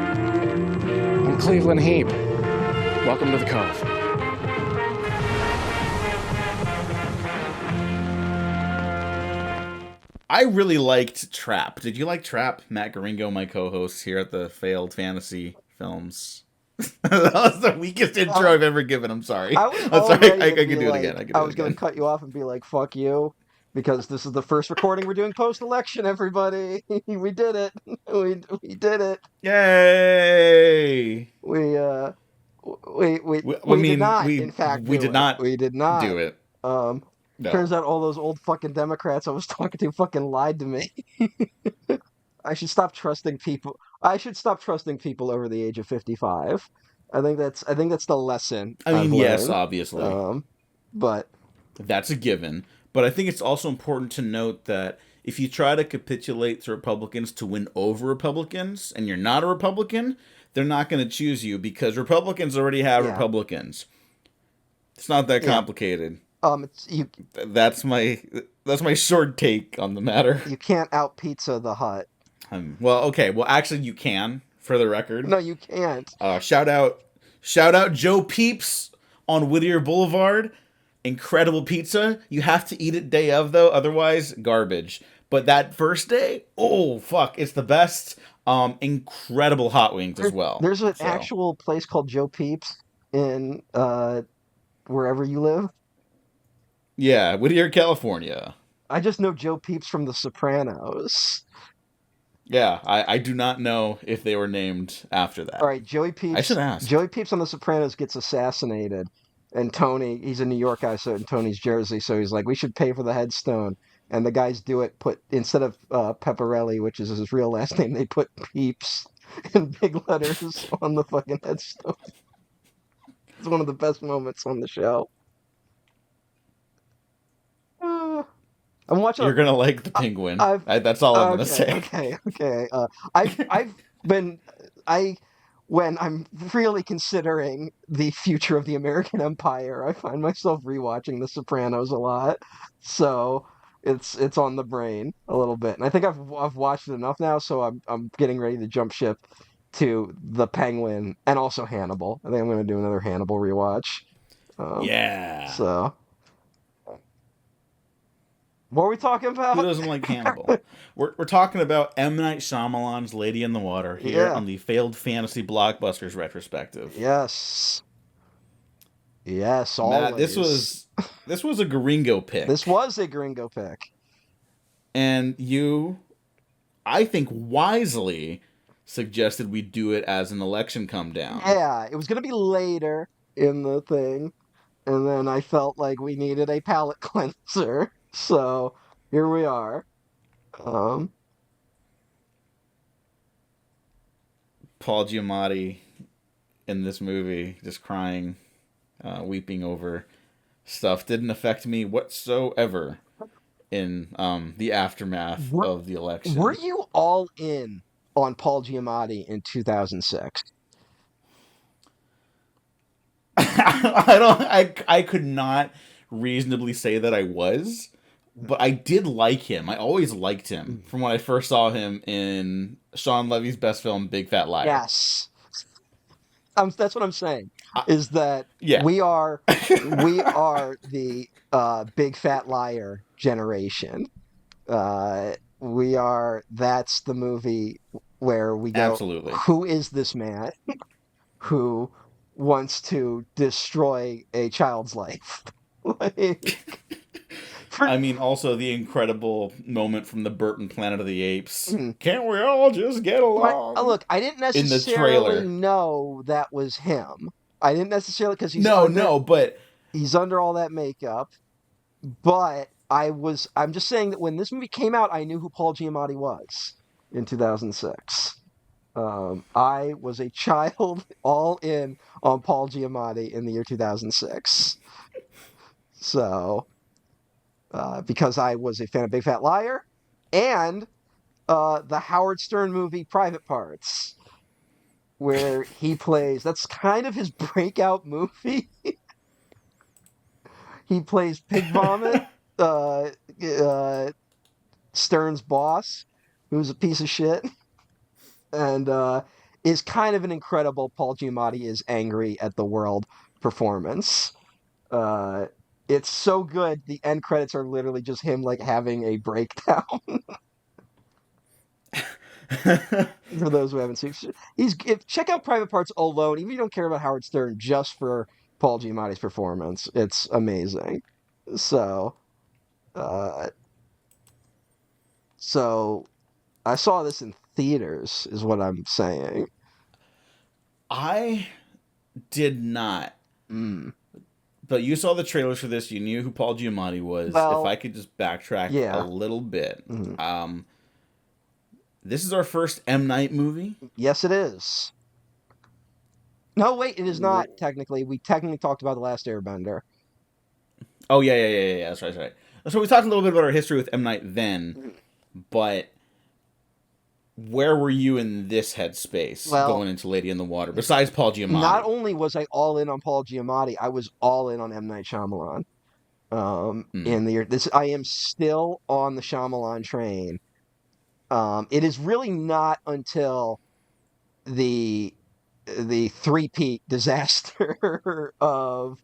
I'm Cleveland Heap. Welcome to the Cove. I really liked Trap. Did you like Trap? Matt Garingo, my co-host here at the Failed Fantasy Films. That was the weakest intro I've ever given. I'm sorry. I was I'm all sorry. ready I to can be do it like, again. I can I do it was going to again. cut you off and be like, fuck you, because this is the first recording we're doing post-election, everybody. We did it. We did it. Yay! We, uh, I we did mean, not, we in fact, we do did it. not We did not. do it. Um, No. Turns out all those old fucking Democrats I was talking to fucking lied to me. I should stop trusting people. I should stop trusting people over the age of 55. I think that's the lesson I I've mean, yes, learned. obviously. But That's a given. But I think it's also important to note that if you try to capitulate to Republicans to win over Republicans and you're not a Republican, they're not going to choose you because Republicans already have yeah, Republicans. It's not that yeah. complicated. It's you. That's my short take on the matter. You can't out pizza the Hut. Well, okay. Well, actually, you can. For the record, No, you can't. Shout out Joe Peeps on Whittier Boulevard. Incredible pizza. You have to eat it day of though, otherwise garbage. But that first day, oh fuck, it's the best. Incredible hot wings as well. There's an So actual place called Joe Peeps in wherever you live. yeah, Whittier, California. I just know Joe Peeps from The Sopranos. Yeah, I do not know if they were named after All that. right, Joey I should Peeps. ask. Joey Peeps on The Sopranos gets assassinated, and Tony, he's a New York guy, so in Tony's Jersey, so he's like, we should pay for the headstone. And the guys do it. Put instead of Pepperelli, which is his real last name, they put Peeps in big letters on the fucking headstone. It's one of the best moments on the show. Uh, I'm watching. You're gonna like the penguin. I've That's all I'm gonna okay, say. okay. I've been I when I'm really considering the future of the American Empire, I find myself rewatching The Sopranos a lot. So it's on the brain a little bit, and I think I've watched it enough now. So I'm getting ready to jump ship to The Penguin and also Hannibal. I think I'm going to do another Hannibal rewatch. Yeah. So what are we talking Who about? doesn't like Hannibal? We're talking about M. Night Shyamalan's Lady in the Water here Yeah. on the Failed Fantasy Blockbusters retrospective. Yes. Yes, Matt, always. this was a Gringo pick. This was a Gringo pick. And you, I think, wisely suggested we do it as an election come down. Yeah, it was going to be later in the thing, and then I felt like we needed a palate cleanser, so here we are. Um, Paul Giamatti in this movie, just crying, weeping over stuff, didn't affect me whatsoever in the aftermath Were- of the election. were you all in on Paul Giamatti in 2006? I could not reasonably say that I was, but I did like him. I always liked him from when I first saw him in Sean Levy's best film, Big Fat Liar. Yes. That's what I'm saying. I- Is that Yeah. we are the big fat liar generation. That's the movie where we go, Absolutely. who is this man who wants to destroy a child's life? I mean, also the incredible moment from the Burton Planet of the Apes. Mhm. Can't we all just get along? Look, I didn't In the necessarily trailer. know that was him. I didn't necessarily, because But he's under all that makeup. But I'm just saying that when this movie came out, I knew who Paul Giamatti was in 2006. I was a child all in on Paul Giamatti in the year 2006. So, because I was a fan of Big Fat Liar and the Howard Stern movie Private Parts, where he plays, that's kind of his breakout movie. He plays Pig Vomit. Stern's boss, who's a piece of shit, and is kind of an incredible Paul Giamatti is angry at the world performance. Uh, it's so good. The end credits are literally just him like having a breakdown. For those who haven't seen, check out Private Parts alone. Even if you don't care about Howard Stern, just for Paul Giamatti's performance, it's amazing. So, uh, so I saw this in theaters, is what I'm saying. I did not. Mm. But you saw the trailers for this. You knew who Paul Giamatti was. If Well, I could just backtrack a yeah. little bit, Mhm. this is our first M Night movie. Yes, it is. No, wait, it is not Wh- technically. We technically talked about The Last Airbender. Oh yeah. That's right. That's right. So we talked a little bit about our history with M Night then, Mhm. but where were you in this headspace Well, going into Lady in the Water? Besides Paul not Giamatti. only was I all in on Paul Giamatti, I was all in on M. Night Shyamalan. Hmm. In the year this, I am still on the Shyamalan train. It is really not until the the three-peat disaster of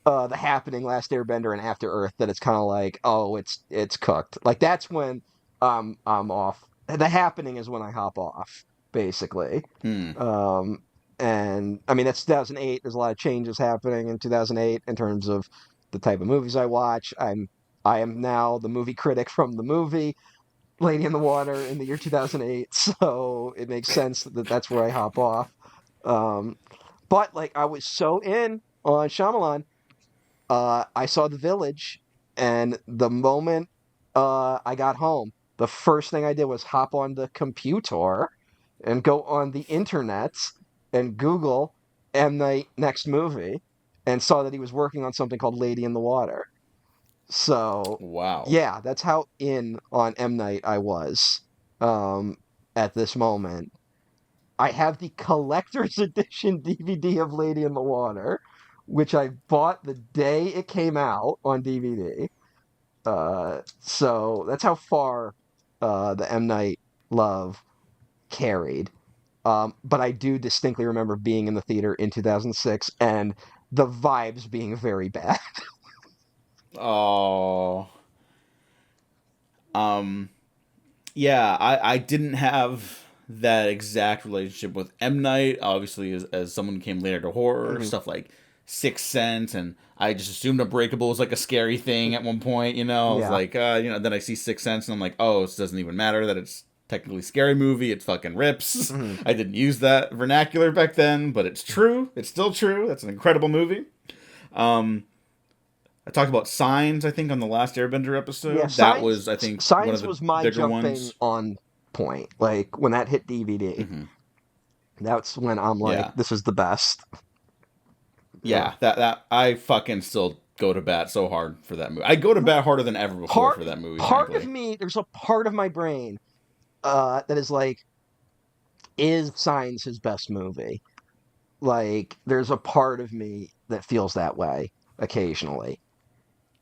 the Happening, Last Airbender, and After Earth that it's kind of like, oh, it's cooked. Like that's when I'm off. The Happening is when I hop off, basically. Hmm. Um, and I mean that's 2008. There's a lot of changes happening in 2008 in terms of the type of movies I watch. I am now the movie critic from the movie Lady in the Water in the year 2008, so it makes sense that that's where I hop off. Um, but like I was so in on Shyamalan, I saw The Village, and the moment I got home, the first thing I did was hop on the computer and go on the internet and Google M. Night next movie, and saw that he was working on something called Lady in the Water. So, Wow. yeah, that's how in on M. Night I was um, at this moment. I have the collector's edition DVD of Lady in the Water, which I bought the day it came out on DVD. So that's how far the M. Night love carried. But I do distinctly remember being in the theater in 2006 and the vibes being very bad. Oh. Um. Yeah, I didn't have that exact relationship with M Night. Obviously, as someone who came later to horror Mhm. stuff like Sixth Sense, and I just assumed Unbreakable was like a scary thing at one point. I was Yeah. like, then I see Sixth Sense, and I'm like, oh, it doesn't even matter that it's technically a scary movie. It fucking rips. Mhm. I didn't use that vernacular back then, but it's true. It's still true. That's an incredible movie. Um, I talked about Signs, I think, on the last Airbender Yeah, episode. That was, I think, one of Signs the was my bigger jumping ones. on point. Like when that hit DVD, Hmm. that's when I'm like, Yeah. this is the best. Yeah. Yeah, that I fucking still go to bat so hard for that movie. I go to bat harder than ever before Part for that movie, part of frankly. me, there's a part of my brain that is like, is Signs his best movie? Like, there's a part of me that feels that way occasionally.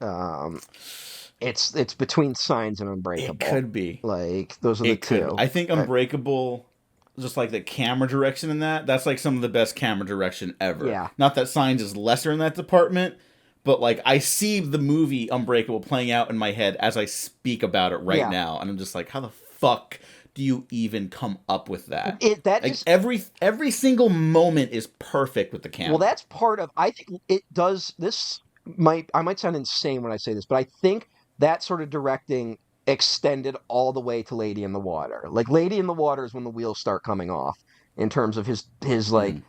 Um, it's between Signs and It Unbreakable. could be. Like those are the It could be. two. I think Unbreakable, just like the camera direction in that's like some of the best camera direction ever. Yeah, Not that Signs is lesser in that department, but like I see the movie Unbreakable playing out in my head as I speak about it right yeah. now, and I'm just like, how the fuck do you even come up with that? It that Like is every single moment is perfect with the Well, camera. that's part of. I think it does. This I might sound insane when I say this, but I think that sort of directing extended all the way to Lady in the Water. Like Lady in the Water is when the wheels start coming off in terms of his like Mm,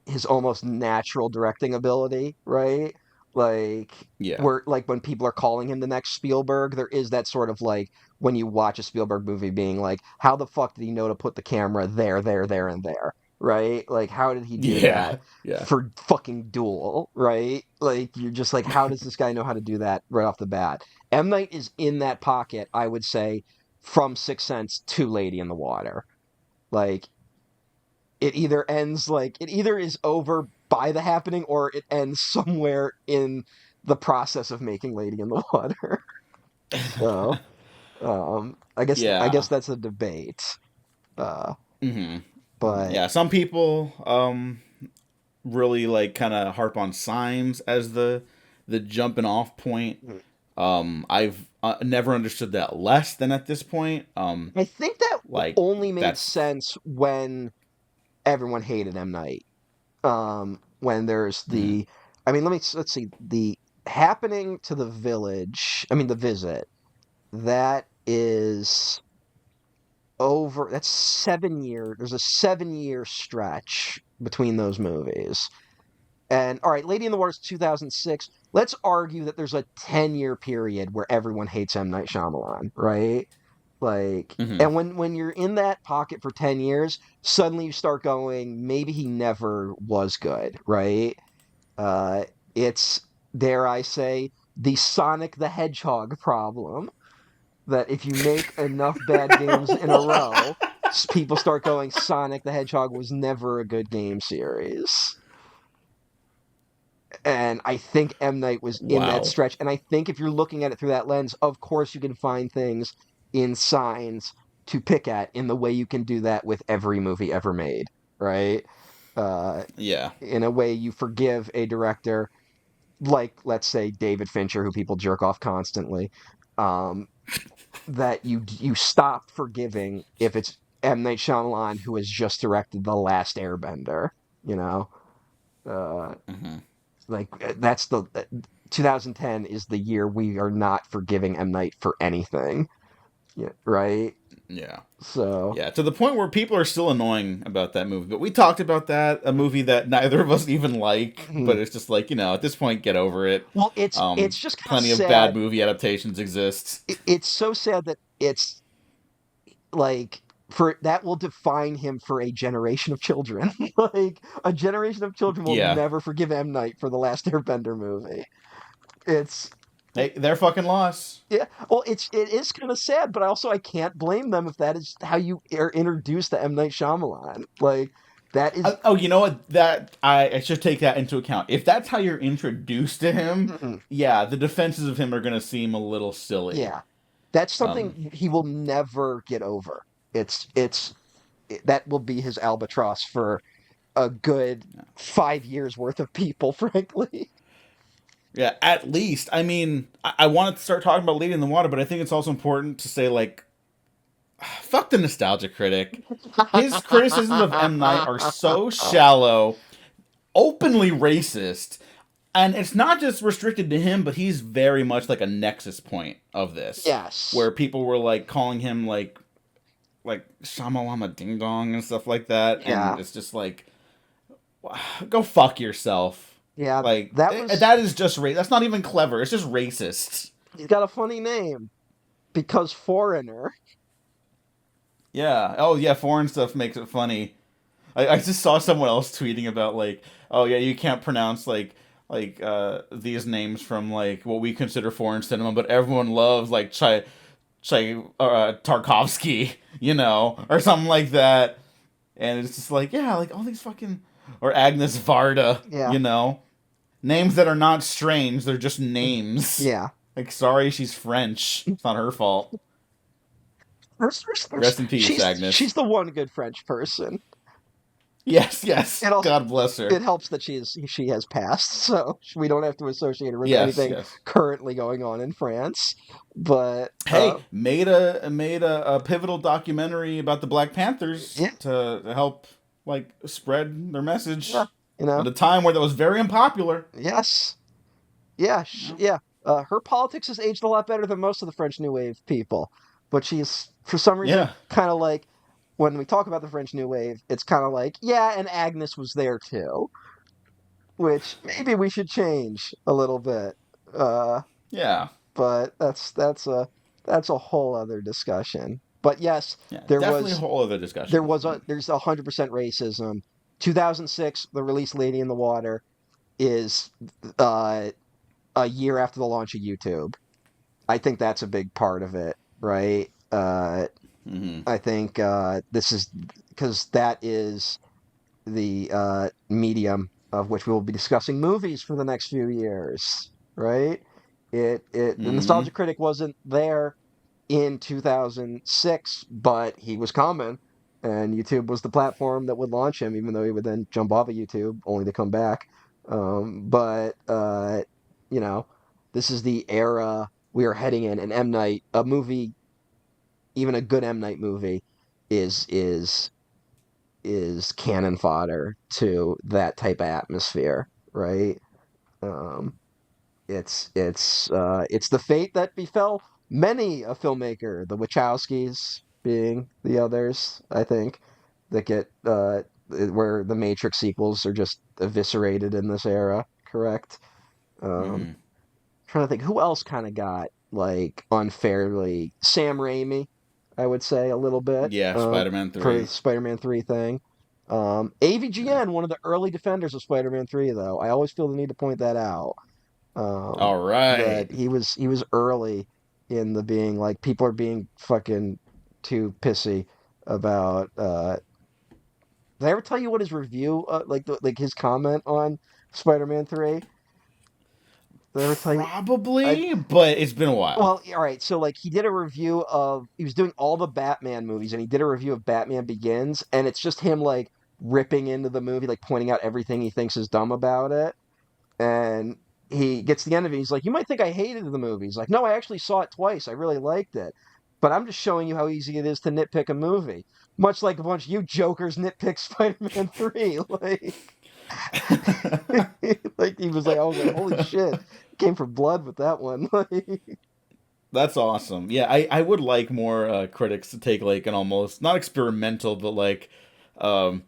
his almost natural directing ability, right? Like yeah. where like when people are calling him the next Spielberg, there is that sort of like when you watch a Spielberg movie being like, how the fuck did he know to put the camera there, and there? Right? Like how did he do that Yeah. Yeah. for fucking Duel, right? Like you're just like, how does this guy know how to do that right off the bat? M. Night is in that pocket, I would say, from Sixth Sense to Lady in the Water. Like it either is over by the happening or it ends somewhere in the process of making Lady in the Water. So I guess Yeah. that's a debate. Uh, Hmm. but Yeah. Some people really like kind of harp on Signs as the jumping off point. I've never understood that less than at this point. I think that Like only made that's sense when everyone hated M. Night. When there's mhm. the, I mean, let's see, the happening to the village. I mean, the visit. That is over. That's 7 years. There's a 7 year stretch between those movies. And all right, Lady in the Water is 2006. Let's argue that there's a 10 year period where everyone hates M. Night Shyamalan, right? Like, Mhm. and when you're in that pocket for 10 years, suddenly you start going, maybe he never was good, right? Uh, it's, dare I say, the Sonic the Hedgehog problem that if you make enough bad games in a row, people start going, Sonic the Hedgehog was never a good game series. And I think M. Night was in that Wow. stretch. And I think if you're looking at it through that lens, of course you can find things in Signs to pick at in the way you can do that with every movie ever made, right? Uh, Yeah. in a way you forgive a director like, let's say, David Fincher, who people jerk off constantly, um, that you stop forgiving if it's M. Night Shyamalan who has just directed The Last Airbender, you know? Uh, Hmm. Like that's the 2010 is the year we are not forgiving M. Night for anything. Yeah, right? Yeah. So, Yeah, to the point where people are still annoying about that movie. But we talked about that, a movie that neither of us even like, but mhm. it's just like, at this point, get over it. Well, it's just kind of Plenty of bad sad. movie adaptations exist. It's so sad that it's like for that will define him for a generation of children. Like a generation of children will Yeah. never forgive M. Night for the Last Airbender movie. It's Hey, their fucking loss. Yeah, well, it is kind of sad, but also I can't blame them if that is how you are introduced to M. Night Shyamalan. Like that is, Oh, you know what? That I should take that into account. If that's how you're introduced to him, mm-mm. yeah, the defenses of him are gonna seem a little silly. Yeah, that's Um, something he will never get over. That will be his albatross for a good 5 years worth of people, frankly. yeah, at least. I mean, I wanted to start talking about Lady in the Water, but I think it's also important to say like, fuck the nostalgia critic. His criticisms of M Night are so shallow, openly racist, and it's not just restricted to him, but he's very much like a nexus point of this, Yes. where people were like calling him like Shamalama Ding Dong and stuff like that, and Yeah. it's just like, go fuck yourself. Yeah. Like That was. that is just that's not even clever. It's just racist. He's got a funny name because foreigner. Yeah. Oh yeah, foreign stuff makes it funny. I just saw someone else tweeting about like, oh yeah, you can't pronounce these names from like what we consider foreign cinema, but everyone loves like Tarkovsky, or something like that. And it's just like, yeah, like all these fucking or Agnes Varda, Yeah. names that are not strange, they're just names. Yeah. Like, sorry, she's French. It's not her fault. Rest in peace, She's Agnes. the one good French person. Yes, yes. It also God bless her. it helps that she has passed, so we don't have to associate her with Yes, anything yes. currently going on in France. But Hey, made a pivotal documentary about the Black Panthers yeah, to help like spread their yeah, message you at know, a time where that was very unpopular. yes, yeah, Yeah. yeah. Her politics has aged a lot better than most of the French New Wave people, but she's for some reason Yeah. kind of like when we talk about the French New Wave, it's kind of like yeah, and Agnes was there too, which maybe we should change a little bit. Uh, Yeah. but that's a whole other discussion. But yes, Yeah. there Definitely a was whole other discussion. there's 100% racism. 2006, the release Lady in the Water is uh, a year after the launch of YouTube. I think that's a big part of it, right? Hmm. I think this is because that is the medium of which we will be discussing movies for the next few years, right? The Hmm. nostalgia critic wasn't there in 2006, but he was coming, and YouTube was the platform that would launch him, even though he would then jump off of YouTube only to come back. But you know, this is the era we are heading in, and M Night, a movie, even a good M Night movie, is is is cannon fodder to that type of atmosphere, right? Um, it's the fate that befell many a filmmaker, the Wachowskis being the others, I think, that get where the Matrix sequels are just eviscerated in this era, correct? Um, Mm. trying to think who else kind of got like unfairly Sam Raimi, I would say a little bit Yeah, Spider-Man for the 3. Spider-Man 3 thing. Yeah. AVGN, one of the early defenders of Spider-Man 3, though. I always feel the need to point that out. All right. That he was early in the being like people are being fucking too pissy about. Did I ever tell you what his review like his comment on Spider-Man 3? Did I ever tell you? I Probably, but it's been a while. Well, all right. So like he did a review of he was doing all the Batman movies, and he did a review of Batman Begins, and it's just him like ripping into the movie, like pointing out everything he thinks is dumb about it. And he gets to the end of it. He's like, "You might think I hated the movie." He's like, "No, I actually saw it twice. I really liked it, but I'm just showing you how easy it is to nitpick a movie, much like a bunch of you jokers nitpick Spider-Man 3." Like he was like, I was like, "Holy shit!" Came for blood with that one. Like, That's awesome. Yeah, I would like more critics to take like an almost not experimental, but um,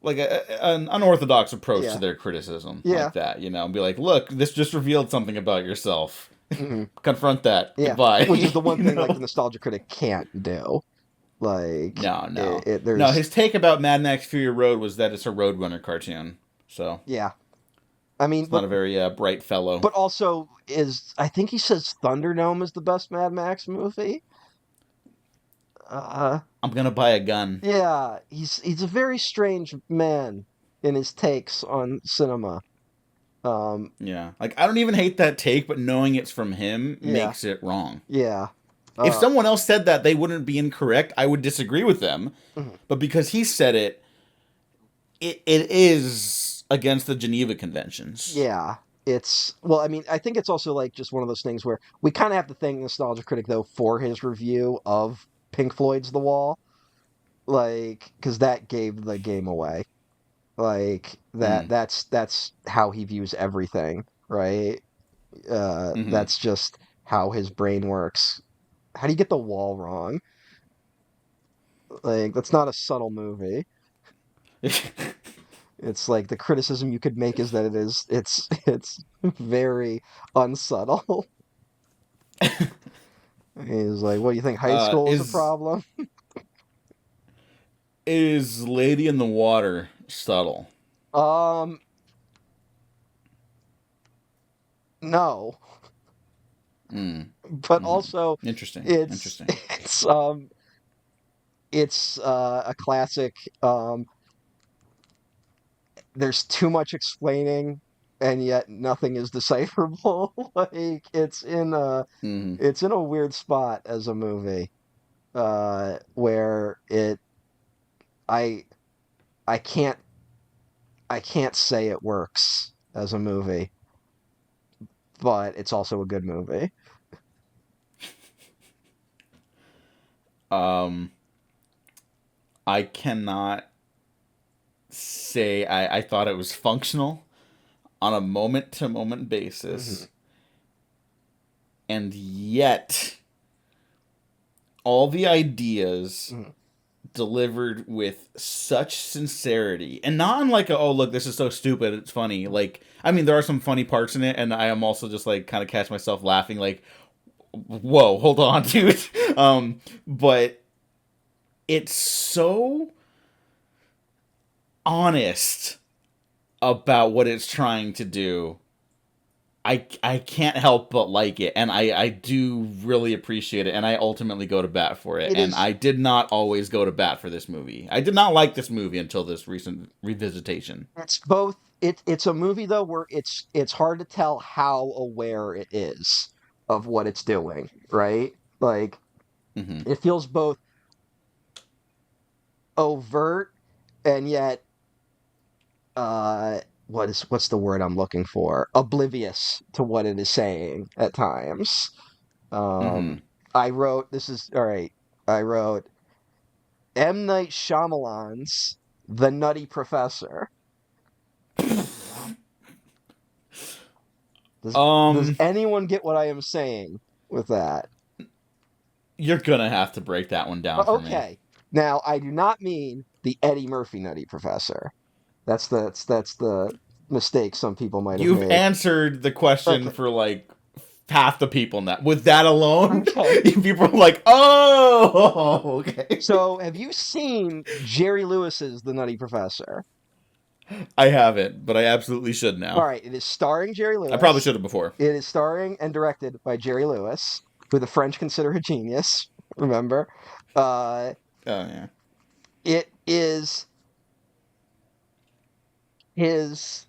like an unorthodox approach to yeah, their criticism, yeah. like that. You know, and be like, look, this just revealed something about yourself. Mhm. Confront that. Yeah, Goodbye. which is the one You thing like the know. nostalgia critic can't do. Like No, no, no. there's His take about Mad Max Fury Road was that it's a Roadrunner cartoon, so yeah. I mean, it's not a very bright fellow. but also is I think he says Thunderdome is the best Mad Max movie. Uh, I'm gonna buy a gun. yeah, he's a very strange man in his takes on cinema. Um, Yeah, like I don't even hate that take, but knowing it's from him yeah, makes it wrong. yeah. If Uh, someone else said that, they wouldn't be incorrect. I would disagree with them, mhm. but because he said it, it is against the Geneva Conventions. Yeah, it's well. I mean, I think it's also like just one of those things where we kind of have to thank Nostalgia Critic though for his review of Pink Floyd's The Wall, like because that gave the game away. Like that. Mm. That's how he views everything, right? Hmm. That's just how his brain works. How do you get The Wall wrong? Like that's not a subtle movie. It's like the criticism you could make is that it's very unsubtle. He's like, what do you think? High school is a is problem? is Lady in the Water subtle? Um, no, Mm. but Mm. also Interesting. it's Interesting. it's um it's a classic. There's too much explaining, and yet nothing is decipherable. Like Hmm. it's in a weird spot as a movie, where it I I can't I can't say it works as a movie, but it's also a good movie. Um, I cannot say I thought it was functional on a moment to moment Hmm. basis, and yet all the ideas Hmm. delivered with such sincerity and not in like a, oh look, this is so stupid it's funny. Like I mean there are some funny parts in it, and I am also just like kind of catch myself laughing like whoa, hold on, dude. But it's so honest about what it's trying to do. I can't help but like it, and I do really appreciate it, and I ultimately go to bat for it. It And is I did not always go to bat for this movie. I did not like this movie until this recent revisitation. it's both it's a movie though where it's hard to tell how aware it is of what it's doing, right? Like Mm-hmm. it feels both overt and yet what's the word I'm looking for? Oblivious to what it is saying at times. Mm-hmm. Um, I wrote this is all right. I wrote M. Night Shyamalan's The Nutty Professor. Does Um, anyone get what I am saying with that? you're gonna have to break that one down for me. Okay. Now I do not mean the Eddie Murphy Nutty Professor. That's the mistake some people might have You've made. answered the question Okay. for like half the people now. With that alone, Okay. people are like, "Oh, okay." So have you seen Jerry Lewis's The Nutty Professor? I haven't, but I absolutely should All now. right, it is starring Jerry I probably Lewis. should have before. It is starring and directed by Jerry Lewis, who the French consider a genius. Remember, uh, Oh yeah. it is his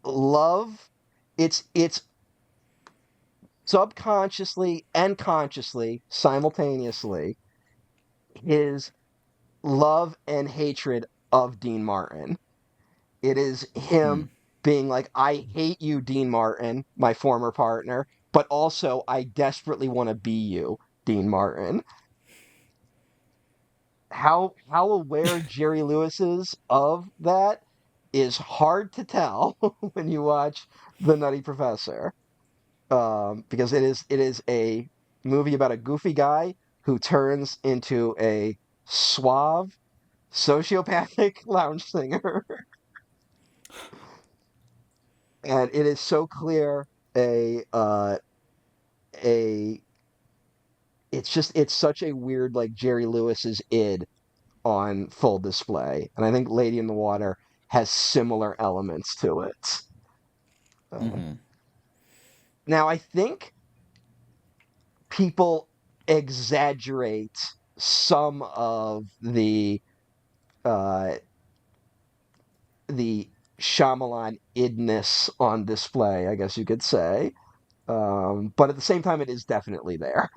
love. It's subconsciously and consciously, simultaneously, his love and hatred of Dean Martin. It is Hmm. him being like, I hate you, Dean Martin, my former partner, but also I desperately want to be you, Dean Martin. How aware Jerry Lewis is of that is hard to tell when you watch The Nutty Professor, because it is a movie about a goofy guy who turns into a suave sociopathic lounge singer, and it is so clear a it's such a weird like Jerry Lewis's id on full display, and I think Lady in the Water has similar elements to it. Uh, Mm-hmm. Now, I think people exaggerate some of uh, the Shyamalan idness on display, I guess you could say. But at the same time, it is definitely there.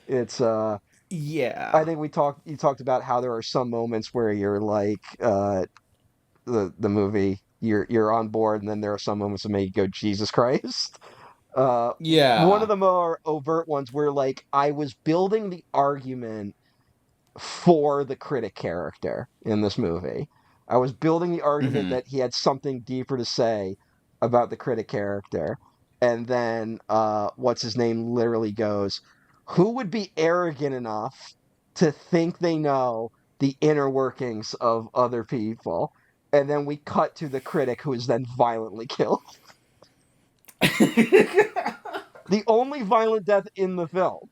It's I Yeah. think you talked about how there are some moments where you're like the movie you're on board, and then there are some moments that make you go Jesus Christ. Uh, One of Yeah. the more overt ones where like I was building the argument for the critic character in this movie. I was building the argument Mm-hmm. that he had something deeper to say about the critic character. And then what's his name literally goes, who would be arrogant enough to think they know the inner workings of other people? And then we cut to the critic who is then violently killed. The only violent death in the film,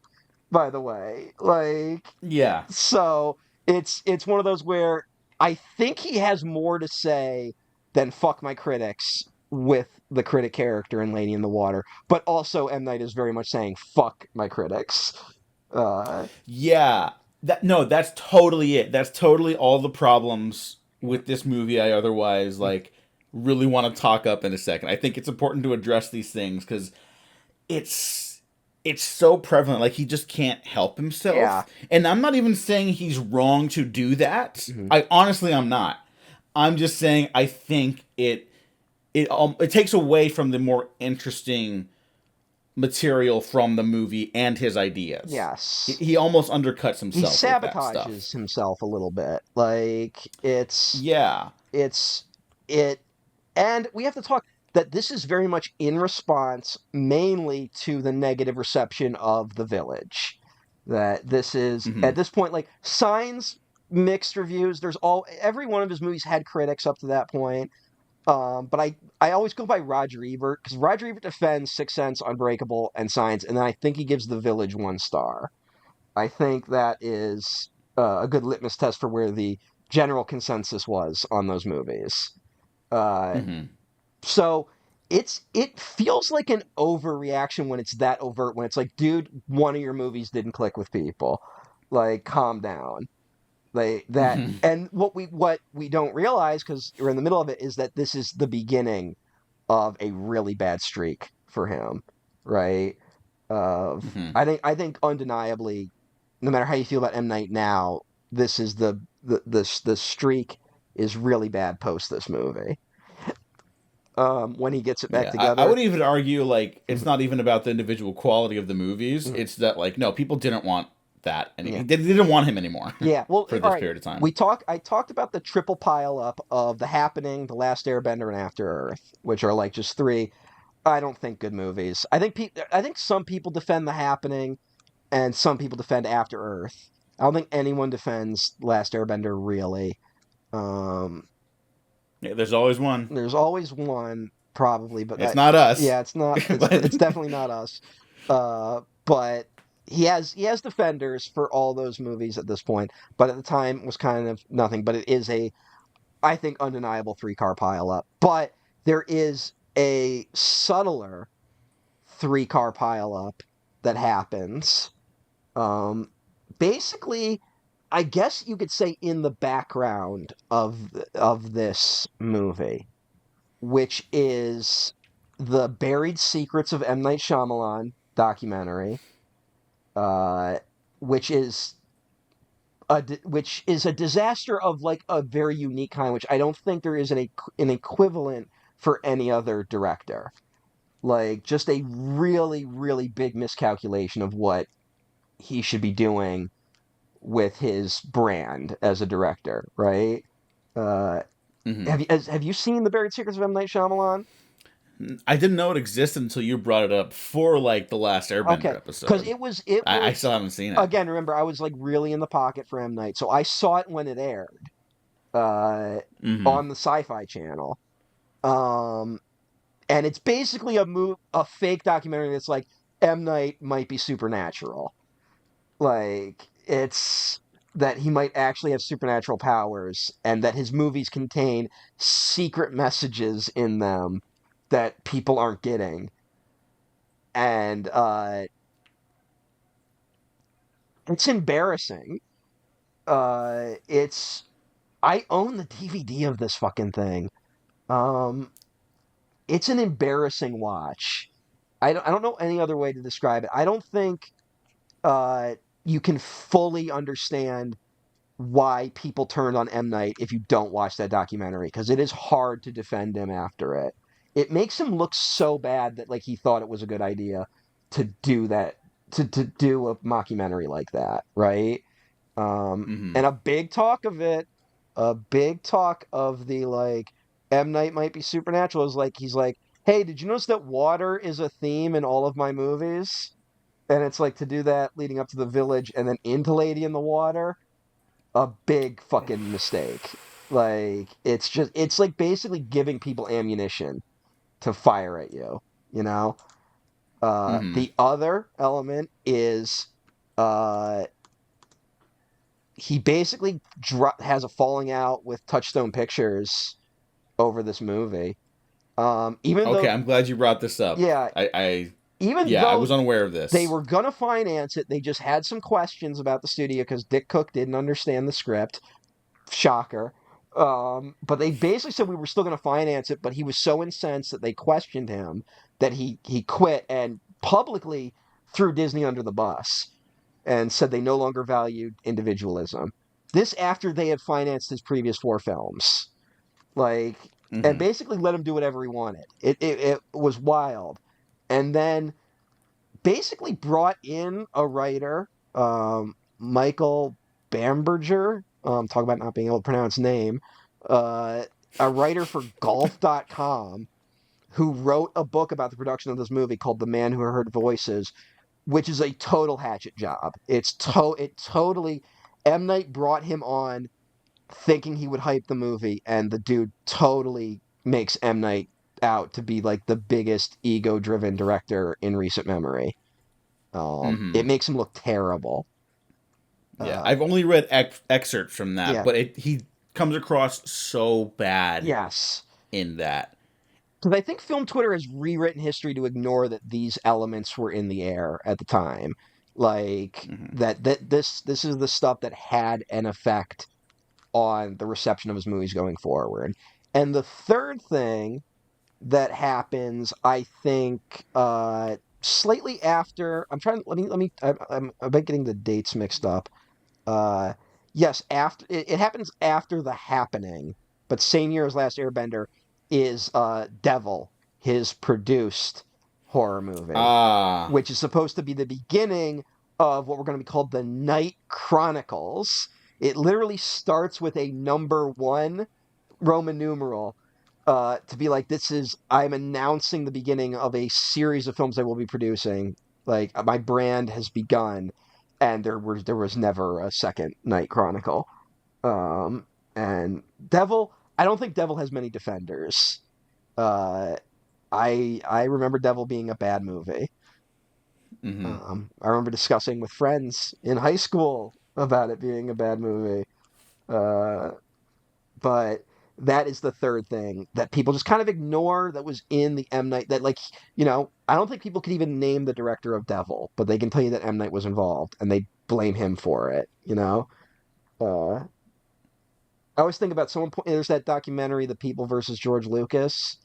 by the way. Like, Yeah. so it's one of those where I think he has more to say than fuck my critics with the critic character in Lady in the Water, but also M. Night is very much saying fuck my critics. Uh, Yeah. That no, that's totally it. That's totally all the problems with this movie I otherwise like really want to talk up in a second. I think it's important to address these things cuz it's it's so prevalent like he just can't help yeah. himself. And I'm not even saying he's wrong to do that. Mhm. I honestly I'm not. I'm just saying I think it takes away from the more interesting material from the movie and his ideas. Yes. He almost undercuts He himself with that stuff. sabotages himself a little bit. Like Yeah. it's it and we have to talk that this is very much in response mainly to the negative reception of The Village. That this is Hmm. at this point like Signs mixed reviews. There's all every one of his movies had critics up to that point. But I always go by Roger Ebert because Roger Ebert defends Sixth Sense, Unbreakable, and Signs, and then I think he gives The Village 1 star. I think that is a good litmus test for where the general consensus was on those movies. Uh, Hmm. so it feels like an overreaction when it's that overt. When it's like, dude, one of your movies didn't click with people. Like, calm down. Like that. Hmm. And what we don't realize because we're in the middle of it is that this is the beginning of a really bad streak for him, right? Of Hmm. I think undeniably, no matter how you feel about M Night now, this is the streak is really bad post this movie. When he gets it back Yeah, I together. would even argue like it's Mhm, not even about the individual quality of the movies. mhm. It's that like no, people didn't want that, and Yeah. they didn't want him anymore Yeah. Well, for all this right. period of time. I talked about the triple pile up of The Happening, The Last Airbender, and After Earth, which are like just three. I don't think good movies. I think some people defend The Happening and some people defend After Earth. I don't think anyone defends Last Airbender really. Um, Yeah, there's always one. there's always one probably, but It's not us, yeah, it's not. but It's definitely not us. But he has defenders for all those movies at this point. But at the time, it was kind of nothing. But it is a, I think, undeniable three-car pileup. But there is a subtler three-car pileup that happens. Um, basically, I guess you could say in the background of this movie, which is the Buried Secrets of M. Night Shyamalan documentary, uh, which is which is a disaster of like a very unique kind, which I don't think there is an equivalent for any other director. Like just a really, really big miscalculation of what he should be doing with his brand as a director, right? Uh, hmm. have you seen the Buried Secrets of M. Night Shyamalan? I didn't know it existed until you brought it up for like the last Airbender Okay, because episode. it I was still haven't seen it. again. Remember, I was like really in the pocket for M Night, so I saw it when it aired uh, Hmm. on the Sci-Fi Channel. Um, and it's basically a fake documentary that's like M Night might be supernatural. Like it's that he might actually have supernatural powers, and that his movies contain secret messages in them that people aren't getting. And it's embarrassing. It's I own the DVD of this fucking thing. Um, it's an embarrassing watch. I don't know any other way to describe it. I don't think uh, you can fully understand why people turned on M. Night if you don't watch that documentary, because it is hard to defend him after it. It makes him look so bad that like he thought it was a good idea to do that, to do a mockumentary like that, right? Hmm. And a big talk of the like M. Night might be supernatural is like he's like, hey, did you notice that water is a theme in all of my movies? And it's like to do that leading up to the village and then into Lady in the Water, a big fucking mistake. Like it's like basically giving people ammunition to fire at you, you know? Hmm. The other element is uh he basically has a falling out with Touchstone Pictures over this movie. Even Okay, though, I'm glad you brought this up. yeah, even Yeah, I though was unaware of they this. were gonna finance it, they just had some questions about the studio because Dick Cook didn't understand the script. Shocker. But they basically said we were still gonna finance it, but he was so incensed that they questioned him that he quit and publicly threw Disney under the bus and said they no longer valued individualism. This after they had financed his previous four films, like, and Hmm. basically let him do whatever he wanted. It was wild, and then basically brought in a writer, Michael Bamberger. Talk about not being able to pronounce name. Uh, a writer for Golf.com who wrote a book about the production of this movie called The Man Who Heard Voices, which is a total hatchet job. It totally M Night brought him on thinking he would hype the movie, and the dude totally makes M Night out to be like the biggest ego-driven director in recent memory. Hmm. It makes him look terrible. Yeah, Uh, I've only read excerpts from that, yeah, but he comes across so bad yes. in that. Because I think film Twitter has rewritten history to ignore that these elements were in the air at the time. Like Hmm. that this is the stuff that had an effect on the reception of his movies going forward. And the third thing that happens, I think, slightly after. I'm trying. Let me. I'm getting the dates mixed up. Uh, yes, after it happens after The Happening, but same year as Last Airbender is Devil, his produced horror movie, Ah. which is supposed to be the beginning of what we're going to be called the Night Chronicles. It literally starts with a number one Roman numeral to be like, this is, I'm announcing the beginning of a series of films I will be producing. Like, my brand has begun, and there was never a second Night Chronicle. And Devil, I don't think Devil has many defenders. Uh, I remember Devil being a bad movie. Mm-hmm. I remember discussing with friends in high school about it being a bad movie. Uh, but that is the third thing that people just kind of ignore that was in the M. Night, that, like, I don't think people could even name the director of Devil, but they can tell you that M. Night was involved and they blame him for it. I always think about there's that documentary, The People versus George Lucas,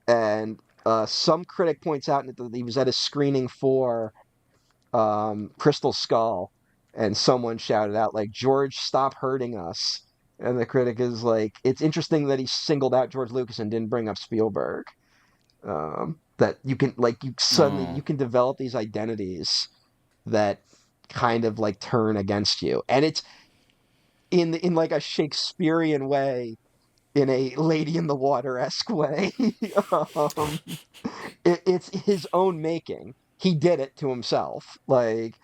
and some critic points out that he was at a screening for Crystal Skull, and someone shouted out like, "George, stop hurting us." And the critic is like, "It's interesting that he singled out George Lucas and didn't bring up Spielberg. That you can, like, you suddenly Oh. you can develop these identities that kind of like turn against you, and it's in like a Shakespearean way, in a Lady in the Water esque way. um, it's his own making. He did it to himself. Like,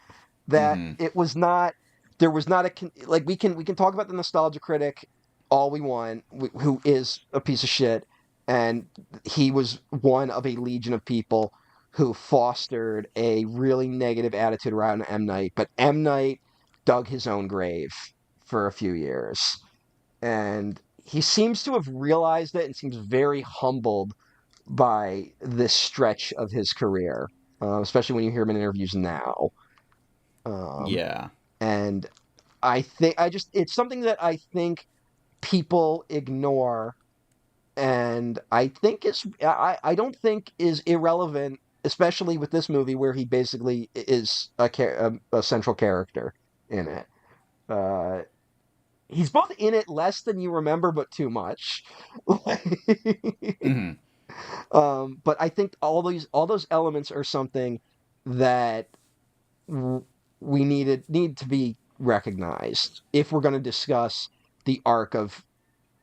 that Mm-hmm. it was not there was not like, we can talk about the nostalgia critic all we want, who is a piece of shit, and he was one of a legion of people who fostered a really negative attitude around M. Night, but M. Night dug his own grave for a few years, and he seems to have realized it and seems very humbled by this stretch of his career, especially when you hear him in interviews now. Um, Yeah. and I think it's something that I think people ignore, and I don't think is irrelevant, especially with this movie where he basically is a central character in it. Uh, he's both in it less than you remember, but too much. Mm-hmm. But I think all those elements are something that we need to be recognized if we're going to discuss the arc of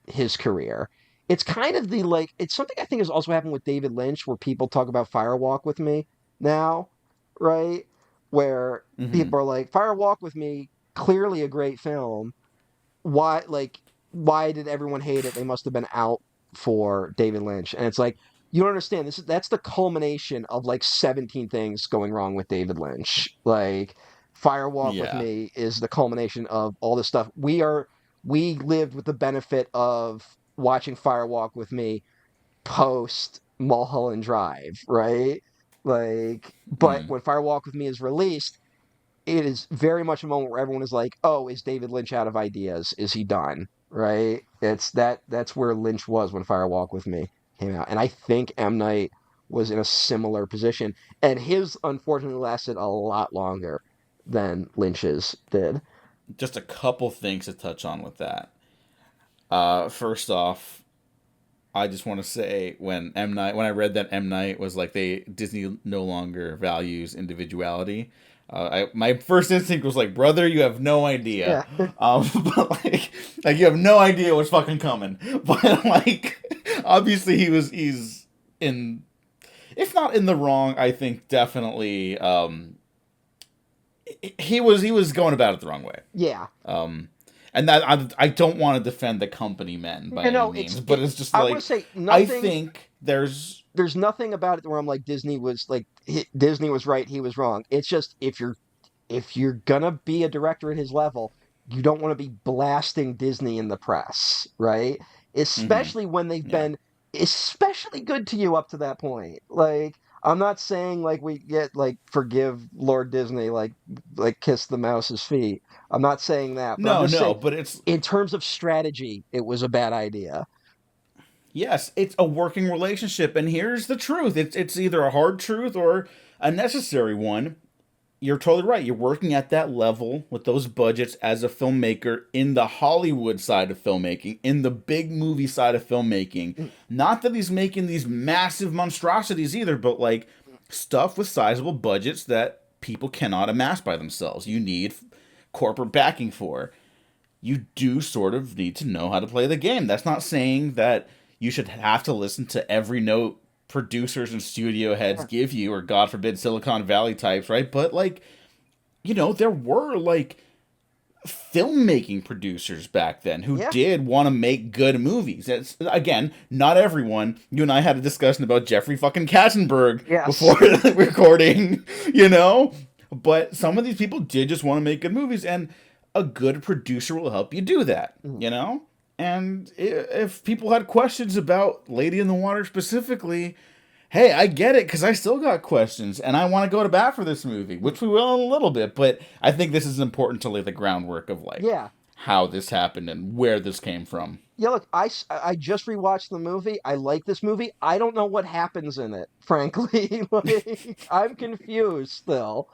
his career. It's kind of it's something I think has also happened with David Lynch, where people talk about Fire Walk with Me now, right? Where Mm-hmm. people are like, Fire Walk with Me, clearly a great film. Why did everyone hate it? They must have been out for David Lynch. And it's like, you don't understand. That's the culmination of like 17 things going wrong with David Lynch. Like, Fire Walk with Yeah. Me is the culmination of all this stuff. We lived with the benefit of watching Fire Walk with Me post Mulholland Drive, right? Like, but Mm. when Fire Walk with Me is released, it is very much a moment where everyone is like, "Oh, is David Lynch out of ideas? Is he done?" Right? That's where Lynch was when Fire Walk with Me came out, and I think M. Night was in a similar position, and his unfortunately lasted a lot longer than Lynch's did. Just a couple things to touch on with that. First off, I just want to say when I read that M Night was like Disney no longer values individuality. My first instinct was like, brother, you have no idea. Yeah, But like you have no idea what's fucking coming. But like, obviously he's in, if not in the wrong, I think definitely he was going about it the wrong way. yeah. Um, and that I don't want to defend the company men by You any know, means, but it's just I want to like say I nothing. think there's There's nothing about it where I'm like, Disney was right, he was wrong. It's just, if you're gonna be a director at his level, you don't want to be blasting Disney in the press, right? mm-hmm, Especially when they've yeah. been especially good to you up to that point. Like, I'm not saying like we get like forgive Lord Disney, like kiss the mouse's feet. I'm not saying that, but I'm No, just no, saying but it's in terms of strategy, it was a bad idea. yes, it's a working relationship, and here's the truth. It's either a hard truth or a necessary one. You're totally right. You're working at that level with those budgets as a filmmaker in the Hollywood side of filmmaking, in the big movie side of filmmaking. Mm. Not that he's making these massive monstrosities either, but like stuff with sizable budgets that people cannot amass by themselves. You need corporate backing for. You do sort of need to know how to play the game. That's not saying that you should have to listen to every note producers and studio heads Yeah. give you, or God forbid Silicon Valley types, right? But like, there were like filmmaking producers back then who Yeah. did want to make good movies. It's, again, not everyone. You and I had a discussion about Jeffrey fucking Katzenberg Yes. before the recording, you know? But some of these people did just want to make good movies, and a good producer will help you do that, Mhm. you know? And if people had questions about Lady in the Water specifically, hey, I get it, because I still got questions, and I want to go to bat for this movie, which we will in a little bit, but I think this is important to lay the groundwork of, like, Yeah. how this happened and where this came from. Yeah, look, I just rewatched the movie. I like this movie. I don't know what happens in it, frankly. Like, I'm confused still.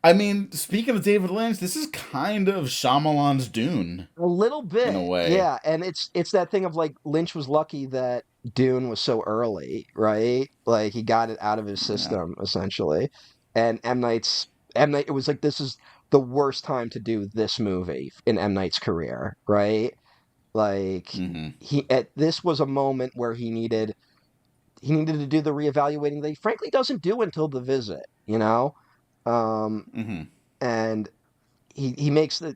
I mean, speaking of David Lynch, this is kind of Shyamalan's Dune, A little in a bit, way. yeah, and it's that thing of like Lynch was lucky that Dune was so early, right? Like he got it out of his Yeah. system essentially, and M Night. It was like this is the worst time to do this movie in M Night's career, right? Like Mm-hmm. this was a moment where he needed to do the reevaluating that he frankly doesn't do until The Visit, you know, Mm-hmm. and he makes a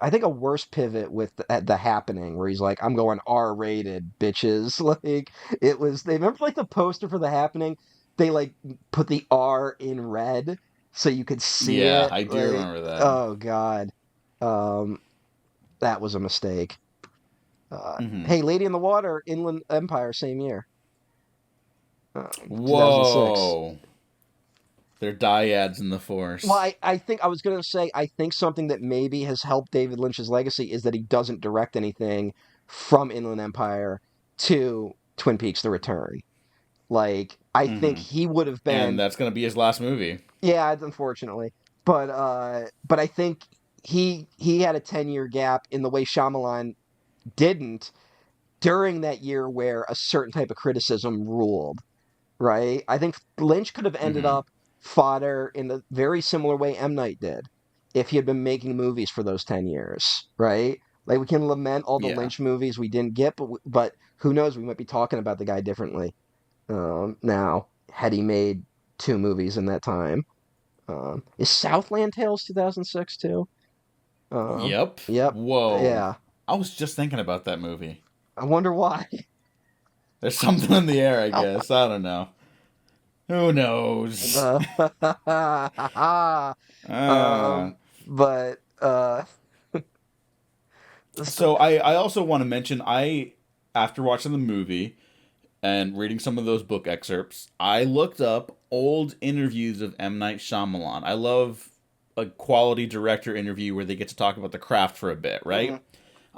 I think a worse pivot with the Happening where he's like, I'm going R-rated bitches. Like they remember like the poster for the Happening, they like put the R in red so you could see Yeah, it. I do Like, remember that. oh God. Um that was a mistake. Mm-hmm. Hey, Lady in the Water, Inland Empire, same year. 2006. Whoa. They're dyads in the Well, Force. I think I was going to say, I think something that maybe has helped David Lynch's legacy is that he doesn't direct anything from Inland Empire to Twin Peaks: The Return. Like, I think Mm-hmm. he would have And been, that's going to be his last movie. yeah, unfortunately, but I think he had a 10-year gap in the way Shyamalan didn't during that year where a certain type of criticism ruled. Right? I think Lynch could have ended Mm-hmm. up fodder in a very similar way M. Night did if he had been making movies for those 10 years, right? Like, we can lament all the Yeah. Lynch movies we didn't get, but who knows? We might be talking about the guy differently now, had he made two movies in that time. Is Southland Tales 2006 too? Yep. Yep. Whoa. Yeah. I was just thinking about that movie. I wonder why. There's something in the air, I guess. I don't know. Who knows? Uh, Uh, but so I also want to mention, after watching the movie and reading some of those book excerpts, I looked up old interviews of M. Night Shyamalan. I love a quality director interview where they get to talk about the craft for a bit, right?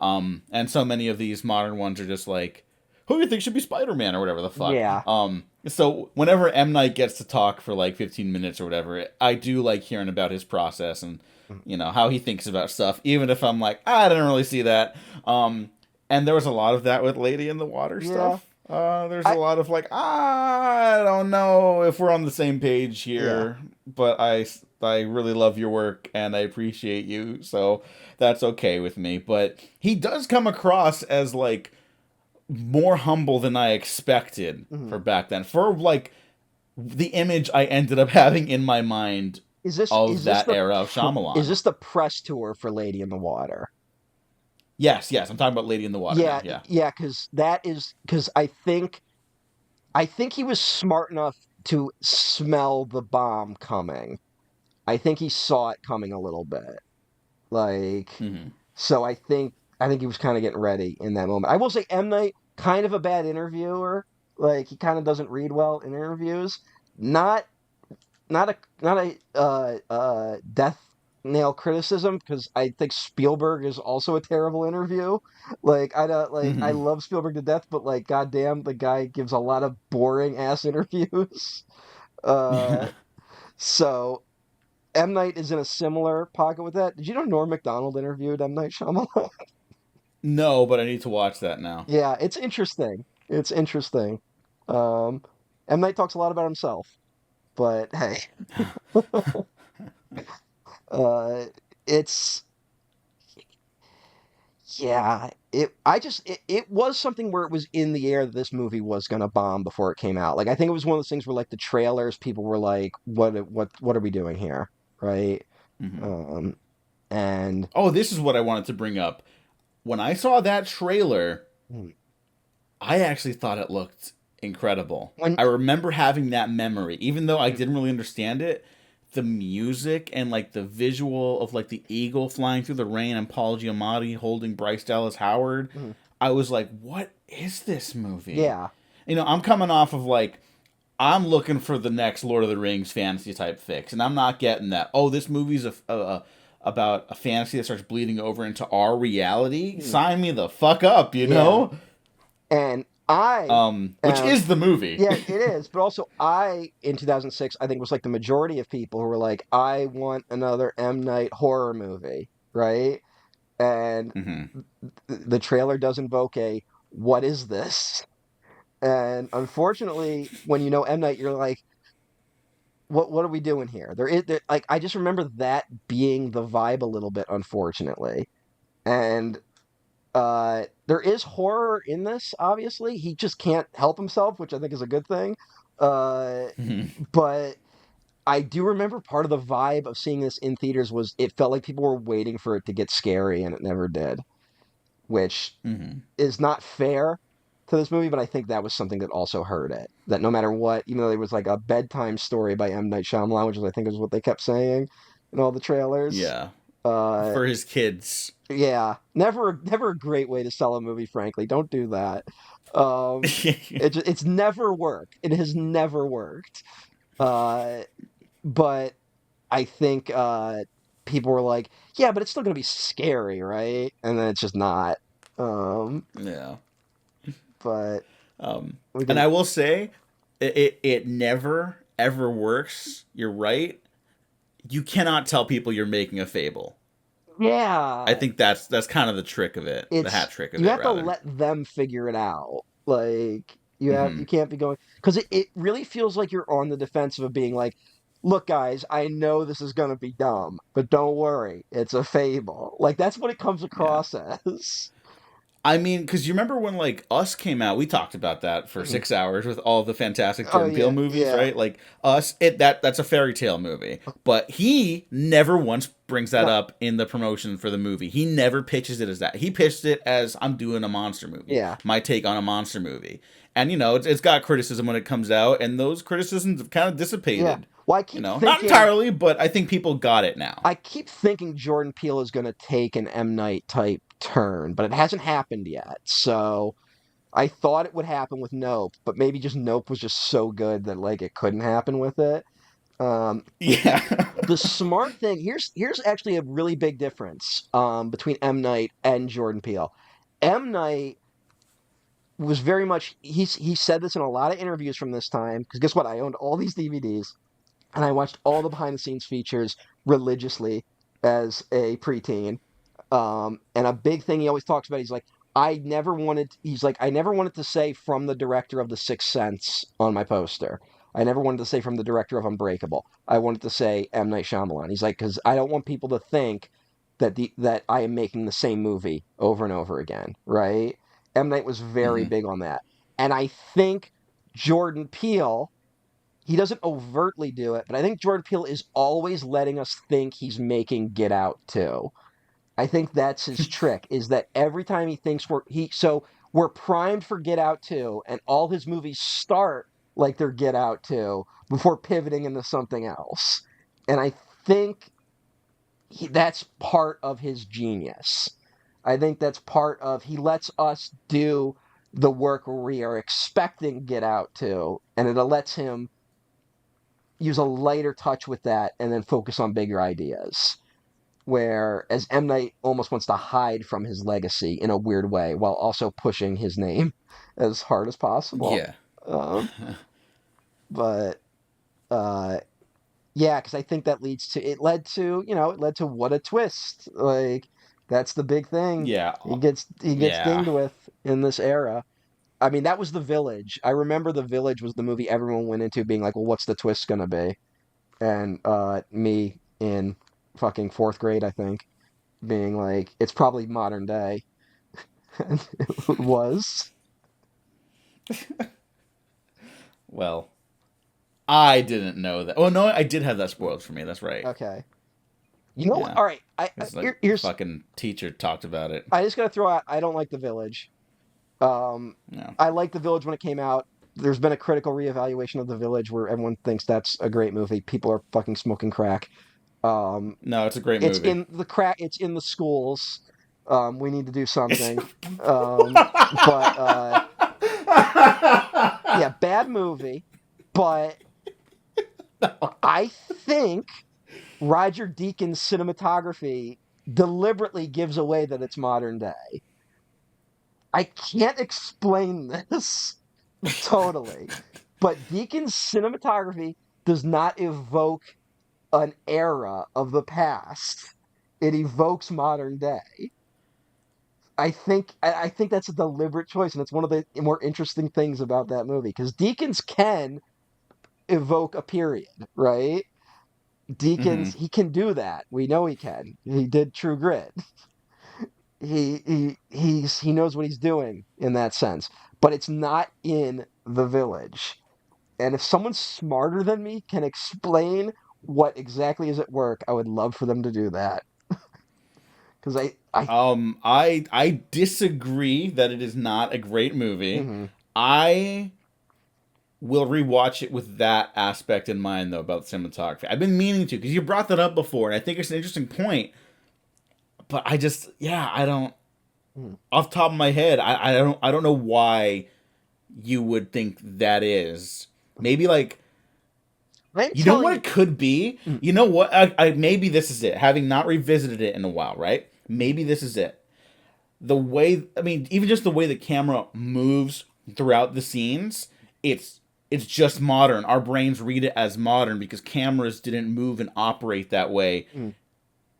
Mhm. And so many of these modern ones are just like, who do you think should be Spider-Man or whatever the fuck. Yeah. So whenever M. Night gets to talk for like 15 minutes or whatever, I do like hearing about his process and how he thinks about stuff, even if I'm like, I didn't really see that. And there was a lot of that with Lady in the Water Yeah. stuff. There's a I lot of like, I don't know if we're on the same page yeah. here, but I really love your work and I appreciate you, so that's okay with me. But he does come across as like more humble than I expected for Mhm. back then. For like the image I ended up having in my mind Is this of is this that the era of is Shyamalan. this the press tour for Lady in the Water? Yes, yes, I'm talking about Lady in the Water now. Yeah, Yeah. yeah, because I think he was smart enough to smell the bomb coming. I think he saw it coming a little bit. Like, Hmm. so I think he was kind of getting ready in that moment. I will say M. Night, kind of a bad interviewer. Like, he kind of doesn't read well in interviews. Not not a death nail criticism because I think Spielberg is also a terrible interview. Like, I don't like I Hmm. love Spielberg to death, but like goddamn, the guy gives a lot of boring ass interviews. Uh, So M. Night is in a similar pocket with that. Did you know Norm Macdonald interviewed M. Night Shyamalan? No, but I need to watch that now. Yeah, it's interesting. It's interesting. Um, M. Night talks a lot about himself, but hey, uh, it's yeah. It was something where it was in the air that this movie was gonna bomb before it came out. Like I think it was one of those things where like the trailers, people were like, what are we doing here, right? Hmm. Um, and Oh, this is what I wanted to bring up. When I saw that trailer, when I actually thought it looked incredible. I remember having that memory, even though I didn't really understand it. The music and like the visual of like the eagle flying through the rain and Paul Giamatti holding Bryce Dallas Howard, Mhm. I was like, "What is this movie?" Yeah, I'm coming off of like I'm looking for the next Lord of the Rings fantasy type fix, and I'm not getting that. Oh, this movie's about a fantasy that starts bleeding over into our reality. Mhm. Sign me the fuck up, you yeah. know. And I Which am is the movie. Yeah, it is. But also, in 2006, I think was like the majority of people who were like, I want another M. Night horror movie, right? And Hmm. the trailer does invoke a, what is this? And unfortunately, when you know M. Night, you're like, what are we doing here? Like, I just remember that being the vibe a little bit, unfortunately. And there is horror in this, obviously. He just can't help himself, which I think is a good thing. Uh, Hmm. but I do remember part of the vibe of seeing this in theaters was it felt like people were waiting for it to get scary and it never did, which Hmm. is not fair to this movie, but I think that was something that also hurt it. That no matter what, even though there was like a bedtime story by M. Night Shyamalan, which I think is what they kept saying in all the trailers. Yeah, Uh, for his kids. yeah, never a great way to sell a movie, frankly. Don't do that. Um, it's never worked. It has never worked. Uh, but I think people were like, yeah, but it's still gonna be scary, right? And then it's just not. Um, Yeah. but we And can, I will say, it never ever works. You're right. You cannot tell people you're making a fable. I yeah, think that's kind of the trick of it, the hat trick of you it, have to rather. let them figure it out. Like you Hmm. can't be going because it really feels like you're on the defensive of being like, look, guys, I know this is gonna be dumb, but don't worry, it's a fable. Like that's what it comes Yeah. across as. I mean, because you remember when like Us came out, we talked about that for Mhm. 6 hours with all the fantastic Oh Jordan Peele yeah, movies, yeah. right? Like Us, that's a fairy tale movie, but he never once brings that No, up in the promotion for the movie. He never pitches it as that. He pitched it as I'm doing a monster movie, yeah, my take on a monster movie, and it's got criticism when it comes out, and those criticisms have kind of yeah. dissipated. Well, Not entirely, but I think people got it now. I keep thinking Jordan Peele is going to take an M. Night type turn, but it hasn't happened yet. So I thought it would happen with Nope, but maybe just Nope was just so good that like it couldn't happen with it. Um, Yeah. the smart thing here's actually a really big difference between M. Night and Jordan Peele. M. Night was very much he said this in a lot of interviews from this time because guess what? I owned all these DVDs and I watched all the behind the scenes features religiously as a preteen. And a big thing he always talks about, he's like, I never wanted to say from the director of The Sixth Sense on my poster. I never wanted to say from the director of Unbreakable. I wanted to say M. Night Shyamalan. He's like, because I don't want people to think that I am making the same movie over and over again, right? M. Night was very Hmm. big on that. And I think Jordan Peele, he doesn't overtly do it, but I think Jordan Peele is always letting us think he's making Get Out too. I think that's his trick is that every time he thinks we're primed for Get Out 2 and all his movies start like they're Get Out 2 before pivoting into something else. And I think that's part of his genius. I think that's part of he lets us do the work where we are expecting Get Out 2 and it lets him use a lighter touch with that and then focus on bigger ideas. Whereas M. Night almost wants to hide from his legacy in a weird way while also pushing his name as hard as possible. Yeah. Um, but uh, Yeah, because I think that it led to what a twist. Like that's the big thing Yeah, he gets yeah. dinged with in this era. I mean, that was The Village. I remember The Village was the movie everyone went into being like, well, what's the twist gonna be? And me in fucking fourth grade, I think, being like, it's probably modern day. And it was. Well, I didn't know that. Oh no, I did have that spoiled for me. That's right. Okay. You know what? Yeah, All right. it's like Here's. fucking teacher talked about it. I just gotta throw out. I don't like The Village. Um, Yeah. I liked The Village when it came out. There's been a critical reevaluation of The Village where everyone thinks that's a great movie. People are fucking smoking crack. Um, No, it's a great it's movie. in the crack. It's in the schools. We need to do something. But yeah, bad movie. But I think Roger Deakins' cinematography deliberately gives away that it's modern day. I can't explain this totally, but Deacon's cinematography does not evoke an era of the past. It evokes modern day. I think that's a deliberate choice, and it's one of the more interesting things about that movie because Deakins can evoke a period, right? Hmm. Deakins he can do that. We know he can. He did True Grit. He knows what he's doing in that sense, but it's not in The Village. And if someone smarter than me can explain what exactly is at work, I would love for them to do that. Because I, I disagree that it is not a great movie. mm-hmm, I will rewatch it with that aspect in mind, though, about cinematography. I've been meaning to because you brought that up before, and I think it's an interesting point. But I just, yeah, I don't. mm-hmm. Off the top of my head, I don't know why you would think that is. Maybe like I'm you know telling what you, it could be. mm, You know what? Maybe this is it. Having not revisited it in a while, right? Maybe this is it. The way I mean, even just the way the camera moves throughout the scenes, it's it's just modern. Our brains read it as modern because cameras didn't move and operate that way mm,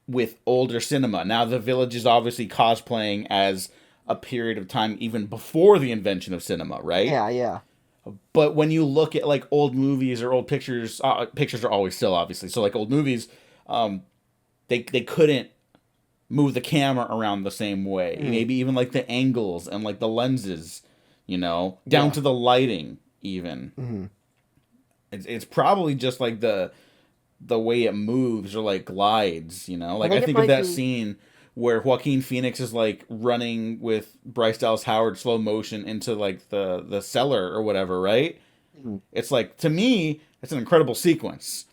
with older cinema. Now the Village is obviously cosplaying as a period of time even before the invention of cinema, right? yeah, yeah, But when you look at like old movies or old pictures, pictures are always still obviously. So like old movies, um, they couldn't move the camera around the same way. mm, Maybe even like the angles and like the lenses, down yeah, to the lighting even. mm-hmm. It's probably just like the way it moves or like glides, I Like I think it think of might that be. scene where Joaquin Phoenix is like running with Bryce Dallas Howard slow motion into like the cellar or whatever, right? Mm, It's like to me, it's an incredible sequence.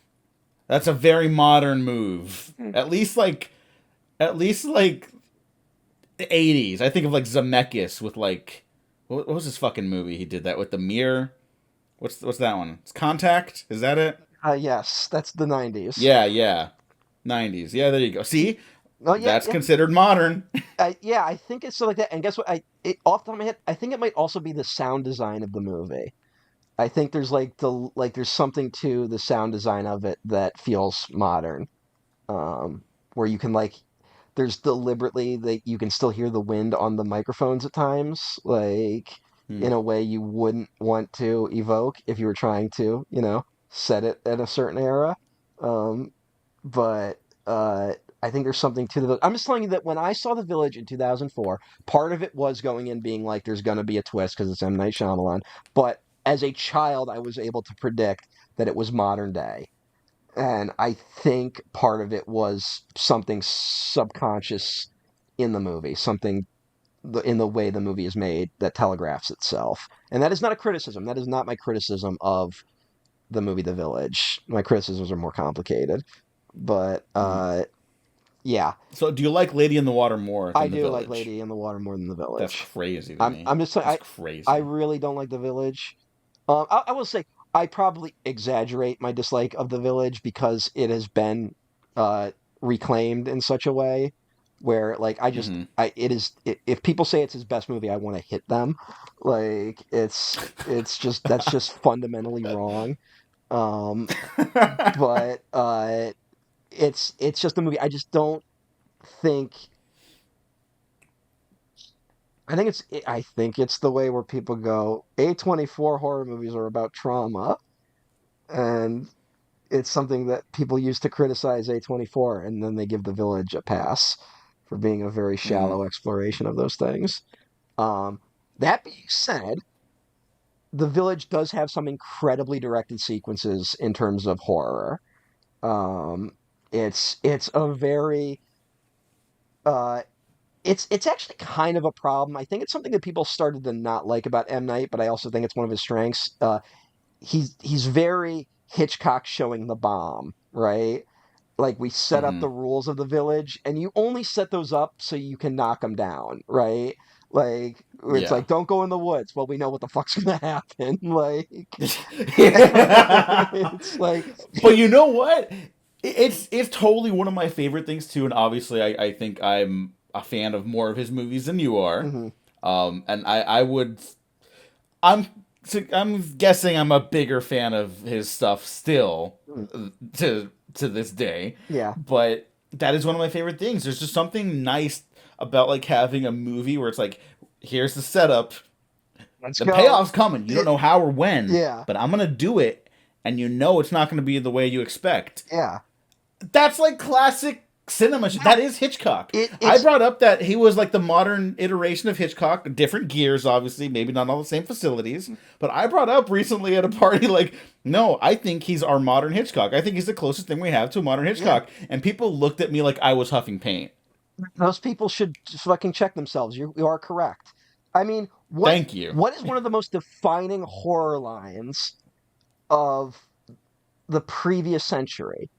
That's a very modern move. mm. At least like the 80s. I think of like Zemeckis with like what was his fucking movie he did that with the mirror? What's that one? It's Contact? Is that it? Yes, that's the '90s. Yeah, yeah. 90s. Yeah, there you go. See? Oh yeah, That's yeah, considered modern. yeah. I think it's so like that. And guess what? Off the top of my head, I think it might also be the sound design of the movie. I think there's there's something to the sound design of it that feels modern. Where you can there's deliberately that you can still hear the wind on the microphones at times, like Hmm. in a way you wouldn't want to evoke if you were trying to, set it at a certain era. Um, but I think there's something to the. I'm just telling you that when I saw The Village in 2004, part of it was going in being like, there's going to be a twist because it's M. Night Shyamalan. But as a child, I was able to predict that it was modern day. And I think part of it was something subconscious in the movie, something in the way the movie is made that telegraphs itself. And that is not a criticism. That is not my criticism of the movie The Village. My criticisms are more complicated. But Hmm. yeah, So, do you like Lady in the Water more I than The do like Village? Lady in the Water more than The That's Village. crazy to I'm me. I'm just saying That's I crazy. really don't like The Village. I will say I probably exaggerate my dislike of The Village because it has been uh, reclaimed in such a way where Hmm. if people say it's his best movie, I want to hit them. Like it's just that's just fundamentally wrong. Um, but it's just a movie. I just don't think. I think it's the way where people go. A24 horror movies are about trauma, and it's something that people use to criticize A24, and then they give The Village a pass for being a very Mm, shallow exploration of those things. Um, that being said, The Village does have some incredibly directed sequences in terms of horror. Um, it's a very uh, it's actually kind of a problem. I think it's something that people started to not like about M. Night, but I also think it's one of his strengths. He's very Hitchcock showing the bomb, right? Like we set up hmm the rules of the village, and you only set those up so you can knock them down, right? Like it's Yeah. like don't go in the woods. Well, we know what the fuck's gonna happen. Like it's like But you know what? It's totally one of my favorite things too, and obviously I think I'm a fan of more of his movies than you are. mhm, And I would I'm I'm guessing I'm a bigger fan of his stuff still mhm, to this day, yeah. but that is one of my favorite things. There's just something nice about like having a movie where it's like here's the setup, Let's the go. payoff's coming. You don't know how or when, Yeah, but I'm gonna do it, and you know it's not gonna be the way you expect. yeah. That's like classic cinema. No, That is Hitchcock. I it's brought up that he was like the modern iteration of Hitchcock, different gears, obviously, maybe not all the same facilities. But I brought up recently at a party, like, no, I think he's our modern Hitchcock. I think he's the closest thing we have to a modern yeah. Hitchcock. And people looked at me like I was huffing paint. Those people should just fucking check themselves. You are correct. I mean, Thank you. what is one of the most defining horror lines of the previous century?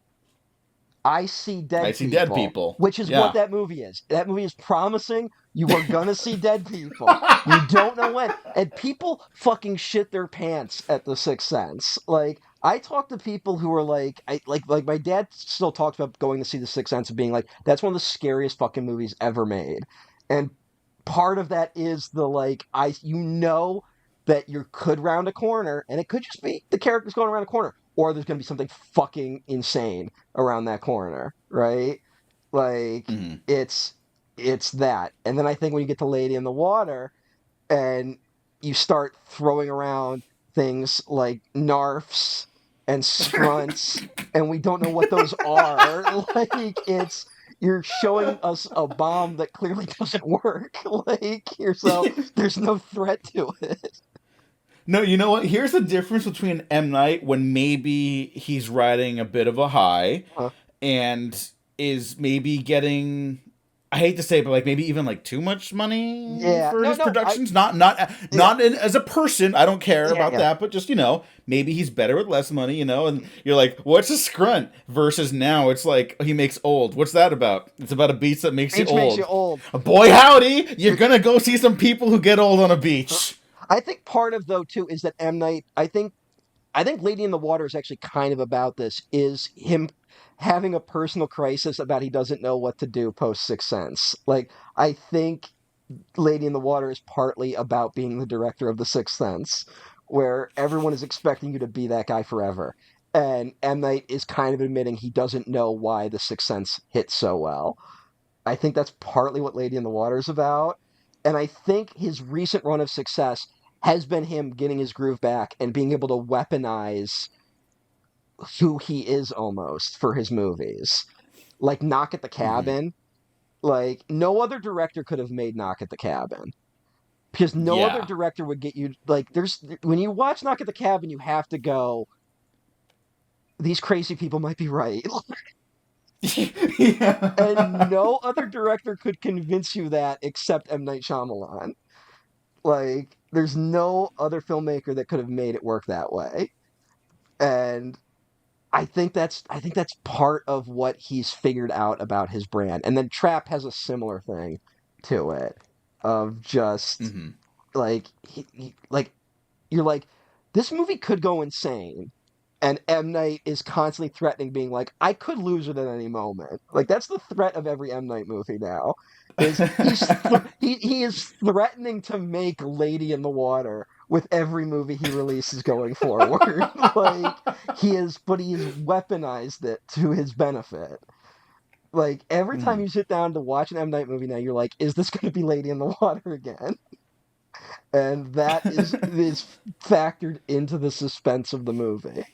I see I dead see dead people, people. which is what Yeah. that movie is. That movie is promising you are gonna see dead people. You don't know when. And people fucking shit their pants at The Sixth Sense. Like I talk to people who are like like my dad still talks about going to see The Sixth Sense and being like, that's one of the scariest fucking movies ever made. And part of that is the like you know that you could round a corner and it could just be the characters going around a corner or there's going to be something fucking insane around that corner, right? Like hmm it's it's that. And then I think when you get to Lady in the Water and you start throwing around things like narfs and scrunts and we don't know what those are, like it's you're showing us a bomb that clearly doesn't work. Like you're so there's no threat to it. No, you know what? Here's the difference between M. Night when maybe he's riding a bit of a high Uh, and is maybe getting, I hate to say it, but like maybe even like too much money yeah. for No, his no, I productions. yeah, As a person, I don't care yeah, about yeah. that, but just maybe he's better with less money, and you're like, what's a scrunt? Versus now, it's like he makes old. What's that about? It's about a beach that makes you Age makes you old. old. Boy, howdy, you're gonna go see some people who get old on a beach. I think part of though too is that M Night. I think Lady in the Water is actually kind of about this. Is him having a personal crisis about he doesn't know what to do post Sixth Sense. Like I think Lady in the Water is partly about being the director of the Sixth Sense, where everyone is expecting you to be that guy forever. And M Night is kind of admitting he doesn't know why the Sixth Sense hit so well. I think that's partly what Lady in the Water is about. And I think his recent run of success has been him getting his groove back and being able to weaponize who he is almost for his movies. Like Knock at the hmm Cabin. Like no other director could have made Knock at the Cabin. Because no other Yeah. director would get you like there's when you watch Knock at the Cabin, you have to go, these crazy people might be right. And yeah. no other director could convince you that except M. Night Shyamalan. Like, there's no other filmmaker that could have made it work that way. And I think that's part of what he's figured out about his brand. And then Trap has a similar thing to it of just hmm like like you're like this movie could go insane And M. Night is constantly threatening, being like, "I could lose it at any moment." Like that's the threat of every M. Night movie now. Is he is threatening to make Lady in the Water with every movie he releases going forward. Like but he has weaponized it to his benefit. Like every time Mhm. you sit down to watch an M. Night movie now, you're like, "Is this going to be Lady in the Water again?" And that is factored into the suspense of the movie.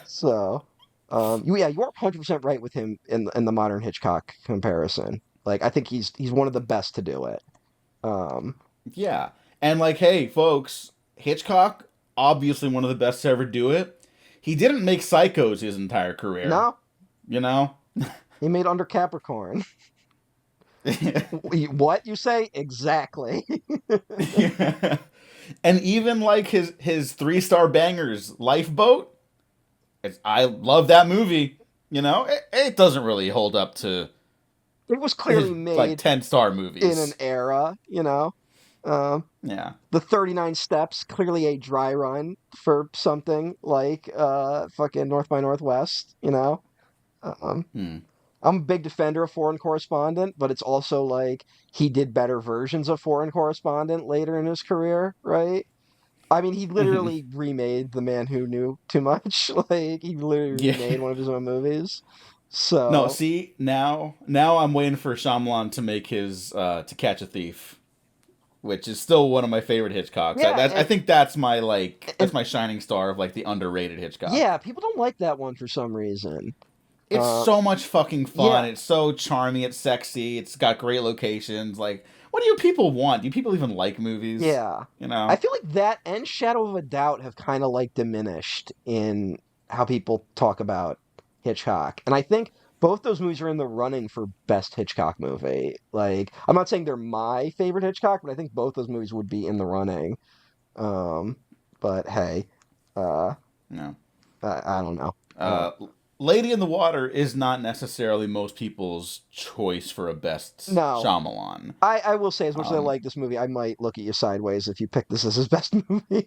So, yeah, you are 100% right with him in the modern Hitchcock comparison. Like, I think he's one of the best to do it. Um, Yeah. And like, hey, folks, Hitchcock, obviously one of the best to ever do it. He didn't make Psychos his entire career, no, you know? he made Under Capricorn. What you say exactly? Yeah. And even like his 3-star bangers, Lifeboat, I love that movie. It doesn't really hold up to It was his clearly like made 10-star in an movies. era, you know. Um, Yeah. the 39 Steps, clearly a dry run for something like fucking North by Northwest, you know. Um, Hmm. I'm a big defender of Foreign Correspondent, but it's also like he did better versions of Foreign Correspondent later in his career, right? I mean, he Hmm. literally remade The Man Who Knew Too Much. Like, he literally Yeah. remade one of his own movies. No, So, see, now I'm waiting for Shyamalan to make his To Catch a Thief, which is still one of my favorite Hitchcocks. yeah, I think that's and my shining star of like the underrated Hitchcock. yeah, people don't like that one for some reason. It's Uh, so much fucking fun. yeah, It's so charming. It's sexy. It's got great locations. Like, what do you people want? Do people even like movies? yeah. You I know? feel like that and Shadow of a Doubt have kind of like diminished in how people talk about Hitchcock. And I think both those movies are in the running for best Hitchcock movie. Like, I'm not saying they're my favorite Hitchcock, but I think both those movies would be in the running. Um, but hey, uh, No. I don't know. Uh, Uh, Lady in the Water is not necessarily most people's choice for a best no, Shyamalan. I will say, as much as I Um, like this movie, I might look at you sideways if you pick this as his best movie.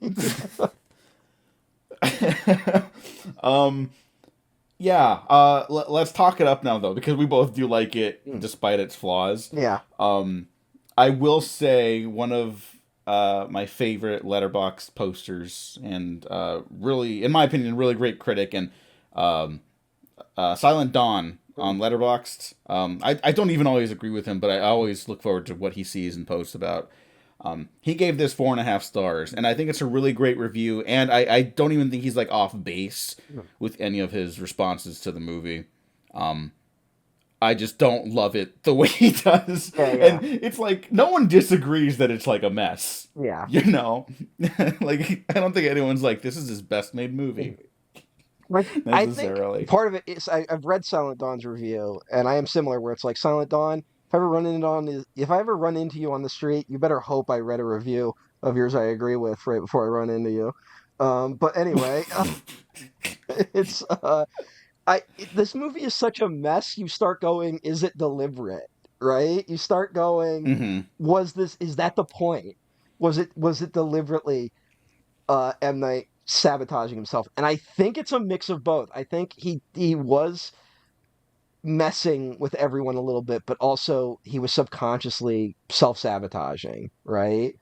um, yeah. Let's talk it up now, though, because we both do like it Mm, despite its flaws. yeah. Um, I will say one of my favorite Letterboxd posters, and really, in my opinion, really great critic, and um, Silent Dawn on Letterboxd. I don't even always agree with him, but I always look forward to what he sees and posts about. He gave this 4.5 stars, and I think it's a really great review. And I don't even think he's like off base Mm. with any of his responses to the movie. Um, I just don't love it the way he does, Yeah, yeah, and it's like no one disagrees that it's like a mess. yeah. You know, like I don't think anyone's like this is his best made movie Like I think necessarily. part of it is I've read Silent Dawn's review, and I am similar where it's like Silent Dawn. If I ever run into you on the street, you better hope I read a review of yours I agree with right before I run into you. But anyway, it's this movie is such a mess. You start going, is it deliberate? Right? You start going, Hmm. is that the point? Was it deliberately M. Night sabotaging himself? And I think it's a mix of both. I think he was messing with everyone a little bit, but also he was subconsciously self-sabotaging, right?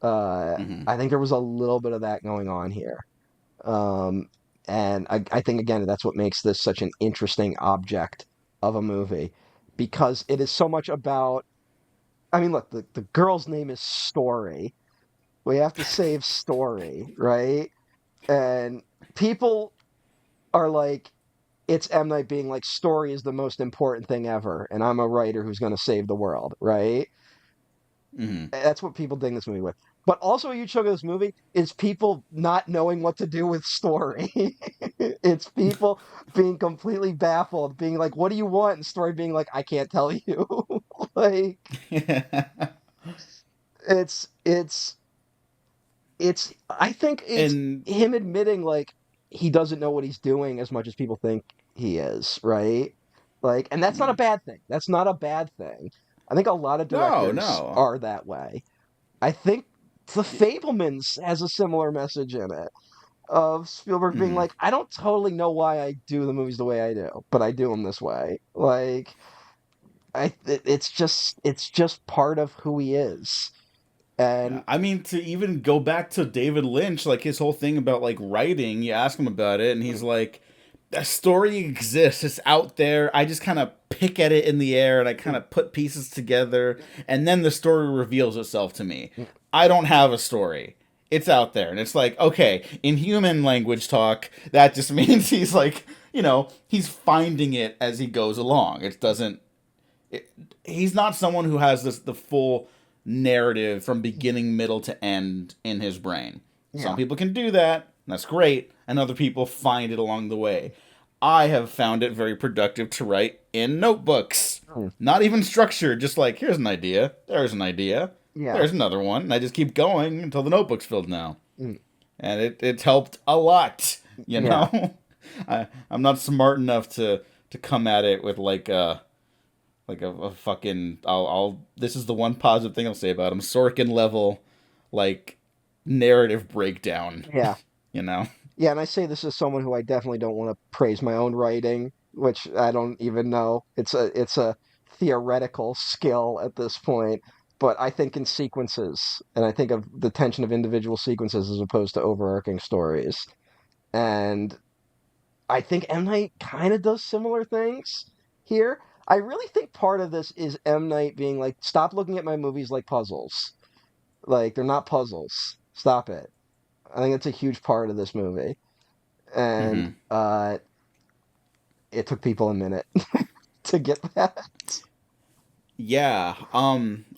Hmm. I think there was a little bit of that going on here. Um, and I think again that's what makes this such an interesting object of a movie because it is so much about. I mean, look, the girl's name is Story. We have to save Story, right? And people are like, it's M. Night being like, Story is the most important thing ever, and I'm a writer who's going to save the world, right? Hmm. That's what people ding this movie with. But also, a huge chunk of this movie is people not knowing what to do with Story. It's people being completely baffled, being like, "What do you want?" And Story being like, "I can't tell you." Like, it's I think it's And him admitting like he doesn't know what he's doing as much as people think he is, right? Like, and that's not a bad thing. That's not a bad thing. I think a lot of no, directors no, are that way. I think The Fablemans has a similar message in it. of Spielberg being Mhm. like, I don't totally know why I do the movies the way I do, but I do them this way. Like, it's just part of who he is. Yeah, And I mean, to even go back to David Lynch, like his whole thing about like writing, you ask him about it, and he's like, "That story exists. It's out there. I just kind of pick at it in the air, and I kind of put pieces together, and then the story reveals itself to me. I don't have a story. It's out there, and it's like, okay, in human language talk, that just means he's like, he's finding it as he goes along. It doesn't it, he's not someone who has the full narrative from beginning, middle to end in his brain. Some yeah, people can do that. That's great, and other people find it along the way. I have found it very productive to write in notebooks. mm, Not even structured, just like here's an idea, there's an idea, yeah, there's another one, and I just keep going until the notebook's filled now. mm, And it's helped a lot, you yeah. know? I'm not smart enough to come at it with like a fucking I'll this is the one positive thing I'll say about him, Sorkin level like narrative breakdown. Yeah. you know Yeah, and I say this as someone who I definitely don't want to praise my own writing, which I don't even know. It's a theoretical skill at this point, but I think in sequences, and I think of the tension of individual sequences as opposed to overarching stories. And I think M. Night kind of does similar things here. I really think part of this is M. Night being like, stop looking at my movies like puzzles. Like, they're not puzzles. Stop it. I think it's a huge part of this movie. And hmm it took people a minute to get that. yeah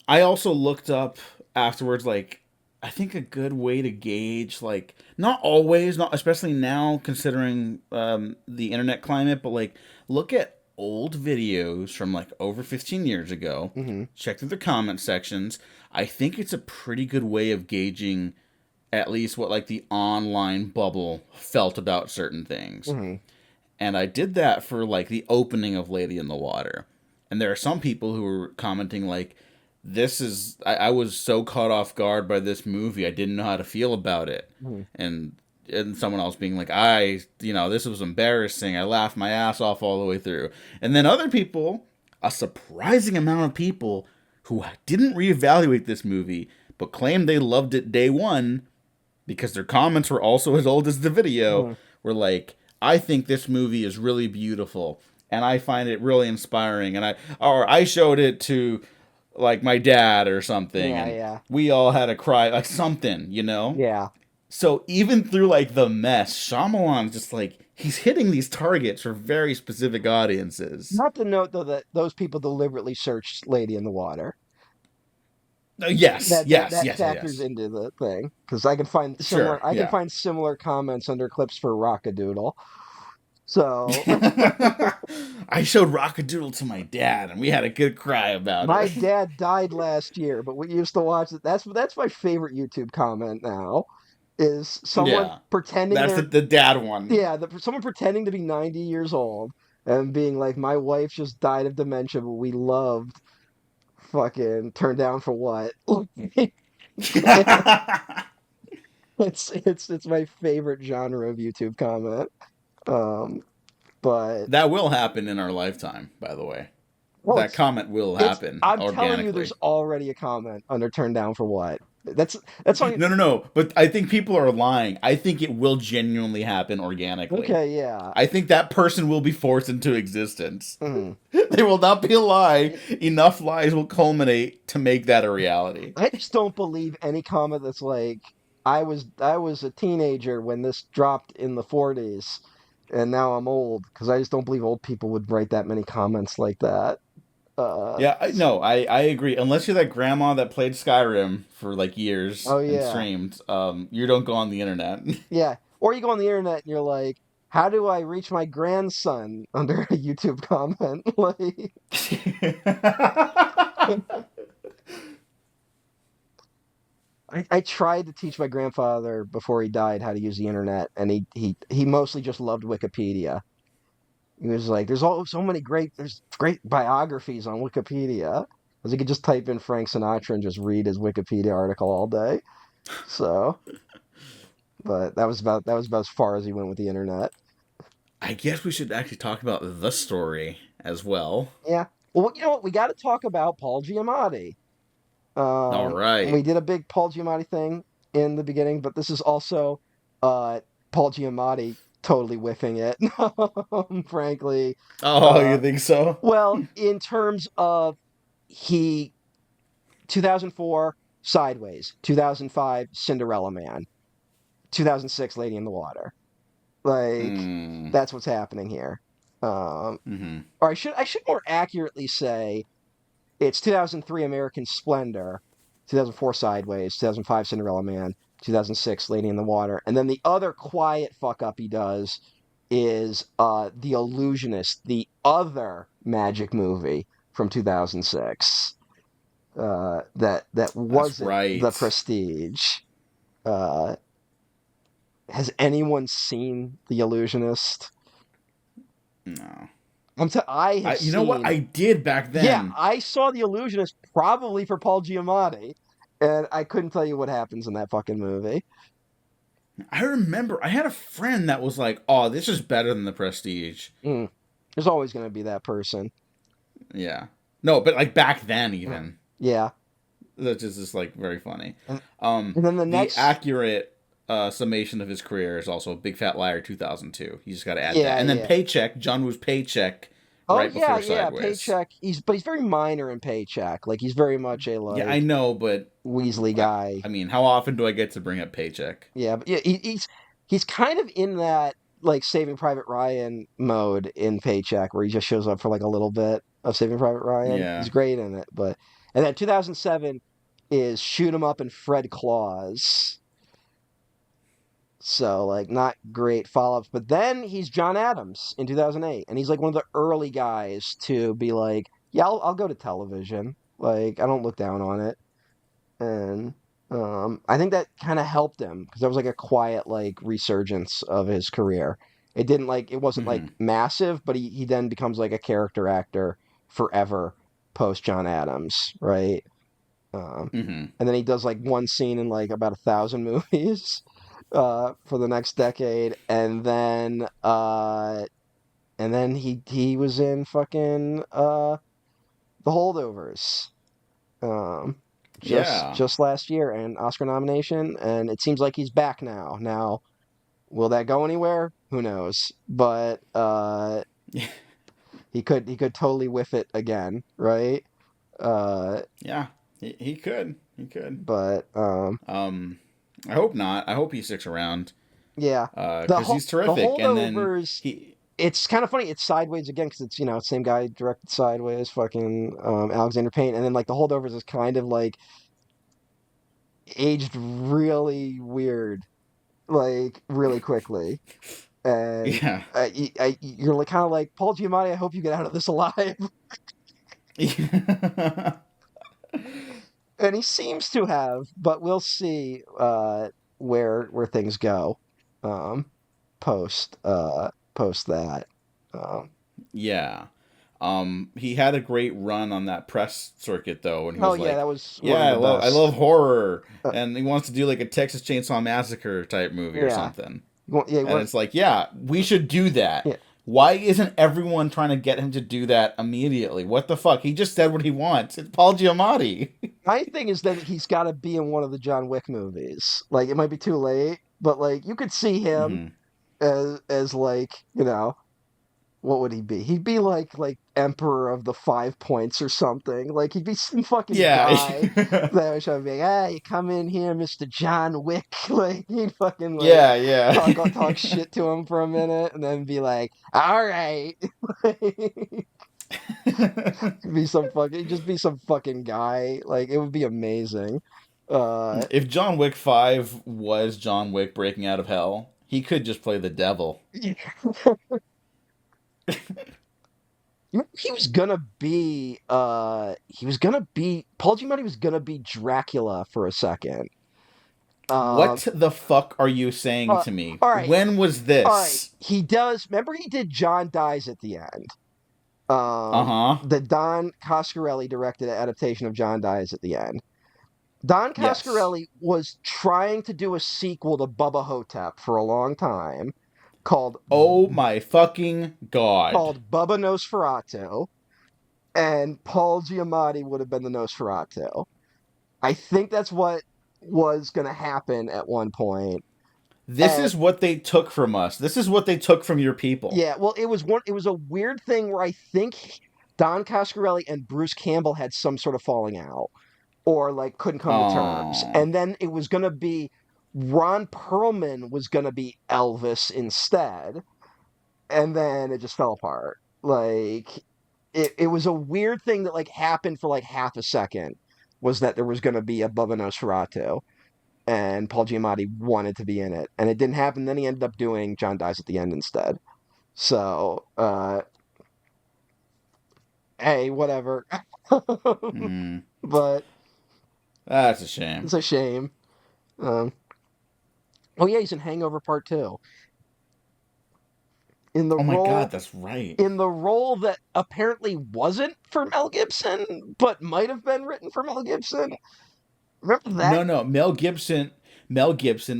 I also looked up afterwards, like I think a good way to gauge, like not always, not especially now considering the internet climate, but like look at old videos from like over 15 years ago, Hmm. check through the comment sections. I think it's a pretty good way of gauging at least what like the online bubble felt about certain things. Hmm. And I did that for like the opening of Lady in the Water. And there are some people who were commenting like, this is I was so caught off guard by this movie, I didn't know how to feel about it. Hmm. And someone else being like, this was embarrassing, I laughed my ass off all the way through. And then other people, a surprising amount of people who didn't reevaluate this movie but claimed they loved it day one because their comments were also as old as the video, Hmm. were like, I think this movie is really beautiful and I find it really inspiring, and I showed it to like my dad or something, Yeah, and yeah, we all had a cry, like something. yeah. So even through like the mess, Shyamalan's just like he's hitting these targets for very specific audiences. Not to note though that those people deliberately searched "Lady in the Water." Yes, yes, That yes, yes, factors yes. into the thing because I can find Sure, similar. I can yeah. find similar comments under clips for Rockadoodle. So I showed Rockadoodle to my dad, and we had a good cry about my it. dad died last year, but we used to watch it. That's my favorite YouTube comment now. Is someone Yeah, pretending that's the, they're the dad one. yeah, someone pretending to be 90 years old and being like, my wife just died of dementia, but we loved fucking Turned Down for What? It's my favorite genre of YouTube comment. Um, but That will happen in our lifetime, by the way. well, That comment will it's happen I'm telling you, there's organically. already a comment under Turned Down for What. That's on. No, no, no. But I think people are lying. I think it will genuinely happen organically. Okay, yeah. I think that person will be forced into existence. Mhm. There will not be a lie. Enough lies will culminate to make that a reality. I just don't believe any comment that's like, I was a teenager when this dropped in the 40s, and now I'm old because I just don't believe old people would write that many comments like that. Uh, Yeah, no, I agree. Unless you're that grandma that played Skyrim for like years oh and yeah, streamed, you don't go on the internet. yeah. Or you go on the internet and you're like, how do I reach my grandson under a YouTube comment? Like, I tried to teach my grandfather before he died how to use the internet, and he mostly just loved Wikipedia. He was like, there's great biographies on Wikipedia. Because he could just type in Frank Sinatra and just read his Wikipedia article all day. So, But that was about as far as he went with the internet. I guess we should actually talk about the story as well. Yeah. Well, you know what? We got to talk about Paul Giamatti. All right. We did a big Paul Giamatti thing in the beginning, but this is also uh, Paul Giamatti totally whiffing it. Frankly, Oh, you uh, think so? well, in terms of he 2004 Sideways, 2005 Cinderella Man, 2006 Lady in the Water. Like Mm. that's what's happening here. Mm-hmm. Or I should more accurately say it's 2003 American Splendor, 2004 Sideways, 2005 Cinderella Man, 2006 Lady in the Water, and then the other quiet fuck up he does is The Illusionist, the other magic movie from 2006. That That's wasn't The right. Prestige. Uh, has anyone seen The Illusionist? No. I have You know what? seen. I did back Yeah, then. I saw The Illusionist probably for Paul Giamatti, and I couldn't tell you what happens in that fucking movie. I remember I had a friend that was like, "Oh, this is better than The Prestige." Mm. There's always going to be that person. Yeah. No, but like back then, even Yeah, that's just like very funny. and, and then the The next. accurate summation of his career is also Big Fat Liar 2002. You just got to add that, Yeah, and then yeah. Paycheck, John Woo's Paycheck, Oh right yeah, before yeah. Sideways. Paycheck. He's very minor in Paycheck. Like he's very much a Yeah, I know, but Weasley I, guy. I mean, how often do I get to bring up Paycheck? Yeah, but yeah, he's kind of in that like Saving Private Ryan mode in Paycheck, where he just shows up for like a little bit of Saving Private Ryan. He's Yeah. great in it, but and then 2007 is Shoot 'Em Up and Fred Claus. So like not great follow-ups, but then he's John Adams in 2008, and he's like one of the early guys to be like, yeah, I'll go to television. Like I don't look down on it. And I think that kind of helped him because there was like a quiet like resurgence of his career. It wasn't Mm-hmm. like massive, but he then becomes like a character actor forever post John Adams, right? Mm-hmm. And then he does like one scene in like about 1,000 movies for the next decade, and then he was in fucking The Holdovers. Um, Yeah. just last year, and Oscar nomination, and it seems like he's back now. Now, will that go anywhere? Who knows? But he could totally whiff it again, right? Uh, Yeah. He could. He could. but Um, I hope not. I hope he sticks around. yeah, Because he's the terrific. And then Holdovers. he. It's kind of funny. It's Sideways again because it's same guy directed Sideways, fucking Alexander Payne, and then like the Holdovers is kind of like aged really weird, like really quickly. And Yeah. you're like kind of like Paul Giamatti. I hope you get out of this alive. And he seems to have, but we'll see where things go um, post that. Um, Yeah. He had a great run on that press circuit though, and he oh was yeah, that like, was one "Yeah, of the I best. love horror," Uh, and he wants to do like a Texas Chainsaw Massacre type movie or yeah, something. yeah, And it's like, yeah, we should do that. yeah. Why isn't everyone trying to get him to do that immediately? What the fuck? He just said what he wants. It's Paul Giamatti. My thing is that he's got to be in one of the John Wick movies. Like it might be too late, but like you could see him Hmm. as like what would he be? He'd be like Emperor of the Five Points or something. Like he'd be some fucking Yeah. guy that was trying to be like, ah, you come in here, Mister John Wick. Like he'd fucking like Yeah, yeah. talk shit to him for a minute, and then be like, all right, just be some fucking guy. Like it would be amazing. Uh, If John Wick 5 was John Wick breaking out of hell, he could just play the devil. he was gonna be Paul Giamatti was gonna be Dracula for a second. Uh, What the fuck are you saying uh to me? all right, When was all right. this? He does. Remember, he did John Dies at the End. Uh huh. The Don Coscarelli directed adaptation of John Dies at the End. Don Yes. Coscarelli was trying to do a sequel to Bubba Hotep for a long time called Oh my fucking god. Bubba Nosferatu, and Paul Giamatti would have been the Nosferatu. I think that's what was going to happen at one point. This And is what they took from us. This is what they took from your people. yeah, well, it was a weird thing where I think Don Coscarelli and Bruce Campbell had some sort of falling out or like couldn't come to terms. Oh. And then it was going to be Ron Perlman was going to be Elvis instead. And then it just fell apart. Like it was a weird thing that like happened for like half a second was that there was going to be a Bubba Nosferatu and Paul Giamatti wanted to be in it. And it didn't happen. Then he ended up doing John Dies at the End instead. So, hey, whatever. Hmm. But That's a shame. it's a shame. Um, oh yeah, he's in Hangover Part 2. In the Oh my god, role that's right. in the role that apparently wasn't for Mel Gibson, but might have been written for Mel Gibson. Remember that? No, no, Mel Gibson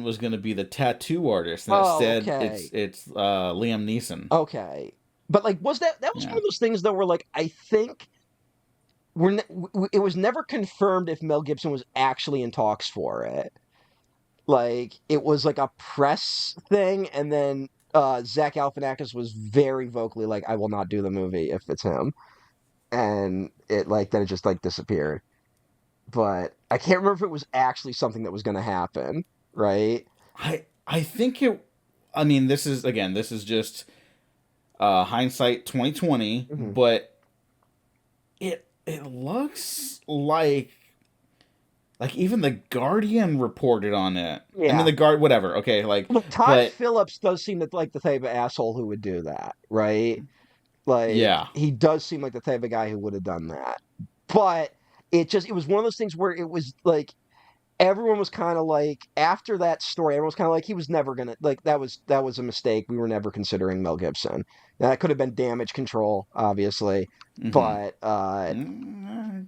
was going to be the tattoo artist, and Oh, instead okay. it's Liam Neeson. Okay. But like was that was one Yeah. of those things that were like I think it was never confirmed if Mel Gibson was actually in talks for it. Like it was like a press thing, and then Zach Galifianakis was very vocally like, "I will not do the movie if it's him," and it like then it just like disappeared. But I can't remember if it was actually something that was going to happen, right? I think it. I mean, this is just hindsight 2020, Hmm. but it looks like even the Guardian reported on it. I mean, Yeah. the guard, whatever. Okay, like, Look, Todd but Phillips does seem like the type of asshole who would do that, right? Like yeah, he does seem like the type of guy who would have done that. But it was one of those things where it was like everyone was kind of like after that story, everyone was kind of like he was never gonna like that was a mistake. We were never considering Mel Gibson. Now, that could have been Damage Control, obviously, mm-hmm. but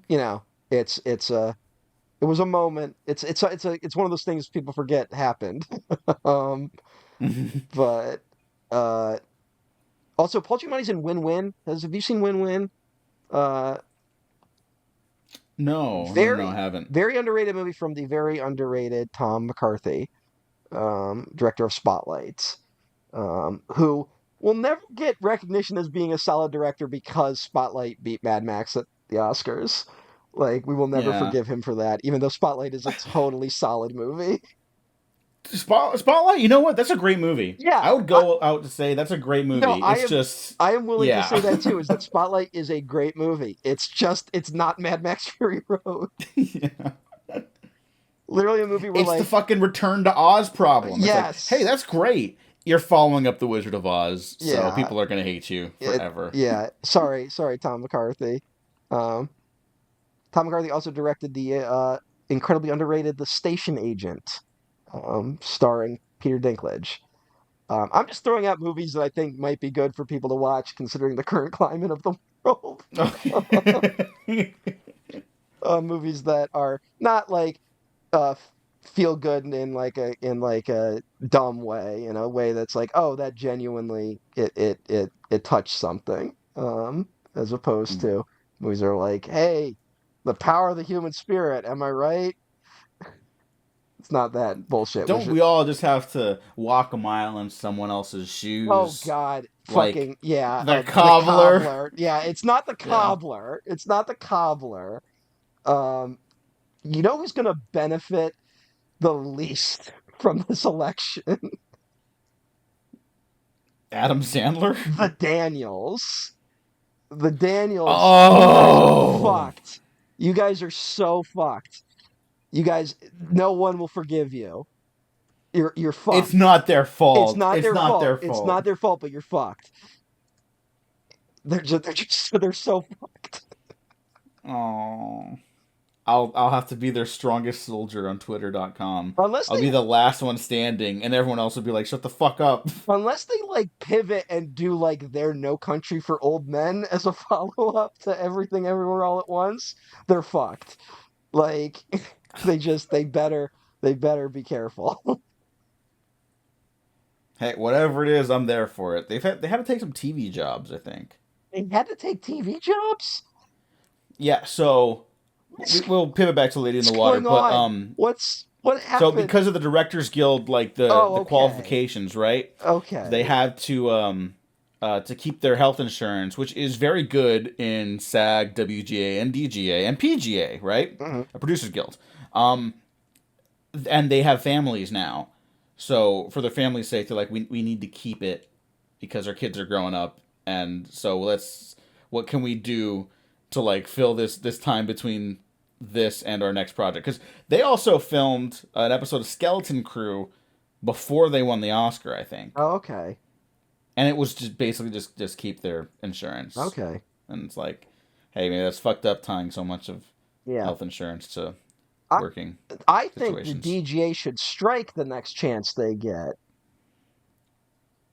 you know, it's a it was a moment. It's one of those things people forget happened. um, but uh, also Paul Giamatti's in Win Win. Have you seen Win Win? Uh, No, no, no, no, I very haven't. very underrated movie from the very underrated Tom McCarthy, director of Spotlight, who will never get recognition as being a solid director because Spotlight beat Mad Max at the Oscars. Like we will never Yeah, forgive him for that, even though Spotlight is a totally solid movie. Spotlight. You know what? That's a great movie. Yeah, I would go out to say that's a great no, movie. It's just, I am willing to say yeah, that too. Is that Spotlight is a great movie. It's just it's not Mad Max Fury Road. yeah. Literally a movie where It's the like fucking Return to Oz problem. It's like, hey, yes, that's great. You're following up the Wizard of Oz, so yeah, people are gonna hate you forever. yeah. Sorry, Tom McCarthy. Um, Tom McCarthy also directed the incredibly underrated The Station Agent, starring Peter Dinklage. I'm just throwing out movies that I think might be good for people to watch, considering the current climate of the world. Movies that are not like uh, feel good in like a dumb way, in a way that's like, oh, that genuinely it touched something. As opposed to movies that are like, hey, the power of the human spirit. Am I right? It's not that bullshit. We Don't should. we all just have to walk a mile in someone else's Oh shoes? God, Like fucking yeah. the The cobbler? cobbler. Yeah, it's not the Yeah. cobbler. It's not the cobbler. Um, you know who's gonna benefit the least from this election? Adam Sandler? The Daniels. The Daniels. You guys are Oh! fucked. You guys are so fucked. You guys, no one will forgive you. You're It's fucked. not their It's fault. not It's their not fault. their It's not fault. their fault, but you're fucked. They're so fucked. Oh. I'll have to be their strongest soldier on twitter.com. Unless I'll they be the last one standing and everyone else will be like, "Shut the fuck up." unless they like pivot and do like their No Country for Old Men as a follow up to Everything Everywhere All at Once, they're fucked. Like they better be careful. Hey, whatever it is, I'm there for it. They had to take some TV jobs, I think. They had to take TV jobs. Yeah, so What's, we'll pivot back to Lady in what's the Water, going but on? What so happened? because of the Directors Guild, like Oh, the okay, qualifications, right? They okay. had to keep their health insurance, which is very good in SAG, WGA, and DGA and PGA, right? Mhm. A Producers Guild. Um, and they have families now, so for their family's sake, they're like, we need to keep it because our kids are growing up, and so what can we do to like fill this time between this and our next project? Because they also filmed an episode of Skeleton Crew before they won the Oscar, I think, Oh, okay, and it was just basically just keep their insurance, okay. and it's like, hey, man, that's fucked up tying so much of Yeah. health insurance to I working I think the situations. DGA should strike the next chance they get.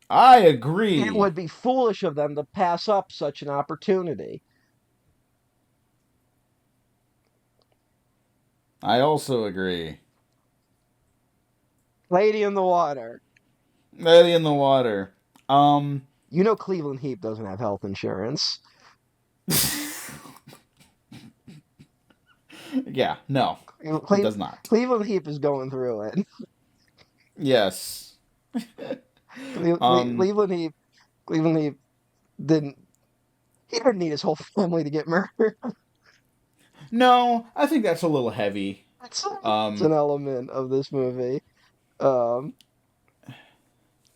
I It agree. would be foolish of them to pass up such an opportunity. I also agree. Lady in the Water. Lady in the Water. Um, You know Cleveland Heap doesn't have health insurance. yeah, no, it Cle- does not. Cleveland Heap is going through it. Yes. um, Cleveland Heap, Cleveland Heap didn't. He didn't need his whole family to get murdered. no, I think that's a little heavy. It's an element of this movie. Um,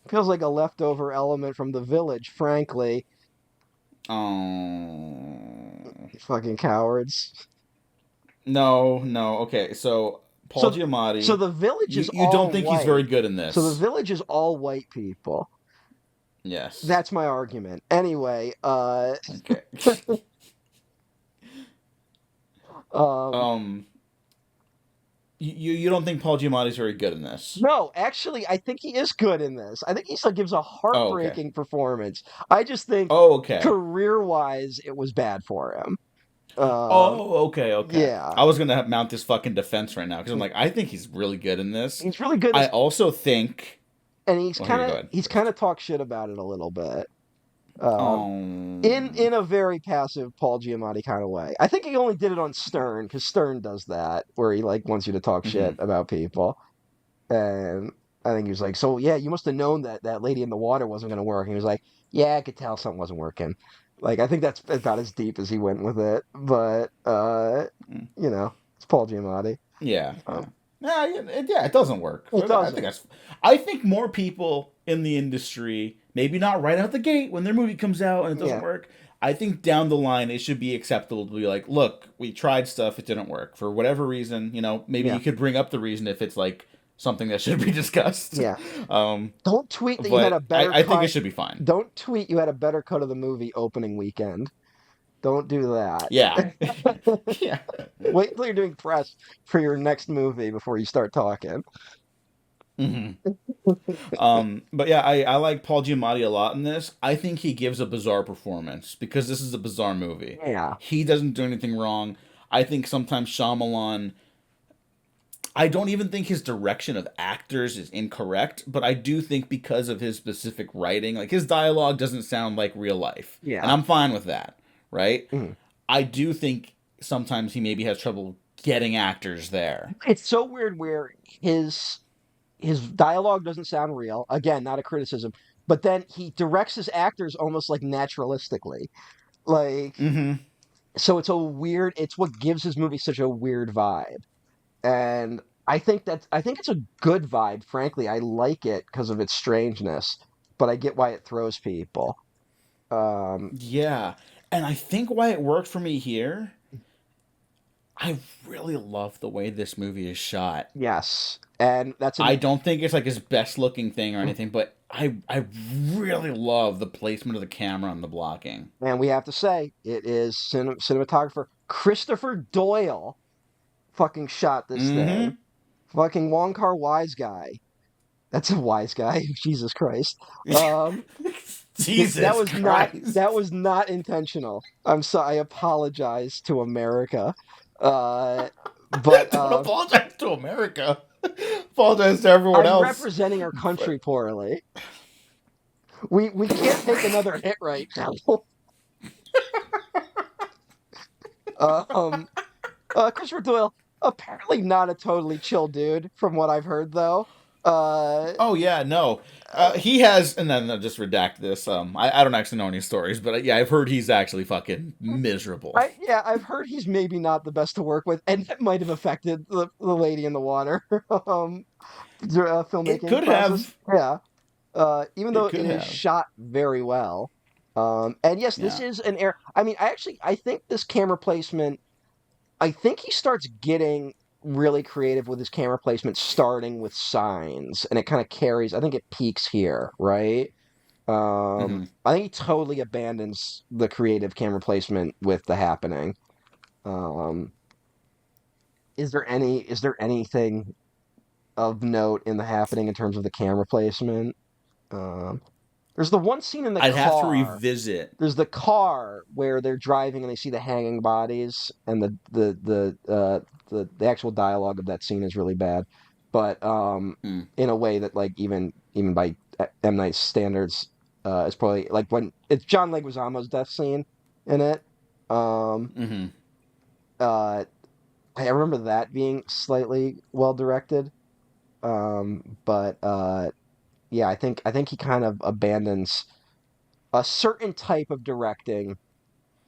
Feels like a leftover element from The Village, frankly. Um, Fucking cowards. no. Okay, so Paul So, so Giamatti, the village is you don't all think he's very white. good in So the this? village is all white people. Yes. That's my argument. Anyway, Okay. um, um, you don't think Paul Giamatti's very good in this? no, actually, I think he is good in this. I think he still gives a Oh, okay. heartbreaking performance. I just think Oh, okay. career-wise, it was bad for him. Um, Oh, okay. yeah, I was gonna mount this fucking defense right now because I'm like, I think he's really good in this. he's really good in I this, also think. and he's Well, here kind you go of ahead he's kind first. of talked shit about it a little bit. Um, Um. in a very passive Paul Giamatti kind of way. I think he only did it on Stern because Stern does that where he like wants you to talk shit Mhm. about people. And I think he was like, "So yeah, you must have known that that Lady in the Water wasn't going to work." And he was like, "Yeah, I could tell something wasn't working." Like I think that's about as deep as he went with it. But Mm. it's Paul Giamatti. Yeah. Um, Yeah, it doesn't work. it I think doesn't. that's. I think more people in the industry, maybe not right out the gate when their movie comes out and it doesn't Yeah, work. I think down the line it should be acceptable to be like, look, we tried stuff, it didn't work for whatever reason. Maybe yeah, you could bring up the reason if it's like something that should be discussed. yeah. um, Don't tweet that you had a but better I think it cut. should be fine. Don't tweet you had a better cut of the movie opening weekend. Don't do that. Yeah, yeah. Wait until you're doing press for your next movie before you start talking. hmm but yeah, I like Paul Giamatti a lot in this. I think he gives a bizarre performance because this is a bizarre movie. Yeah. He doesn't do anything wrong. I think sometimes Shyamalan. I don't even think his direction of actors is incorrect, but I do think because of his specific writing, like his dialogue doesn't sound like real life, and Yeah. I'm fine with that, right? Mhm. I do think sometimes he maybe has trouble getting actors there. It's so weird where his dialogue doesn't sound real. Again, not a criticism, but then he directs his actors almost like naturalistically. Like Mm-hmm. so it's what gives his movie such a weird vibe. And I think it's a good vibe, frankly. I like it because of its strangeness, but I get why it throws people. Um Yeah, and I think why it worked for me here, I really love the way this movie is shot. yes. And that's I an don't think it's like his best looking thing or anything, but I really love the placement of the camera and the blocking. and we have to say it is cinematographer Christopher Doyle fucking shot this thing. Mm-hmm. Fucking Wong Kar Wise guy. That's a wise guy. Jesus Christ. Um, Jesus that Christ. was not intentional. I'm sorry. I apologize to America. Uh, But Don't apologize to America. Apologize to everyone I'm else. representing our country But poorly. We can't make another hit right now. um, Christopher Doyle, apparently not a totally chill dude, from what I've heard, though. Uh, oh yeah, no. He has, and then I'll just redact this. I don't actually know any stories, but yeah, I've heard he's actually fucking miserable. yeah, I've heard he's maybe not the best to work with, and that might have affected the Lady in the Water It filmmaking could process. have. Yeah, even though It it could is have. shot very well. And yes, this Yeah. is an air. I mean, I think this camera placement. I think he starts getting really creative with his camera placement, starting with Signs, and it kind of carries. I think it peaks here, right? Hmm. I think he totally abandons the creative camera placement with The Happening. Um, is there anything of note in The Happening in terms of the camera placement? Um, there's the one scene in the I'd have to car. revisit. There's the car where they're driving and they see the hanging bodies, and the actual dialogue of that scene is really bad, but Mm. in a way that like even by M. Night's standards, it's probably like when it's John Leguizamo's death scene in it. Um, Hmm. uh, I remember that being slightly well directed. But yeah, I think he kind of abandons a certain type of directing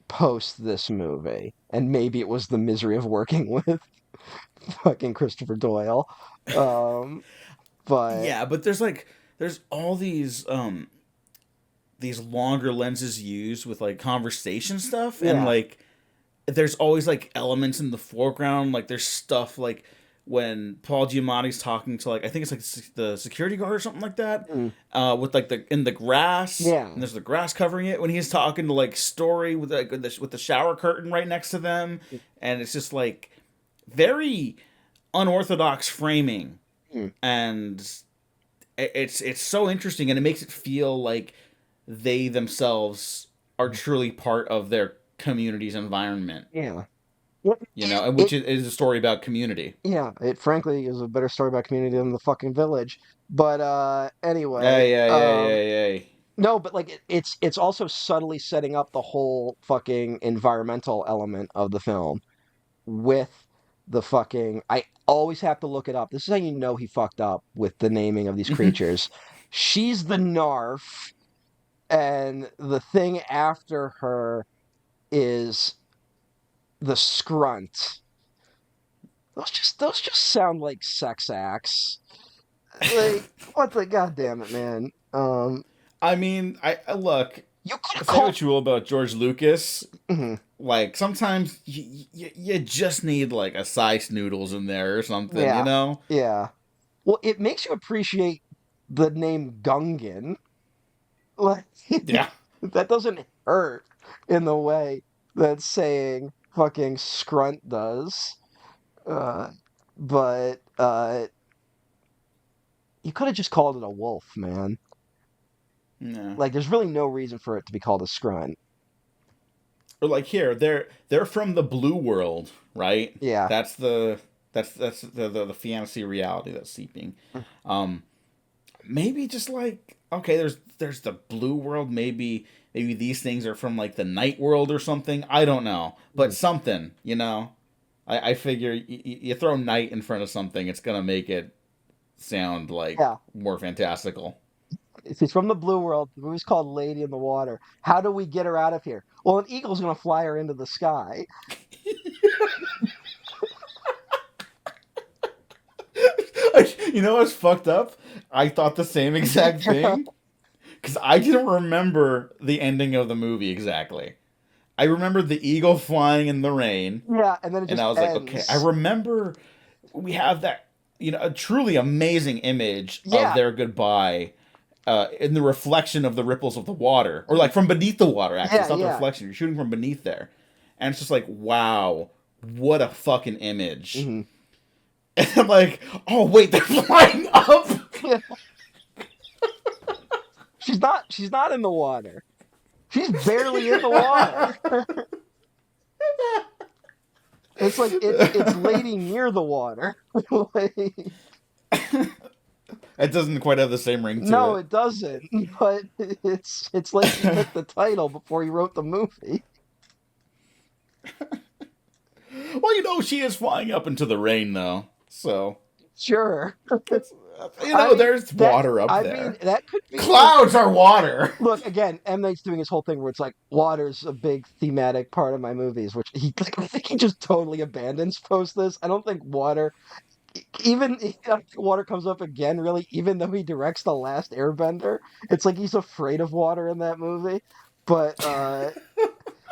post this movie, and maybe it was the misery of working with fucking Christopher Doyle. Um, but Yeah, but there's all these longer lenses used with like conversation stuff, and yeah, like there's always like elements in the foreground, like there's stuff like when Paul Giamatti's talking to like I think it's like the security guard or something like that, mm, with like the in the grass, yeah, and there's the grass covering it when he's talking to like Story with like with the shower curtain right next to them, and it's just like very unorthodox framing, mm, and it's so interesting, and it makes it feel like they themselves are truly part of their community's environment, yeah. Well, and which is a story about community. yeah, it frankly is a better story about community than the fucking village. But anyway, Hey, hey, hey, hey, hey. no, but like it's also subtly setting up the whole fucking environmental element of the film with the fucking I always have to look it up. This is how you know he fucked up with the naming of these creatures. She's the Narf, and the thing after her is the Scrunt. Those just sound like sex acts. Like what the goddamn it, man. I mean, I look. You could have Say called. what you will about George Lucas. Mhm. Like sometimes you just need like a sliced noodles in there or something, Yeah, you know? yeah. Well, it makes you appreciate the name Gungan. Like Yeah. that doesn't hurt in the way that saying fucking Scrunt does. Uh, but you could have just called it a wolf, man. Yeah. Like, there's really no reason for it to be called a Scrunt. Or like here, they're from the blue world, right? Yeah. That's that's the fantasy reality that's seeping. Um, maybe just like okay, there's the blue world. Maybe these things are from like the night world or something. I don't know, but Mm. something, I figure you throw night in front of something, it's gonna make it sound like Yeah. more fantastical. If he's from the blue world, the movie's called Lady in the Water. How do we get her out of here? Well, an eagle's gonna fly her into the sky. You know what's fucked up? I thought the same exact thing because I didn't remember the ending of the movie exactly. I remember the eagle flying in the rain, Yeah, and then it and just I was like, okay, I ends. remember we have that, a truly amazing image of Yeah, their goodbye in the reflection of the ripples of the water, or like from beneath the water. Actually, it's yeah, not the yeah. reflection; you're shooting from beneath there, and it's just like, wow, what a fucking image. Hmm. And I'm like, oh wait, they're flying up. Yeah. She's not in the water. She's barely in the water. It's like it's Lady Near the Water. Like, It doesn't quite have the same ring to no, it. it doesn't. But it's like he picked the title before he wrote the movie. Well, she is flying up into the rain though, so Sure. it's, I mean there's water up I mean there. that could be like, Clouds are water. look, again, M. Night's doing his whole thing where it's like water's a big thematic part of my movies, which I think he just totally abandons post this. I don't think water, even I don't think water comes up again, really, even though he directs The Last Airbender. It's like he's afraid of water in that movie. But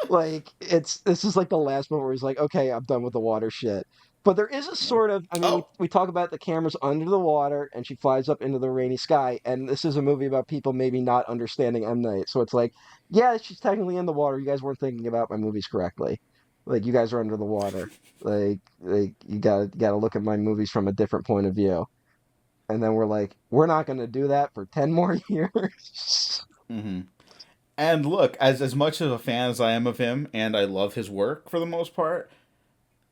like this is like the last moment where he's like, okay, I'm done with the water shit. But there is a sort of, I mean, Oh, we talk about the camera's under the water and she flies up into the rainy sky, and this is a movie about people maybe not understanding M. Night. So it's like, yeah, she's technically in the water. You guys weren't thinking about my movies correctly. Like you guys are under the water. Like you gotta look at my movies from a different point of view. And then we're like, we're not gonna do that for 10 more years. hmm. And look, as much of a fan as I am of him, and I love his work for the most part,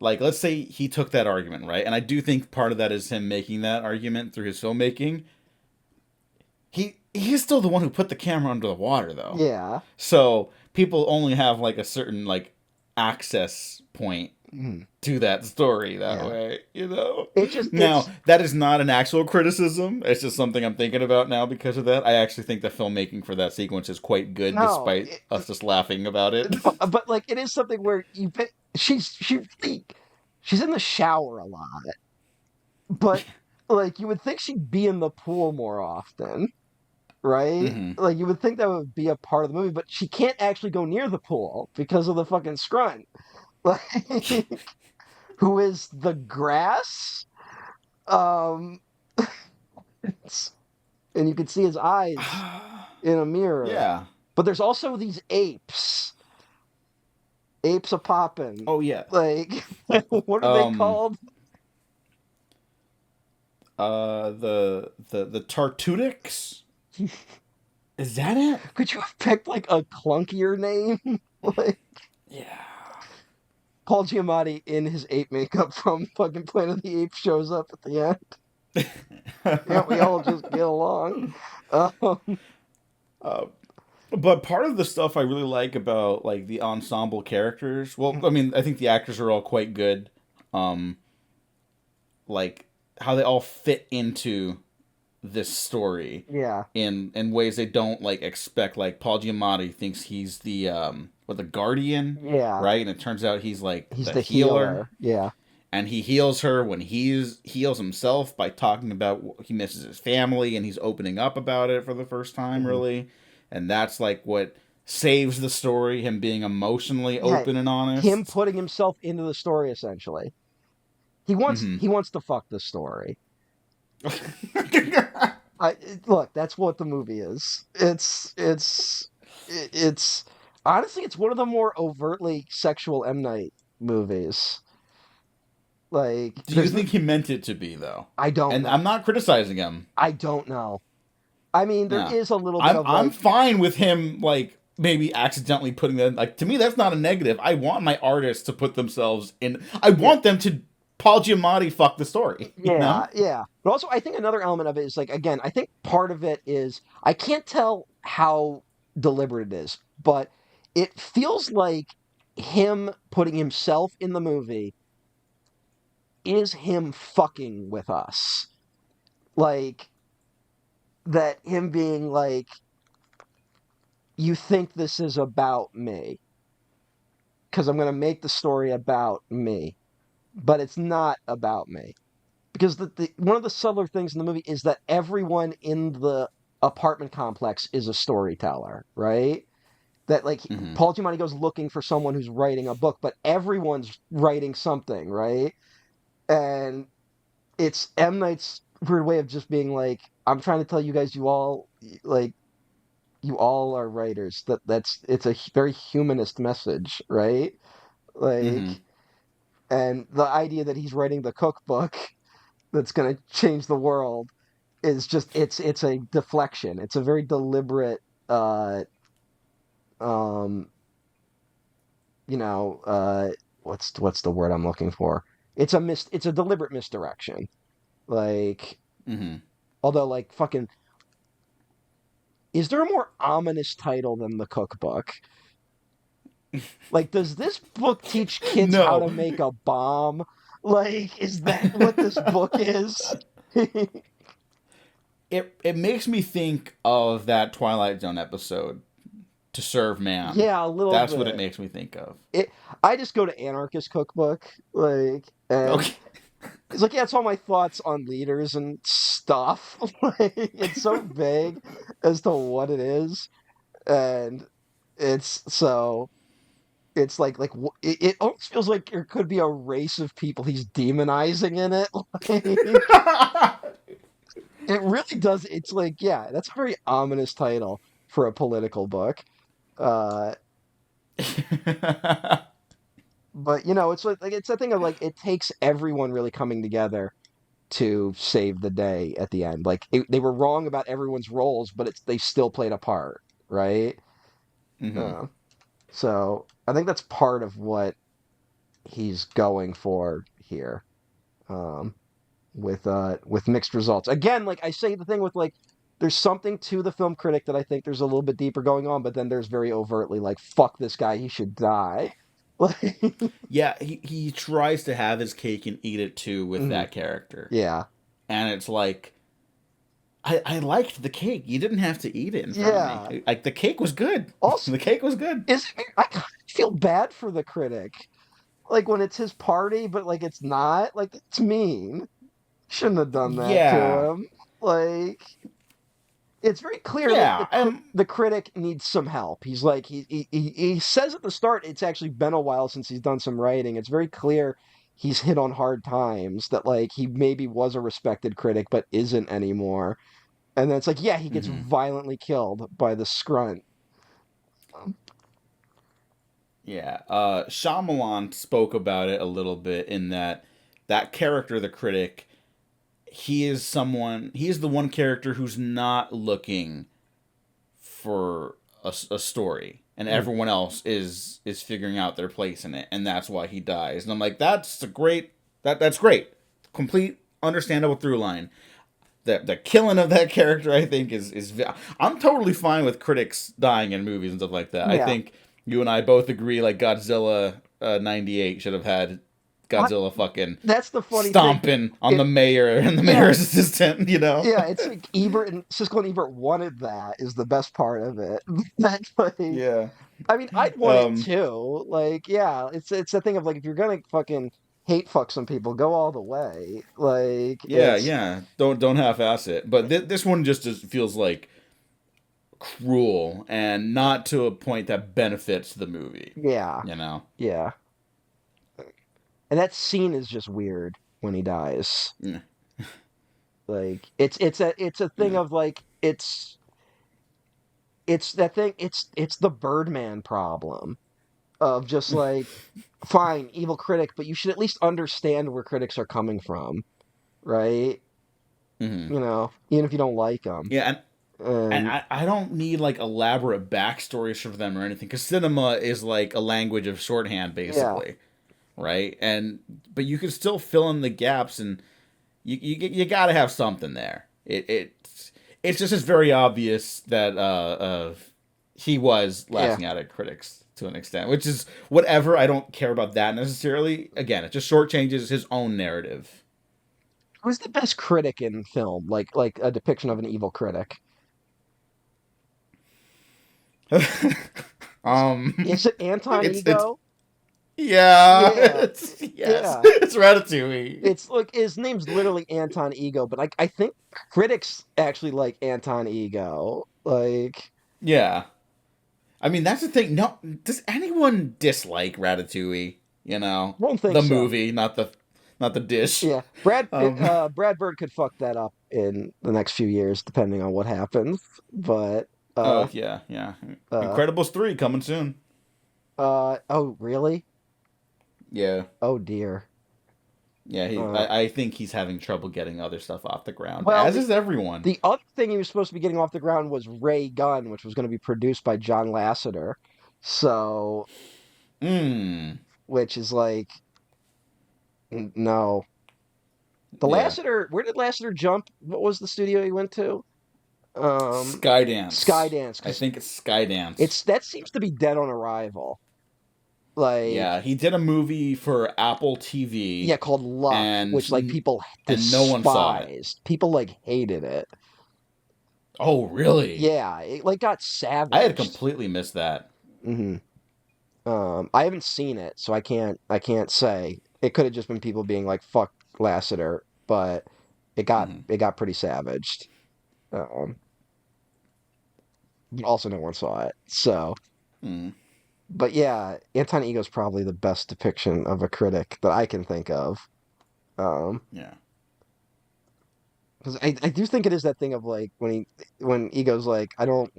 like let's say he took that argument, right? And I do think part of that is him making that argument through his filmmaking. He's still the one who put the camera under the water though. Yeah. So people only have like a certain like access point Mhm. to that story that Yeah. way. It just Now, it's that is not an actual criticism. It's just something I'm thinking about now because of that. I actually think the filmmaking for that sequence is quite good no, despite us just laughing about it. but like it is something where she really, she's in the shower a lot, but like you would think she'd be in the pool more often, right? hmm. Like you would think that would be a part of the movie, but she can't actually go near the pool because of the fucking scrunt. Like, who is the grass? Um, and you can see his eyes in a mirror. Yeah. But there's also these apes. Apes a poppin'. Oh yeah. Like, what are they Um called? the Tartutics? Is that it? Could you have picked like a clunkier name? Like Yeah. Paul Giamatti in his ape makeup from fucking Planet of the Apes shows up at the end. Yeah, we all just get along. Um, uh, but part of the stuff I really like about like the ensemble characters, well, I mean, I think the actors are all quite good. Um, like how they all fit into this story yeah, in ways they don't like expect. Like Paul Giamatti thinks he's the the guardian, yeah. right? And it turns out he's like He's the the healer. healer. Yeah. And he heals her when heals himself by talking about he misses his family and he's opening up about it for the first time, Mhm. really. And that's like what saves the story, him being emotionally Yeah, open and him honest. putting himself into the story essentially. Hmm. He wants to fuck the story. Look, that's what the movie is. It's honestly it's one of the more overtly sexual M. Night movies. Like Do you there's think he meant it to be though? I don't And know. I'm not criticizing him. I don't know. I mean, there Yeah. is a little bit of I'm like, fine with him like maybe accidentally putting that like to me that's not a negative. I want my artists to put themselves in I yeah, want them to Paul Giamatti fuck the story, you yeah, know? yeah. But also, I think another element of it is like, again, I think part of it is I can't tell how deliberate it is, but it feels like him putting himself in the movie is him fucking with us. Like that, him being like, you think this is about me because I'm going to make the story about me, but it's not about me. Because one of the subtler things in the movie is that everyone in the apartment complex is a storyteller, right? That like Hmm. Paul Giamatti goes looking for someone who's writing a book, but everyone's writing something, right? And it's M. Night's weird way of just being like, I'm trying to tell you guys, like you all are writers. It's a very humanist message, right? Like, Hmm. and the idea that he's writing the cookbook that's going to change the world is just it's a deflection. It's a very deliberate uh um you know what's the word I'm looking for? It's a deliberate misdirection. Like, Mm-hmm. although like fucking, is there a more ominous title than The Cookbook? Like, does this book teach kids how No. to make a bomb? Like, is that what this book is? It makes me think of that Twilight Zone episode, To Serve Man. Yeah, a little That's what it bit. makes me think of. It. I just go to Anarchist Cookbook, like, and Okay. it's like, yeah, it's all my thoughts on leaders and stuff. Like, it's so vague as to what it is, and it's so it's it almost feels like there could be a race of people he's demonizing in it. Like, it really does. It's like, yeah, that's a very ominous title for a political book. Uh, but it's like it's a thing of like it takes everyone really coming together to save the day at the end. Like they were wrong about everyone's roles, but they still played a part, right? Hmm. Uh, so I think that's part of what he's going for here, um, with mixed results. Again, like I say, the thing with like there's something to the film critic that I think there's a little bit deeper going on, but then there's very overtly like fuck this guy, he should die. Like, Yeah, he tries to have his cake and eat it too with mhm, that character. yeah, And it's like, I liked the cake. You didn't have to eat it in front of yeah. me. Like, the cake was good. Also, The cake was good. I kind of feel bad for the critic, like when it's his party, but like it's not. Like it's mean. Shouldn't have done that to Yeah. him. Like it's very clear like Yeah. the critic needs some help. He's like he says at the start it's actually been a while since he's done some writing. It's very clear he's hit on hard times, that like he maybe was a respected critic but isn't anymore. And then it's like, yeah, he gets hmm violently killed by the scrunt. Yeah. Shyamalan spoke about it a little bit in that character, the critic, he is the one character who's not looking for a story, and Mm. everyone else is figuring out their place in it, and that's why he dies. And I'm like, that's great, complete understandable through line. The killing of that character, I think, I'm totally fine with critics dying in movies and stuff like that. I Yeah. think you and I both agree, like Godzilla '98 should have had I, Godzilla fucking that's the funny thing. stomping on the It mayor and the Yeah, mayor's assistant. yeah, it's like Ebert and Siskel and Ebert wanted that is the best part of it. That's like, Yeah. I mean, I'd want it Um. too. Like, yeah, it's a thing of like if you're gonna fucking hate fuck some people, go all the way. Like, Yeah. it's Yeah. Don't half-ass it. But this one just feels like cruel and not to a point that benefits the movie. yeah, You know. yeah. And that scene is just weird when he dies. Yeah. Like, it's a thing Yeah. of like it's that thing. It's the Birdman problem of just like, fine, evil critic, but you should at least understand where critics are coming from, right? hmm Even if you don't like them. Yeah. And And I don't need like elaborate backstories for them or anything, because cinema is like a language of shorthand, yeah, basically, right? And but you can still fill in the gaps, and you got to have something there. It's just it's very obvious that he was yeah. laughing out at critics to an extent, which is whatever. I don't care about that necessarily. Again, it just shortchanges his own narrative. Who's the best critic in film? Like a depiction of an evil critic. um, Is it Anton it's Ego? yeah, Yeah, yes, yeah. it's Ratatouille. It's like his name's literally Anton Ego, but I think critics actually like Anton Ego. Like, Yeah, I mean that's the thing. No, does anyone dislike Ratatouille? I don't think The so. movie, not the dish. Yeah, Um, Brad Bird could fuck that up in the next few years, depending on what happens. But oh yeah, yeah. uh, Incredibles 3 coming soon. oh really? Yeah, Oh dear. yeah. Uh, I think he's having trouble getting other stuff off the ground, well, as is everyone. the other thing he was supposed to be getting off the ground was Ray Gun, which was going to be produced by John Lasseter. So Hmm. which is like, no. The Yeah. Lasseter, where did Lasseter jump? What was the studio he went to? Skydance. Skydance, I because think it's Skydance. it's that seems to be dead on arrival. Like, Yeah, he did a movie for Apple TV, yeah, called Luck, which like and people no one saw it. despised. People like hated it. Oh, really? Yeah, it like got I had savaged. completely missed that. hmm I haven't seen it, so I can't say. It could have just been people being like "fuck Lassiter," but it got Hmm. it got pretty savaged. Um, but also no one saw it. So, Hmm. but yeah, Anton Ego is probably the best depiction of a critic that I can think of. Um, Yeah. because I do think it is that thing of like when Ego's like, I don't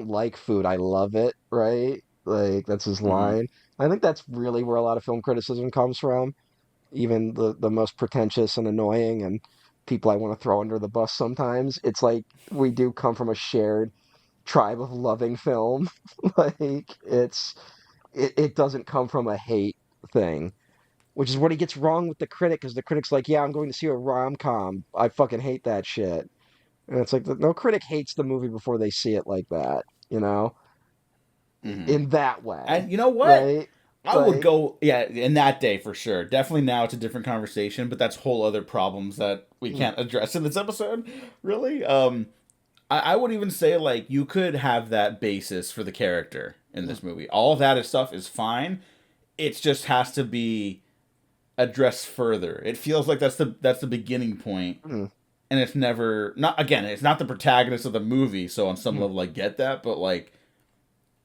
like food, I love it, right? Like that's his Hmm. line. I think that's really where a lot of film criticism comes from. Even the most pretentious and annoying and people I want to throw under the bus sometimes. It's like we do come from a shared tribe of loving film. Like it doesn't come from a hate thing, which is what he gets wrong with the critic, because the critic's like, yeah, I'm going to see a rom-com. I fucking hate that shit. And it's like no critic hates the movie before they see it like that, you know, Hmm. in that way, And you know what? right? I would Like, go, yeah, in that day for sure. Definitely now it's a different conversation, but that's whole other problems that we mm, can't address in this episode, really. I would even say, like, you could have that basis for the character in mm, this movie. All of that stuff is fine. It just has to be addressed further. It feels like that's the beginning point, mm, and it's never not again. It's not the protagonist of the movie, so on some mm. level I get that, but like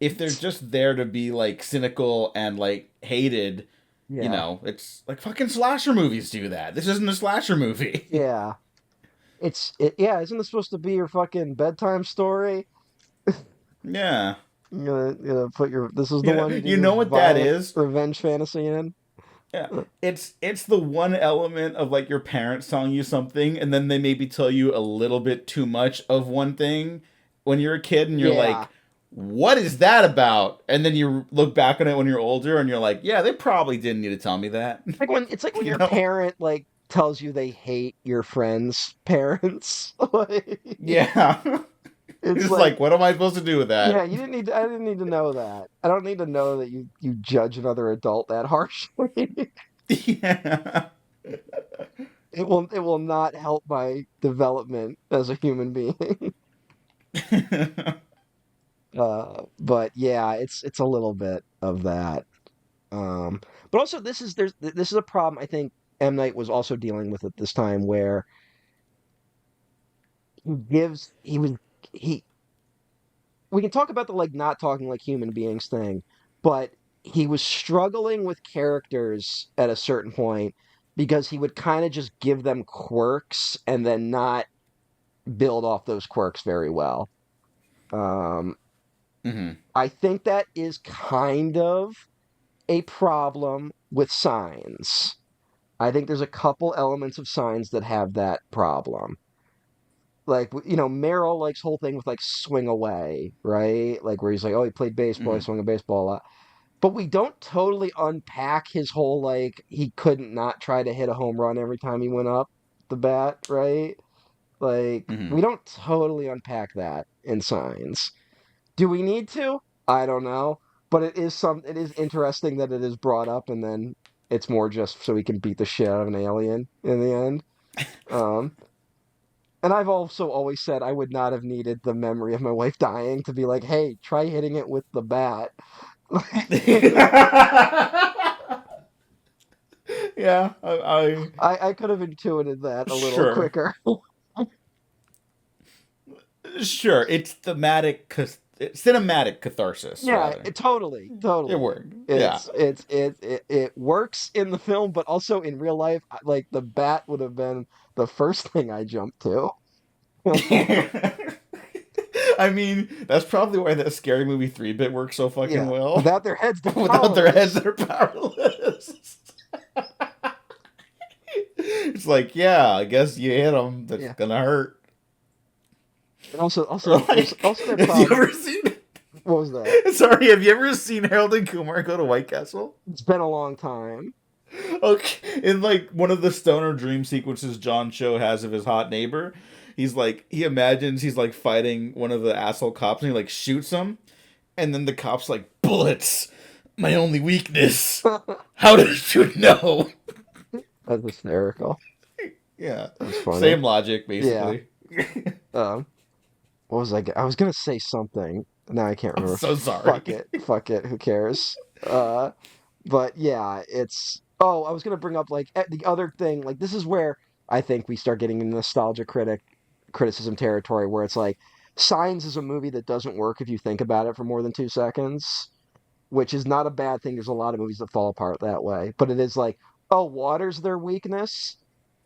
if they're just there to be like cynical and like hated, Yeah, it's like fucking slasher movies do that. This isn't a slasher movie. yeah. Yeah, isn't this supposed to be your fucking bedtime story? Yeah. You gonna put your this is the one you do You your know what that violent is? revenge fantasy in? Yeah. It's the one element of like your parents telling you something and then they maybe tell you a little bit too much of one thing when you're a kid and you're Yeah. like, what is that about? And then you look back on it when you're older and you're like, yeah, they probably didn't need to tell me that. It's like when you your know? parent like tells you they hate your friend's parents. Like, Yeah. it's It's like, like, what am I supposed to do with yeah, that? I didn't need to know that. I don't need to know that you judge another adult that harshly. Yeah. It will not help my development as a human being. But yeah, it's a little bit of that. Um, but also this is a problem I think M. Night was also dealing with at this time, where he gives he was he we can talk about the like not talking like human beings thing, but he was struggling with characters at a certain point because he would kind of just give them quirks and then not build off those quirks very well. Um, Hmm. I think that is kind of a problem with Signs. I think there's a couple elements of Signs that have that problem. Like, Merrill likes whole thing with like swing away, right? Like where he's like, oh, he played baseball, he Hmm. swung a baseball a lot. But we don't totally unpack his whole like he couldn't not try to hit a home run every time he went up the bat, right? Like Hmm. we don't totally unpack that in Signs. Do we need to? I don't know. But it is interesting that it is brought up, and then it's more just so he can beat the shit out of an alien in the end. Um, and I've also always said I would not have needed the memory of my wife dying to be like, hey, try hitting it with the bat. Yeah, I I could have intuited that a little sure. quicker. Sure, it's cinematic catharsis Yeah, rather. It totally. worked. Yeah. It works in the film, but also in real life, like the bat would have been the first thing I jumped to. I mean, that's probably why that Scary Movie 3 bit works so fucking Yeah, well. without their heads, they're Without their heads, powerless. they're powerless. It's like, yeah, I guess you hit them. That's Yeah, gonna hurt. and also there's Like, also their have you problem. ever seen? What was that? Sorry, have you ever seen Harold and Kumar go to White Castle? It's been a long time. Okay, in like one of the stoner dream sequences John Cho has of his hot neighbor, he's like he imagines he's like fighting one of the asshole cops and he like shoots him, and then the cop's like, bullets, my only weakness. How did you know? That's hysterical. Yeah, That's funny. same logic basically. Um, what was I was gonna say something. Now I can't I'm remember. so sorry. Fuck it. Fuck it. Who cares? But yeah, it's. Oh, I was gonna bring up like the other thing. Like this is where I think we start getting in nostalgia criticism territory, where it's like Signs is a movie that doesn't work if you think about it for more than 2 seconds, which is not a bad thing. There's a lot of movies that fall apart that way, but it is like, oh, water's their weakness,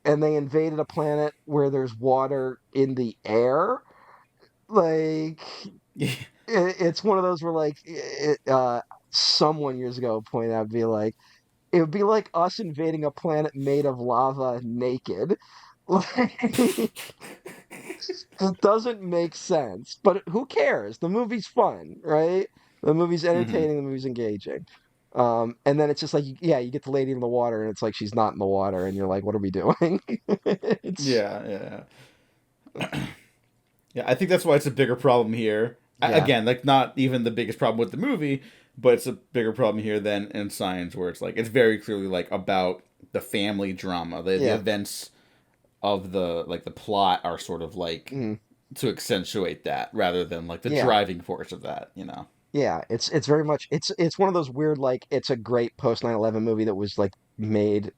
and they invaded a planet where there's water in the air. Like it's one of those where like someone years ago pointed out, be like, it would be like us invading a planet made of lava naked. Like, it doesn't make sense, but who cares? The movie's fun, right? The movie's Mm-hmm. entertaining, the movie's engaging. And then it's just like, yeah, you get the lady in the water, and it's like she's not in the water, and you're like, what are we doing? It's Yeah. Yeah, I think that's why it's a bigger problem here. yeah, Again, like not even the biggest problem with the movie, but it's a bigger problem here than in Signs, where it's like it's very clearly like about the family drama, the yeah, events of the like the plot are sort of like mm, to accentuate that rather than like the yeah. driving force of that, you know. Yeah, it's very much it's one of those weird like it's a great post 9/11 movie that was like made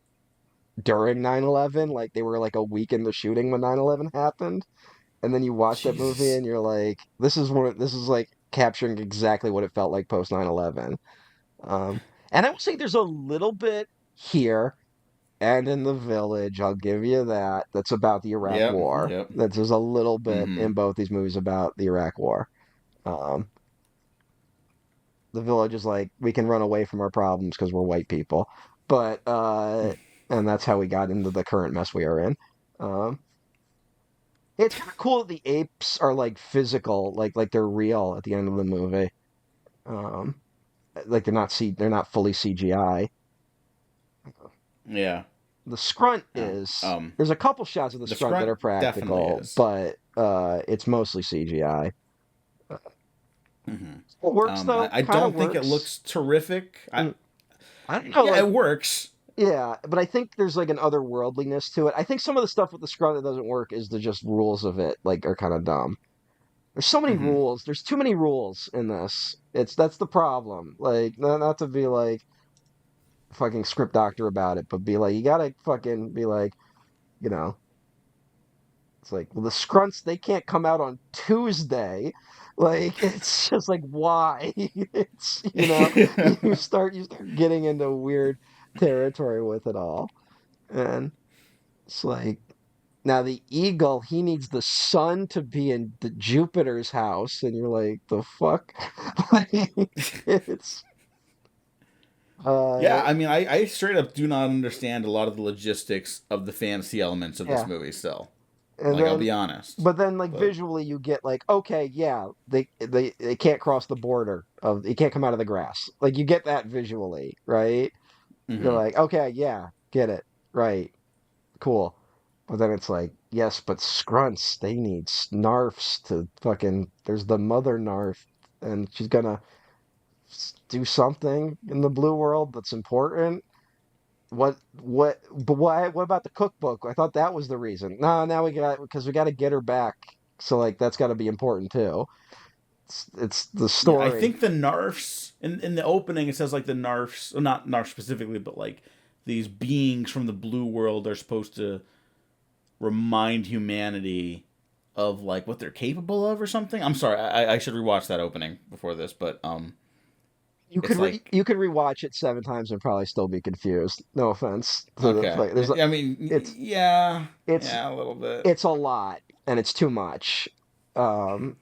during 9/11, like they were like a week into shooting when 9/11 happened, and then you watch that movie Jesus. and you're like, this is like capturing exactly what it felt like post 9/11. Um, and I will say there's a little bit here and in The Village, I'll give you that. That's about the Iraq Yep. War. Yep. That there's a little bit Mm-hmm. in both these movies about the Iraq War. Um, the Village is like we can run away from our problems because we're white people, but and that's how we got into the current mess we are in. Um, it's kind of cool that the apes are like physical, like they're real at the end of the movie. Um, like they're not fully CGI. Yeah. The Scrunt Yeah. is there's a couple shots of the The Scrunt that Scrunt are definitely practical, is. but it's mostly CGI. Mm-hmm. It works though, I kind of don't think it works. looks terrific. Mm, I don't know, Yeah, like it works. yeah, but I think there's like an otherworldliness to it. I think some of the stuff with the Scrunt that doesn't work is the just rules of it, like are kind of dumb. There's so many Mm-hmm. rules. There's too many rules in this. That's the problem. Like not to be like fucking script doctor about it, but be like you gotta fucking be like, you know, it's like, well, the Scrunts, they can't come out on Tuesday. Like, it's just like, why? It's, you start getting into weird territory with it all. And it's like, now the eagle, he needs the sun to be in the Jupiter's house. And you're like, the fuck? Like, it's, Yeah, uh, I mean, I straight up do not understand a lot of the logistics of the fantasy elements of this yeah. movie still. And Like, I'll then be honest. But then, like But, visually, you get like, okay, yeah, they can't cross the border of, they can't come out of the grass. Like you get that visually, right? You're mm-hmm. like, okay, yeah, get it, right, cool. But then it's like, yes, but Scrunts, they need Snarfs to fucking. There's the mother Narf, and she's gonna do something in the blue world that's important. But why? What about the cookbook? I thought that was the reason. No, now because we got to get her back. So like that's got to be important too. It's the Yeah, I story. think the Narfs, in the opening, it says, like, the Narfs, well, not Narfs specifically, but, like, these beings from the blue world are supposed to remind humanity of, like, what they're capable of or something. I'm sorry, I should rewatch that opening before this, but, it's like, You could rewatch it 7 times and probably still be confused. No offense to the okay. play. There's I mean, it's yeah, it's yeah, a little bit. it's a lot and it's too much. Um,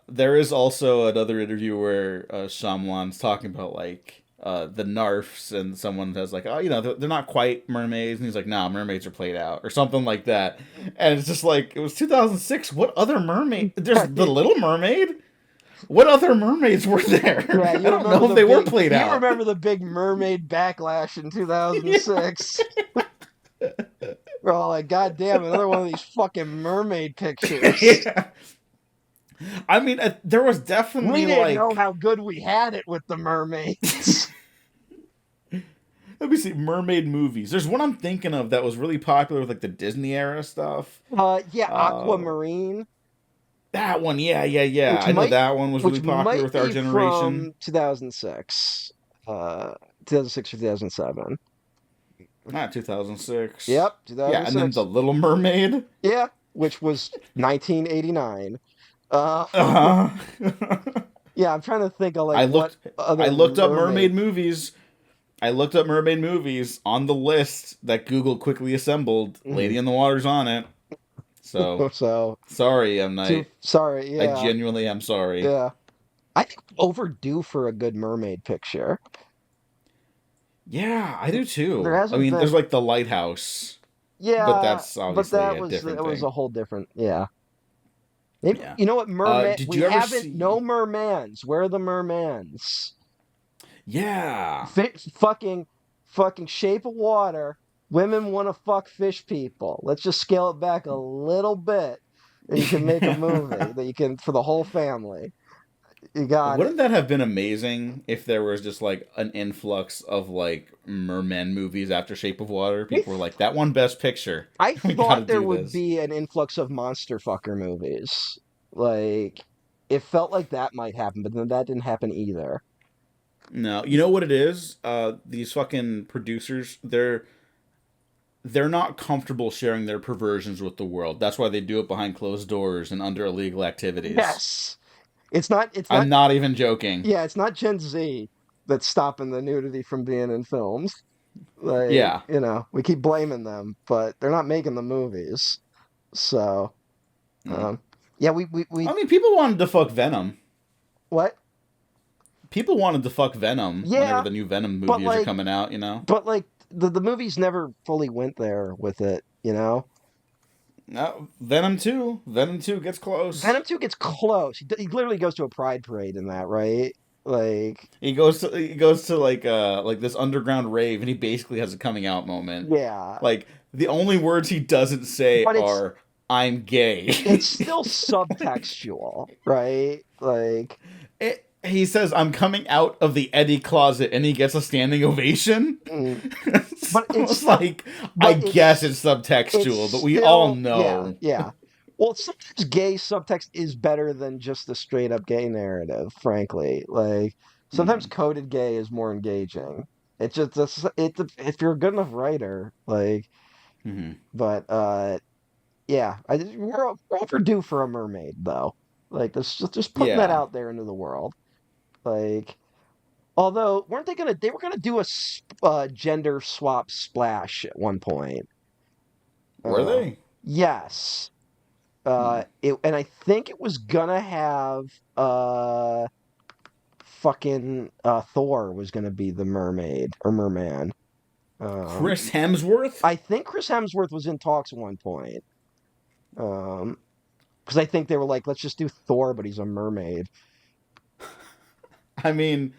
There is also another interview where Shyamalan's talking about like the Narfs, and someone says like, oh, they're not quite mermaids, and he's like, nah, mermaids are played out or something like that, and it's just like it was 2006. What other mermaid? There's the Little Mermaid. What other mermaids were there? Yeah, I you don't remember know if the they were big played you out. remember the big mermaid backlash in Yeah. 2006. We're all like, God damn, another one of these fucking mermaid pictures. Yeah. I mean, there was We definitely didn't know like, how good we had it with the mermaids. let me see, mermaid movies. There's one I'm thinking of that was really popular with like the Disney era stuff. Yeah, Uh, Aquamarine, that one, yeah. which I know might that one was really which popular might with our be generation. from 2006. 2006 or 2007. Not 2006. Yep, Yeah, and then 2006. the Little Mermaid. Yeah, which was 1989. Uh, Uh huh. yeah, I'm trying to think of like I what looked. I other looked up mermaid. mermaid movies. I looked up mermaid movies on the list that Google quickly assembled. Mhm. Lady in the Water's on it. So So, sorry, M too Night. sorry. I Yeah, genuinely am sorry. yeah. I think overdue for a good mermaid picture. Yeah, I do There too. I hasn't mean, there's been. like the lighthouse, but Yeah, that's but obviously a that different was thing. a whole different. Yeah, maybe Yeah. you know what merman. Did We you ever haven't no see? mermans. Where are the mermans? Yeah. Fucking Shape of Water. Women want to fuck fish people. Let's just scale it back a little bit, and you can make a movie Yeah. that you can for the whole family. You got it. Wouldn't that have been amazing if there was just like an influx of like merman movies after Shape of Water? I, People were like, that one best picture. I We gotta thought there do would this. be an influx of monster fucker movies. Like it felt like that might happen, but then that didn't happen either. No, you know what it is? These fucking producers, they're not comfortable sharing their perversions with the world. That's why they do it behind closed doors and under illegal activities. Yes. It's not I'm not even joking. yeah, it's not Gen Z that's stopping the nudity from being in films. Like, Yeah. we keep blaming them, but they're not making the movies. So, Mm. um, yeah, we I mean, people wanted to fuck Venom. what? People wanted to fuck Venom whenever Yeah, the new Venom but movies are like, coming out, you know? the movies never fully went there with it, you know? No, Venom 2. Venom 2 gets close. Venom 2 gets close. He literally goes to a pride parade in that, right? Like, He goes to like this underground rave and he basically has a coming out moment. yeah, Like the only words he doesn't say but are I'm gay. it's still subtextual, right? Like, He says I'm coming out of the Eddie closet and he gets a standing ovation. mm, It's but it's almost still, like I but guess it's it's subtextual, but we all still, yeah, know. yeah. Well, sometimes gay subtext is better than just the straight up gay narrative, frankly. Like, sometimes Hmm. coded gay is more engaging. It just, if you're a good enough writer, like, Hmm. but, yeah, we're overdue for a mermaid, though. Like, just putting that Yeah. out there into the world. Like, although, they were gonna do a gender swap splash at one point. Were Uh, they? yes. Hmm. And I think it was gonna have fucking Thor was gonna be the mermaid or merman. Chris Hemsworth? I think Chris Hemsworth was in talks at one point. Um, because I think they were like, let's just do Thor, but he's a mermaid. I mean,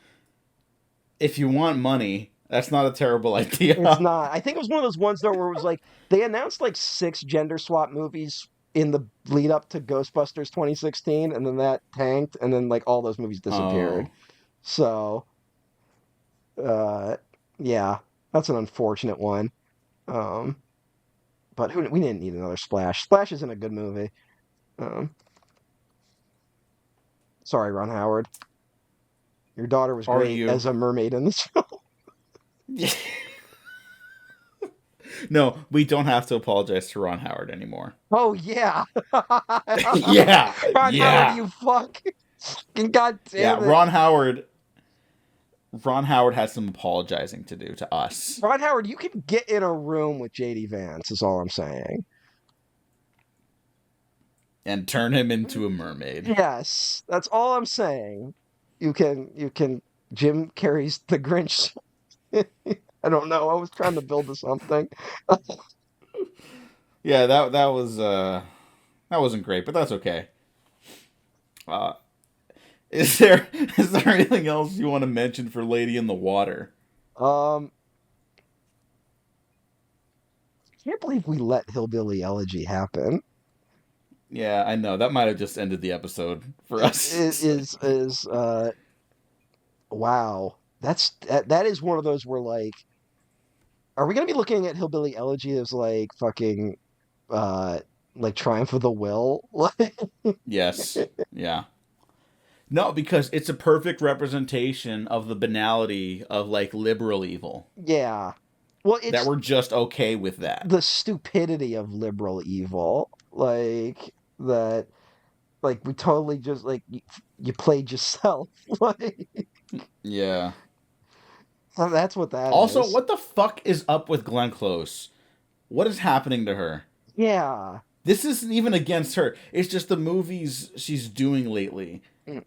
if you want money, that's not a terrible It's idea. not. I think it was one of those ones though where it was like they announced like six gender swap movies in the lead up to Ghostbusters 2016, and then that tanked, and then like all those movies disappeared. Oh. So, uh, yeah, that's an unfortunate one. Um, but we didn't need another Splash. Splash isn't a good movie. Um, sorry, Ron Howard. Your daughter was Are great you? as a mermaid in this film. No, we don't have to apologize to Ron Howard anymore. Oh yeah, Yeah, Ron Howard, yeah, you fuck. God yeah. damn it. Ron Howard has some apologizing to do to us Ron Howard, you can get in a room with JD Vance, is all I'm saying. and turn him into a mermaid. Yes, that's all I'm saying. You can Jim Carrey's The Grinch. I don't know. I was trying to build to something. Yeah, that wasn't great, but that's okay. Uh, Is there anything else you want to mention for Lady in the Water? Um, I can't believe we let Hillbilly Elegy happen. Yeah, I know that might have just ended the episode for It us. is wow. That is one of those where like, are we gonna be looking at Hillbilly Elegy as like fucking uh like Triumph of the Will? Like, Yes. Yeah. No, because it's a perfect representation of the banality of like liberal evil. yeah. Well, That it's we're just okay with that. the stupidity of liberal evil, like that. Like we totally just like you played yourself. Like Yeah. that's what that Also, is. what the fuck is up with Glenn Close? What is happening to her? Yeah. This isn't even against her. It's just the movies she's doing lately Mm,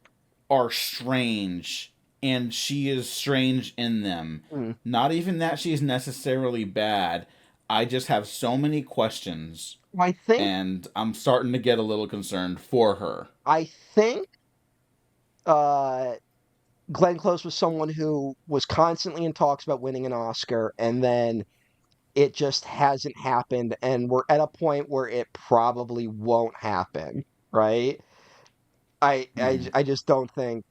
are strange, and she is strange in them. mm. Not even that she's necessarily bad. I just have so many questions, I think and I'm starting to get a little concerned for her. I think uh Glenn Close was someone who was constantly in talks about winning an Oscar, and then it just hasn't happened, and we're at a point where it probably won't happen, right? Hmm. I just don't think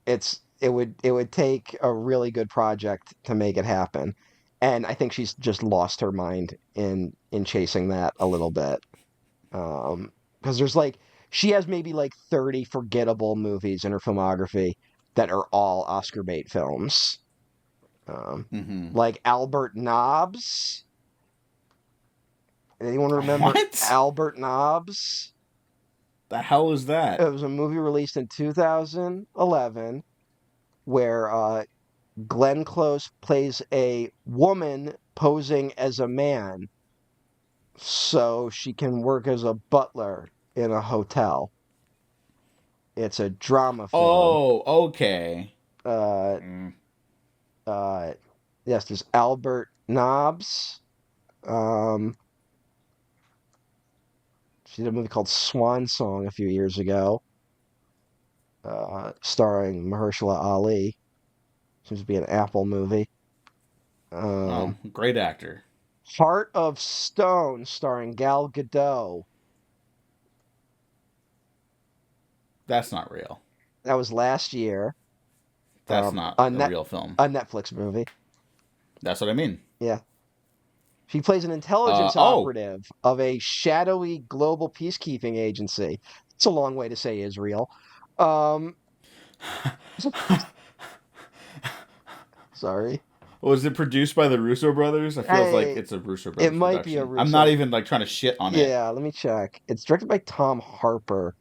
it would take a really good project to make it happen. And I think she's just lost her mind in chasing that a little bit. Because there's like she has maybe like 30 forgettable movies in her filmography that are all Oscar bait films. Um, Hmm. like Albert Nobbs. Anyone remember What Albert Nobbs? the hell is It that? was a movie released in 2011 where Glenn Close plays a woman posing as a man so she can work as a butler in a hotel. It's a drama film. Oh, okay. Uh, Mm. uh, yes, there's Albert Nobbs. Um, she did a movie called Swan Song a few years ago, starring Mahershala Ali. Seems to be an Apple movie. Oh, Um, great actor. Heart of Stone, starring Gal Gadot. That's not real. That was last year. That's not A a net real film. a Netflix movie. That's what I mean. Yeah. She plays an intelligence Oh, operative of a shadowy global peacekeeping agency. It's a long way to say Israel. Um, sorry. was it produced by the Russo brothers? I feels like Hey, it's a Russo it brothers might be a production. I'm not Russo. even like trying to shit on it. Yeah, let me check. It's directed by Tom Harper.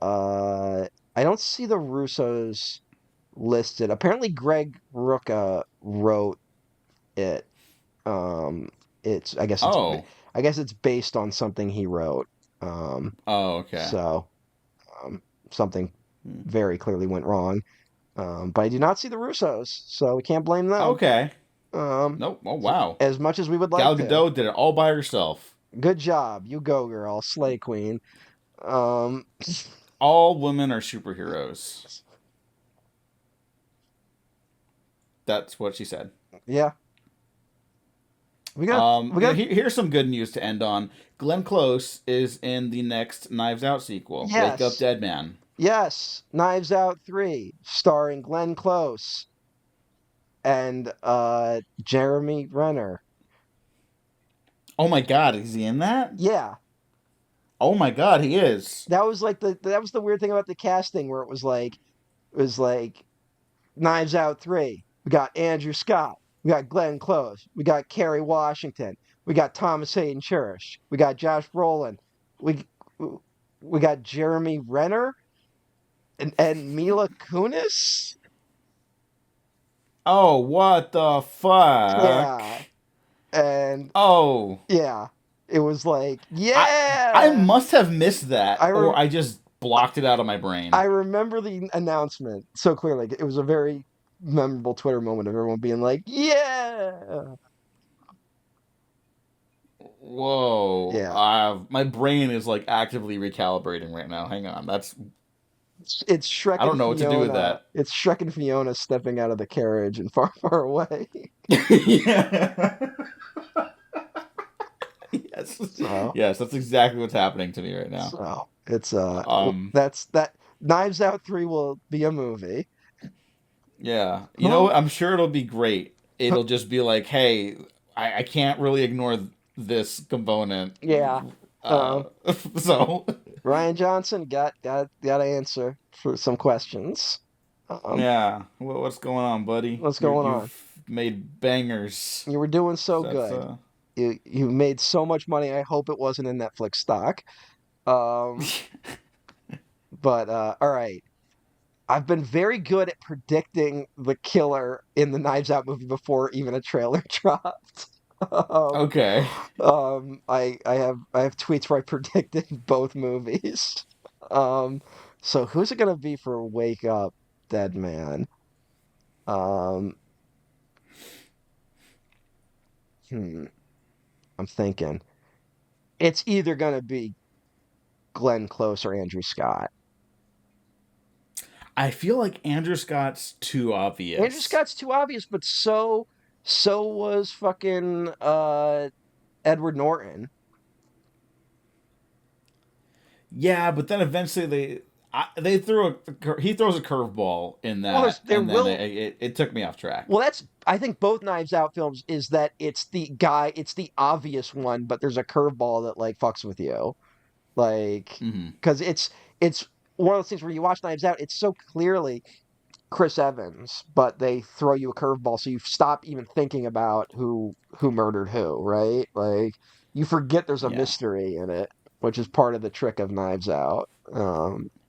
Uh, I don't see the Russos listed. Apparently, Greg Rucka wrote it. Um, it's Oh, I guess it's based on something he wrote. Um, oh, okay. so um, something Hmm. very clearly went wrong. But I do not see the Russos, so we can't blame them. Okay. Um, Nope. Oh, wow. as much as we would like Gal to. Gadot did it all by herself. Good job, you go, girl, slay queen. Um, All women are superheroes. That's what she said. yeah, we got Here's some good news to end on. Glenn Close is in the next Knives Out sequel, Wake Up yes, Dead Man. yes, Knives Out 3, starring Glenn Close and Jeremy Renner. Oh my god, is he in that? Yeah, Oh my god, he is. that was the weird thing about the casting where it was like Knives Out 3. We got Andrew Scott. We got Glenn Close. We got Kerry Washington. We got Thomas Hayden Church. We got Josh Brolin. We we got Jeremy Renner and Mila Kunis. Oh, what the fuck? Yeah, and Oh, yeah, it was like I I yeah. must have missed that, I or rem- I just blocked it out of my brain. I remember the announcement so clearly. It was a very memorable Twitter moment of everyone being like, "Yeah, Whoa, yeah." my brain is like actively recalibrating right now. Hang on, that's It's Shrek I and don't know what to do with Fiona. that. It's Shrek and Fiona stepping out of the carriage and far, far away. Yeah. Yes. So, Yes, that's exactly what's happening to me right now. so it's Um, that's that. Knives Out 3 will be a movie. yeah. You know Who? what? I'm sure it'll be great. It'll just be like, hey, I can't really ignore this component. Yeah. Uh, Um, so Ryan Johnson got to answer for some questions. Um, yeah, what's going on, buddy? what's going on? You've made bangers. You were doing so That's good. You made so much money. I hope it wasn't in Netflix stock. Um, but all right. I've been very good at predicting the killer in the Knives Out movie before even a trailer dropped. Um, okay. I have tweets where I predicted both movies. Um, so who's it gonna be for Wake Up, Dead Man? Um, hmm, I'm thinking it's either gonna be Glenn Close or Andrew Scott. I feel like Andrew Scott's too Andrew obvious. Scott's too obvious, but so was fucking Edward Norton. Yeah, but then eventually they threw he throws a curveball in Well, that, there and then will it took me off track. well that's I think both Knives Out films is that it's the obvious one, but there's a curveball that like fucks with you. Like Hmm. because it's one of those things where you watch Knives Out, it's so clearly Chris Evans, but they throw you a curveball so you stop even thinking about who murdered who, right? Like you forget there's a Yeah. mystery in it, which is part of the trick of Knives Out.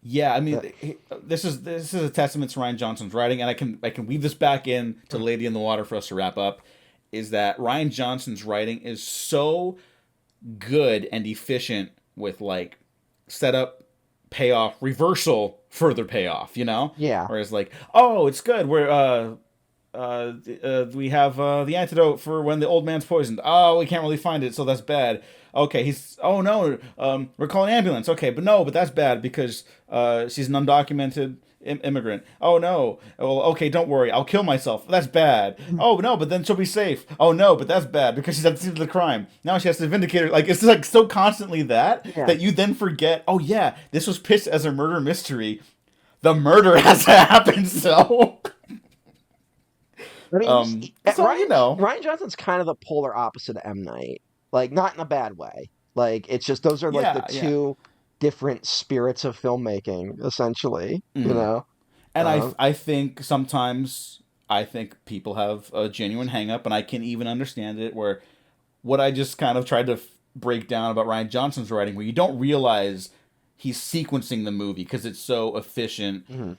Yeah, I That, mean, this is a testament to Ryan Johnson's writing, and I can weave this back in to Lady in the Water for us to wrap up. Is that Ryan Johnson's writing is so good and efficient with like setup, payoff, reversal, further payoff. You know, yeah. whereas like, oh, it's good. We have the antidote for when the old man's poisoned. Oh, we can't really find it, so that's bad. Okay, he's. Oh no, we're calling an ambulance. Okay, but that's bad because she's an undocumented immigrant. Oh no. Well, okay, don't worry. I'll kill myself. That's bad. Oh no, but then she'll be safe. Oh no, but that's bad because she's at the scene of the crime. Now she has to vindicate her. Like it's like so constantly Yeah. that you then forget. Oh yeah, this was pitched as a murder mystery. The murder has to happen. So. I mean, So you know, Ryan Johnson's kind of the polar opposite of M. Night. Like, not in a bad way. Like, it's just those are like the yeah, yeah. two different spirits of filmmaking, essentially. You Mm. know? And Um, I think sometimes I think people have a genuine hang up, and I can even understand it. Where what I just kind of tried to break down about Ryan Johnson's writing, where you don't realize he's sequencing the movie because it's so efficient mhm.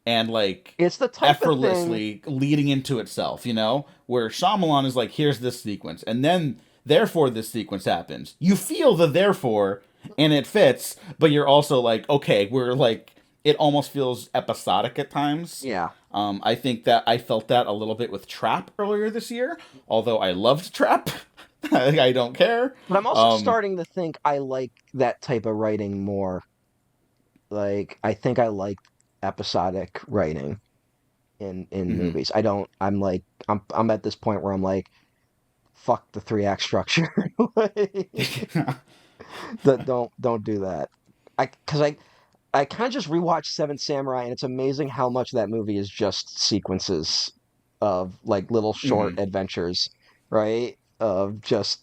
and like It's the type of thing. effortlessly leading into itself, you know? Where Shyamalan is like, here's this sequence, and then therefore this sequence happens. You feel the therefore, and it fits, but you're also like, okay, we're like, it almost feels episodic at times. Yeah. I think that I felt that a little bit with Trap earlier this year, although I loved Trap. I don't care. But I'm also Um, starting to think I like that type of writing more. Like, I think I like episodic writing in mhm. movies. I don't, I'm like, I'm at this point where I'm like, fuck the three act structure. Like, don't do that. I kind of just rewatched Seven Samurai, and it's amazing how much that movie is just sequences of like little short Mhm. adventures, right? Of just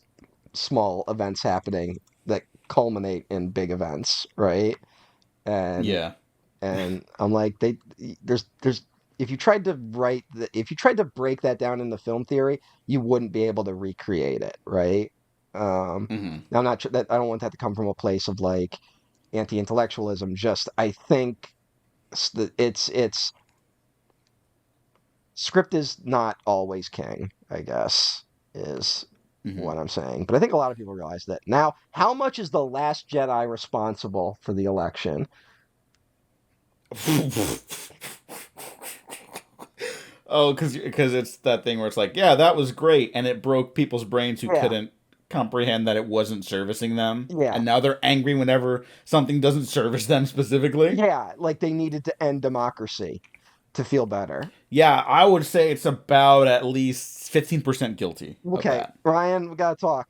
small events happening that culminate in big events, right? And Yeah. and I'm like there's if you tried to if you tried to break that down into film theory, you wouldn't be able to recreate it, right? Um, Hmm. now I'm not that I don't want that to come from a place of like anti-intellectualism. Just I think it's script is not always king, I guess, is Hmm. what I'm saying. But I think a lot of people realize that. Now, how much is The Last Jedi responsible for the election? Oh, because it's that thing where it's like, yeah, that was great, and it broke people's brains who Yeah. comprehend that it wasn't servicing them, Yeah. and now they're angry whenever something doesn't service them specifically. Yeah, like they needed to end democracy to feel better. Yeah, I would say it's about at least 15% guilty of Okay, that. Ryan, we gotta talk.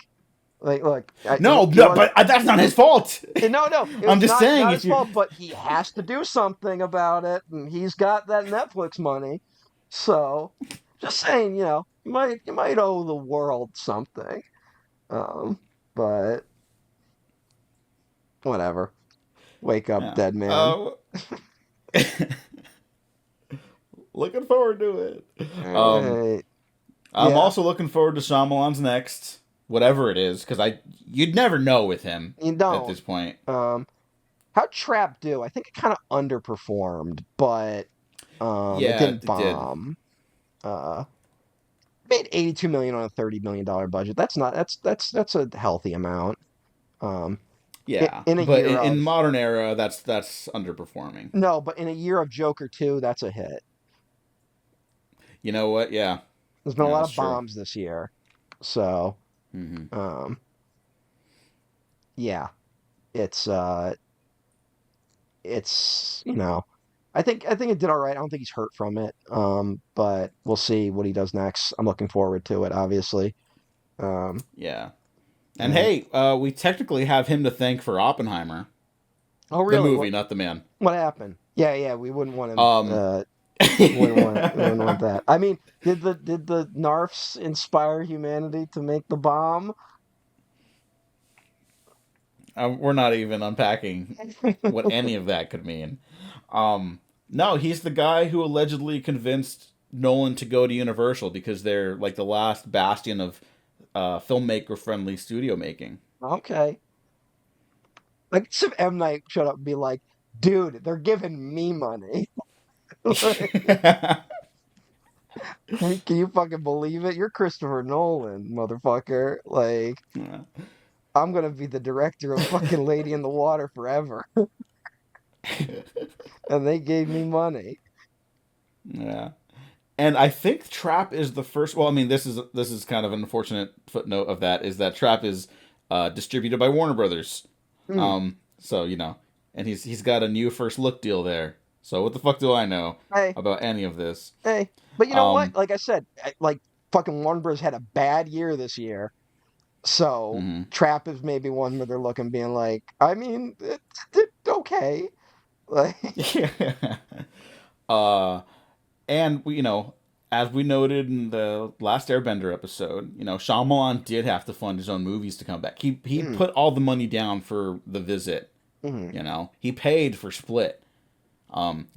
Like, look, No, you no, want? but that's not his fault. No, I'm it's just not saying, his if you, fault, but he has to do something about it, and he's got that Netflix money. So, just saying, you might owe the world something. Um, but whatever. Wake up, yeah, dead man. looking forward to it. Um, Alright. I'm Yeah, also looking forward to Shyamalan's next, whatever it is, because you'd never know with him you at don't. this point. How'd Trap do? I think it kind of underperformed, but it Yeah, didn't it did. bomb. Uh, Made 82 million on a $30 million budget. That's a healthy amount. Um, Yeah, in a but year in of modern era, that's underperforming. no, but in a year of Joker 2, that's a hit. You know what? Yeah, There's been a yeah, lot that's of true. bombs this year, so Hmm. um, yeah, it's I think it did all right. I don't think he's hurt from it. But we'll see what he does next. I'm looking forward to it, obviously. Um, Yeah, and and hey, we technically have him to thank for Oppenheimer, oh, the really? movie, not the man. What happened? Yeah. We wouldn't want him. Um, We wouldn't want that. I mean, did the Narfs inspire humanity to make the bomb? we're not even unpacking what any of that could mean. Um, no, he's the guy who allegedly convinced Nolan to go to Universal because they're like the last bastion of filmmaker friendly studio making. Okay. Like, if M Night showed up and be like, "Dude, they're giving me money." Like, can you fucking believe it? You're Christopher Nolan, motherfucker. Like, I'm gonna be the director of fucking Lady in the Water forever, and they gave me money. Yeah. And I think Trap is the first. Well, I mean, this is kind of an unfortunate footnote of that is that Trap is distributed by Warner Brothers. Hmm. So and he's got a new first look deal there. So what the fuck do I know Hey, about any of this? hey, but you know what? Um, Like I said, like fucking Warner Bros. Had a bad year this year, so mhm. Trap is maybe one where they're looking, being like, I mean, it's okay. Like, uh, and as we noted in the last Airbender episode, Shyamalan did have to fund his own movies to come back. He mm, put all the money down for The Visit. mm, He paid for Split.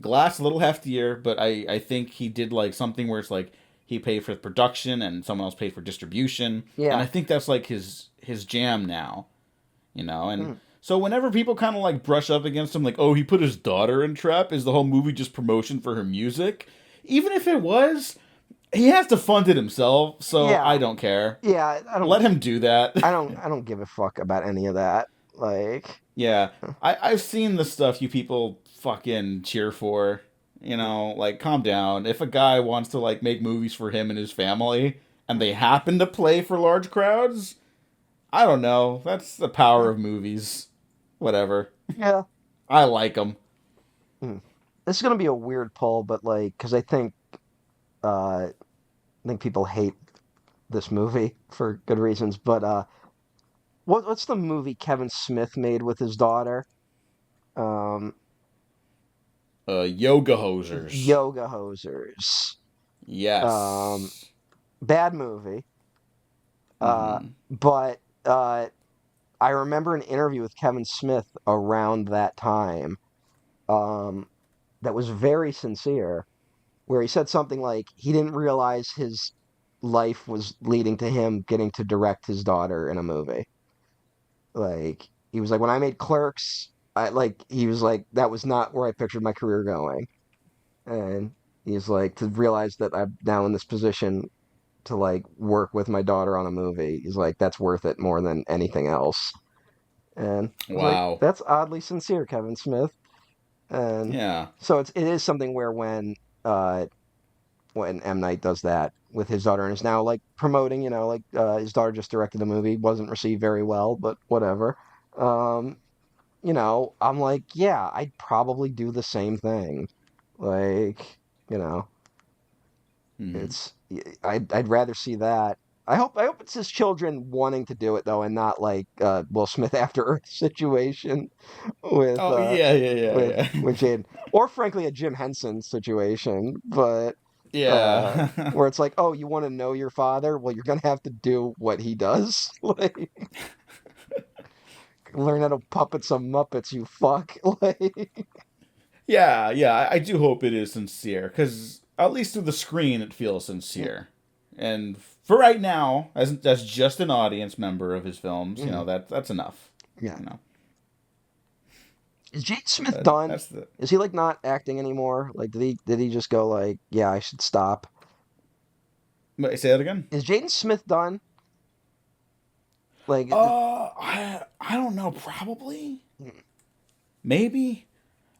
Glass a little heftier, but I think he did like something where it's like he paid for the production and someone else paid for distribution, and yeah. I think that's like his jam now. And Mm. so whenever people kind of like brush up against him, like, oh, he put his daughter in Trap, is the whole movie just promotion for her music? Even if it was, he has to fund it himself, so I Yeah, don't care. yeah. Let him do that. I don't give a fuck about any of that. Like, Yeah, I've seen the stuff you people fucking cheer for. Like calm down. If a guy wants to like make movies for him and his family, and they happen to play for large crowds, I don't know. That's the power of movies. Whatever. yeah. I like them. Mm. This is gonna be a weird poll, but like, because I think people hate this movie for good reasons. But what's the movie Kevin Smith made with his daughter? Um, Yoga hosers. Yoga Hosers. Um, Yes. Bad movie. Mm-hmm. But I remember an interview with Kevin Smith around that time. Um, that was very sincere, where he said something like he didn't realize his life was leading to him getting to direct his daughter in a movie. Like, he was like, when I made Clerks, he was like, that was not where I pictured my career going. And he's like, to realize that I'm now in this position to like work with my daughter on a movie, he's like, that's worth it more than anything else. And I was like, Wow. that's oddly sincere, Kevin Smith. And Yeah. so it is something where when uh when M. Night does that with his daughter and is now like promoting, like his daughter just directed a movie, wasn't received very well, but whatever. Um, I'm like, yeah, I'd probably do the same thing. Like, you know, Hmm. it's I'd rather see that. I hope it's his children wanting to do it though, and not like Will Smith After Earth situation with Oh uh yeah, yeah, yeah, with yeah. with Jade, or frankly a Jim Henson situation, but Yeah. where it's like, oh, you want to know your father? Well, you're gonna have to do what he does. Like, learn how to puppet some Muppets, you fuck. Like, Yeah, yeah. I do hope it is sincere, because at least through the screen it feels sincere. And for right now, as just an audience member of his films, mhm, that's enough. yeah. You know, Is Jade Smith done? that's the. Is he like not acting anymore? Like, did he just go like, yeah, I should stop? Wait, say that again. Is Jaden Smith done? Like, I don't know. Probably, maybe.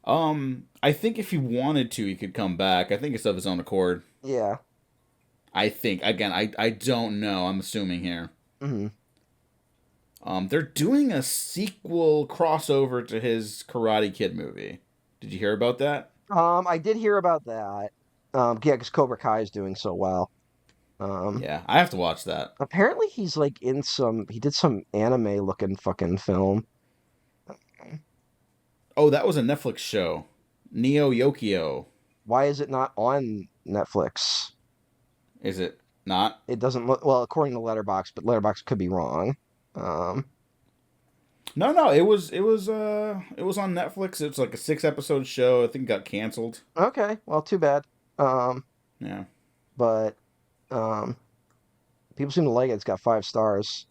I think if he wanted to, he could come back. I think it's of his own accord. yeah. I think again. I don't know. I'm assuming here. Hmm. They're doing a sequel crossover to his Karate Kid movie. Did you hear about that? I did hear about that. Yeah, because Cobra Kai is doing so well. Um, Yeah, I have to watch that. apparently he's like he did some anime looking fucking film. Oh, that was a Netflix show. Neo Yokio. Why is it not on Netflix? Is it not? It doesn't look well according to Letterbox, but Letterbox could be wrong. Um, No, no, it was on Netflix. It's like a 6 episode show. I think it got canceled. okay, well, too bad. Um, Yeah. but um, people seem to like it. It's got 5 stars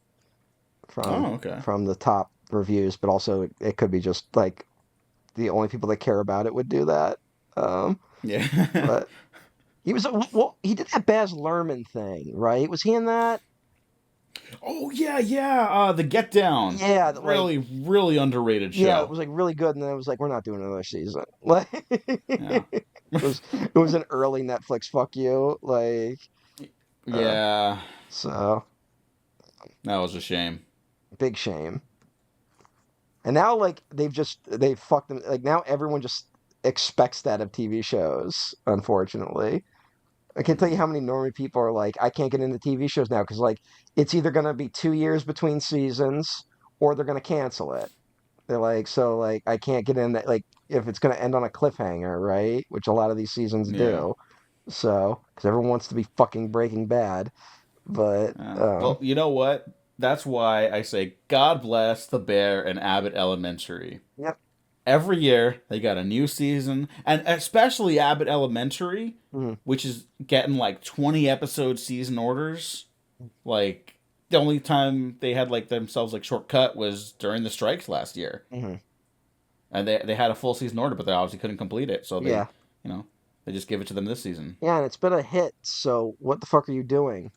from Oh, okay. from the top reviews, but also it could be just like the only people that care about it would do that. Um, Yeah. but he was well, he did that Baz Luhrmann thing, right? Was he in that? Oh yeah, yeah. The Get Down. Yeah, like Really, really underrated yeah, it show. was like really good, and then it was like we're not doing another season. Like Yeah. it was an early Netflix fuck you, like uh, Yeah. so That was a shame. big shame. And now like they've fucked them. Like now everyone just expects that of TV shows. Unfortunately, I can't tell you how many normie people are like, I can't get into TV shows now because like it's either gonna be 2 years between seasons or they're gonna cancel it. They're like, so like I can't get in that like if it's gonna end on a cliffhanger, right? Which a lot of these seasons Yeah. do. So because everyone wants to be fucking Breaking Bad, but Well, you know what? That's why I say God bless the Bear and Abbott Elementary. yep. Every year they got a new season, and especially Abbott Elementary, Mhm. which is getting like 20 episode season orders. Like the only time they had like themselves like shortcut was during the strikes last year, Mhm. and they had a full season order, but they obviously couldn't complete it, so Yeah. you know, they just give it to them this season. Yeah, and it's been a hit. So what the fuck are you doing,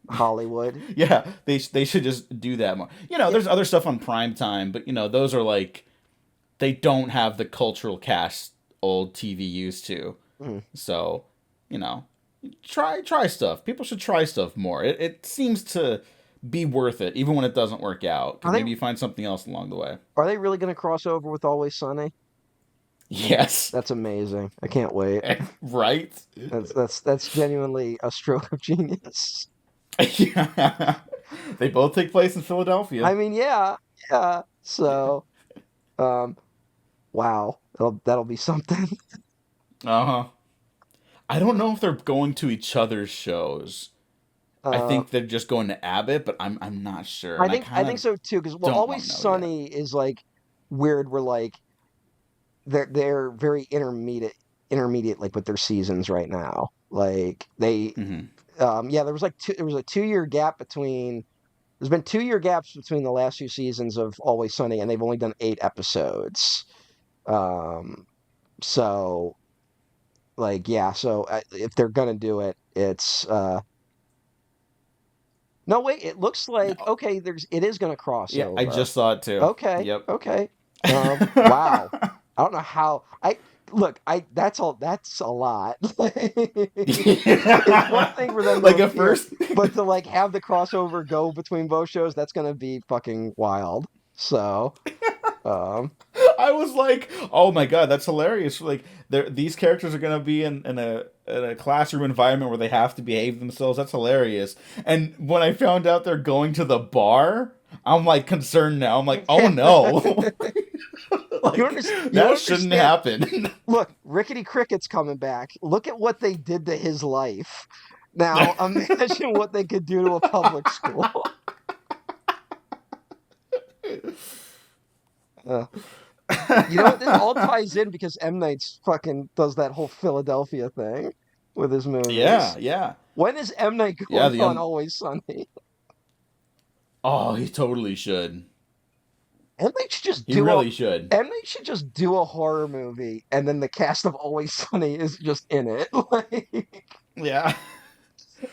Hollywood? Yeah, they should just do that more. Yeah. There's other stuff on Prime Time, but those are like they don't have the cultural cast old TV used to. Mhm. So, you know, try stuff. People should try stuff more. It seems to be worth it, even when it doesn't work out. Are Because they maybe you find something else along the way. are they really going to cross over with Always Sunny? Yes. That's amazing. I can't wait. Right? That's genuinely a stroke of genius. Yeah. They both take place in I Philadelphia. mean, yeah, yeah. So, um, wow, that'll be something. Uh huh. I don't know if they're going to each other's shows. I Uh, think they're just going to Abbott, but I'm not sure, I and I think I kind think of so too. Because well, don't want Always to know yet. Sunny is like weird. Where like they're very intermediate like with their seasons right now. Like they Hmm. yeah, there was a 2 year gap between. There's been 2 year gaps between the last few seasons of Always Sunny, and they've only done 8 episodes. Um, so like yeah, so if they're gonna do it, it's no wait. It looks like No, okay. It is gonna cross yeah, I over. just saw it too. Okay, Yep. okay. Wow. I don't know how I look, I that's all. That's a lot. It's one thing for them to Like at appear, first, but to like have the crossover go between both shows, that's gonna be fucking wild. So, um, I was like, "Oh my god, that's hilarious!" Like, these characters are gonna be in a classroom environment where they have to behave themselves. That's hilarious. And when I found out they're going to the bar, I'm like concerned now. I'm like, "Oh no!" Like you that shouldn't understand? happen. Look, Rickety Cricket's coming back. Look at what they did to his life. Now, imagine what they could do to a public school. Uh, you know what? This all ties in because M. Night's fucking does that whole Philadelphia thing with his Yeah, movies. yeah, When is M. Night yeah. going on Always Sunny? Oh, he totally should. M. Night should just He do a really should. M. Night should just do a horror movie, and then the cast of Always Sunny is just in it. Like Yeah.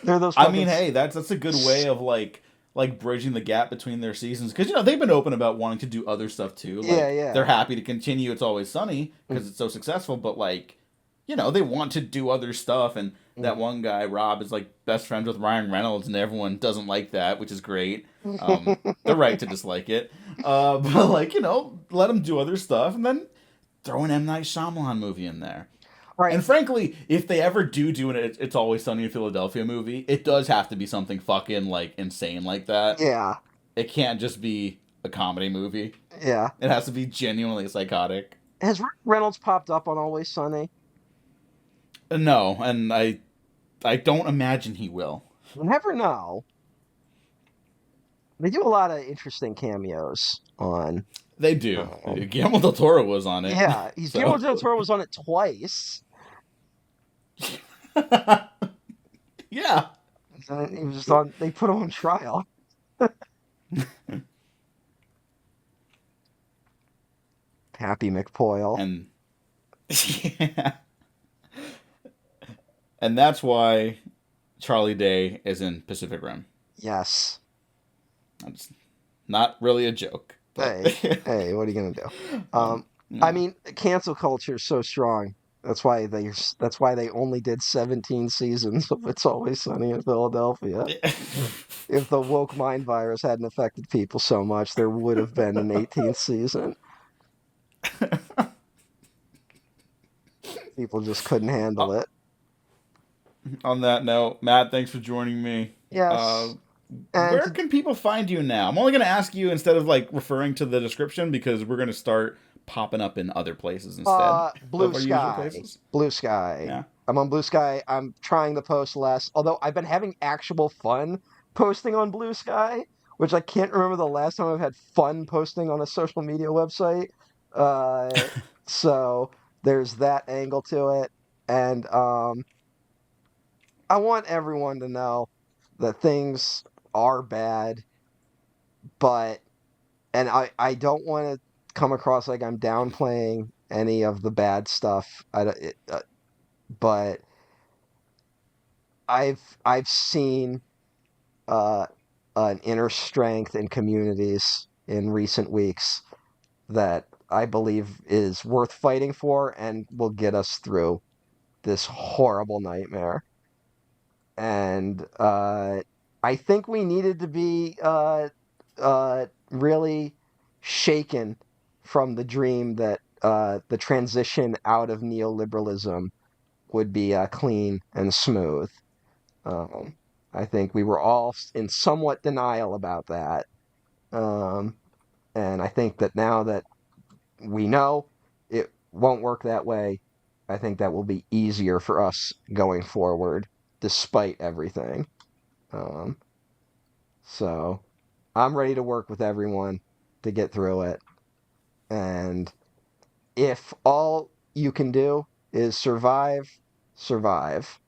they're those I fucking mean, hey, that's a good way of like bridging the gap between their seasons because they've been open about wanting to do other stuff too. yeah, Like yeah. they're happy to continue It's Always Sunny because it's so successful, but like they want to do other stuff. And that Mhm. one guy Rob is like best friends with Ryan Reynolds, and everyone doesn't like that, which is great. They're right to dislike it, but like let them do other stuff, and then throw an M Night Shyamalan movie in there. Right. And frankly, if they ever do an It's Always Sunny in Philadelphia movie, it does have to be something fucking like insane like that. Yeah. It can't just be a comedy movie. Yeah. It has to be genuinely psychotic. Has Rick Reynolds popped up on Always Sunny? No, and I don't imagine he will. You never know. They do a lot of interesting cameos on. They do. Um, Guillermo del Toro was on it. yeah, he's Guillermo So del Toro was on it twice. yeah. And he was just on. They put him on trial. Happy McPoyle. And yeah. And that's why Charlie Day is in Pacific Rim. Yes. That's not really a joke. But Hey, what are you gonna do? yeah. I mean, cancel culture is so strong. That's why they only did 17 seasons of It's Always Sunny in Philadelphia. If the woke mind virus hadn't affected people so much, there would have been an 18th season. People just couldn't handle it. On that note, Matt, thanks for joining me. Yes. Where And can people find you now? I'm only going to ask you instead of like referring to the description because we're going to start popping up in other places instead Blue of our usual Sky. places. Blue Sky. Yeah. I'm on Blue Sky. I'm trying to post less, although I've been having actual fun posting on Blue Sky, which I can't remember the last time I've had fun posting on a social media website. So there's that angle to it. And I want everyone to know that things are bad, but and I don't want to come across like I'm downplaying any of the bad stuff. But I've seen uh, an inner strength in communities in recent weeks that I believe is worth fighting for and will get us through this horrible nightmare. And I think we needed to be really shaken from the dream that the transition out of neoliberalism would be clean and smooth. Um, I think we were all in somewhat denial about that. Um, and I think that now that we know it won't work that way, I think that will be easier for us going forward, despite everything. Um, so I'm ready to work with everyone to get through it. And if all you can do is survive, survive.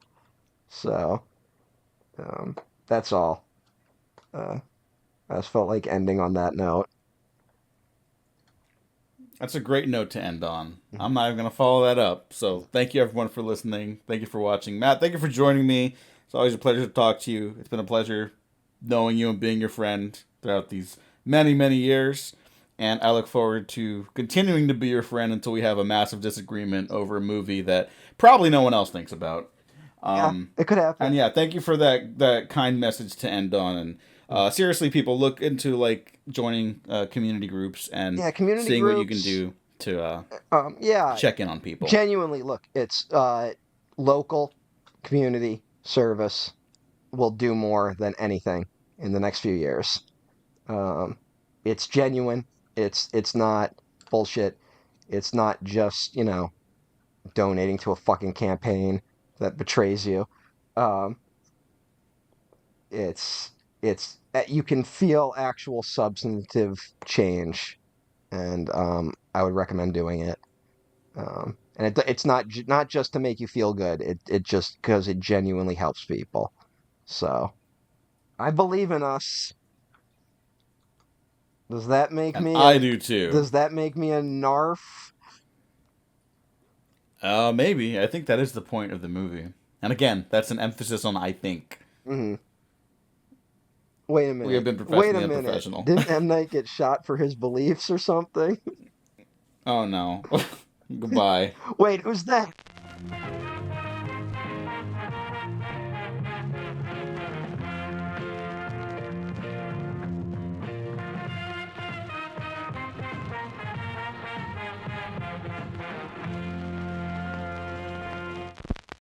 So that's all. Uh, I just felt like ending on that note. That's a great note to end on. I'm not even going to follow that up. So thank you everyone for listening. Thank you for watching. Matt, thank you for joining me. It's always a pleasure to talk to you. It's been a pleasure knowing you and being your friend throughout these many, many years. And I look forward to continuing to be your friend until we have a massive disagreement over a movie that probably no one else thinks about. Yeah, it could And happen. yeah, thank you for that kind message to end on. And seriously, people, look into like joining community groups and Yeah, community seeing what you can groups. do to Yeah, check in on people. genuinely, look, it's local community service will do more than anything in the next few years. Um, it's genuine. It's not bullshit. It's not just, donating to a fucking campaign that betrays you. Um, it's you can feel actual substantive change, and I would recommend doing it. And it's not just to make you feel good. It just because it genuinely helps people. So I believe in us. Does that make And me I a do too. does that make me a narf? Maybe. I think that is the point of the movie. And again, that's an emphasis on I think. Hmm. Wait a We have minute. been Wait a professionally minute. unprofessional. Didn't M. Night get shot for his beliefs or something? Oh no. Goodbye. Wait, who's that?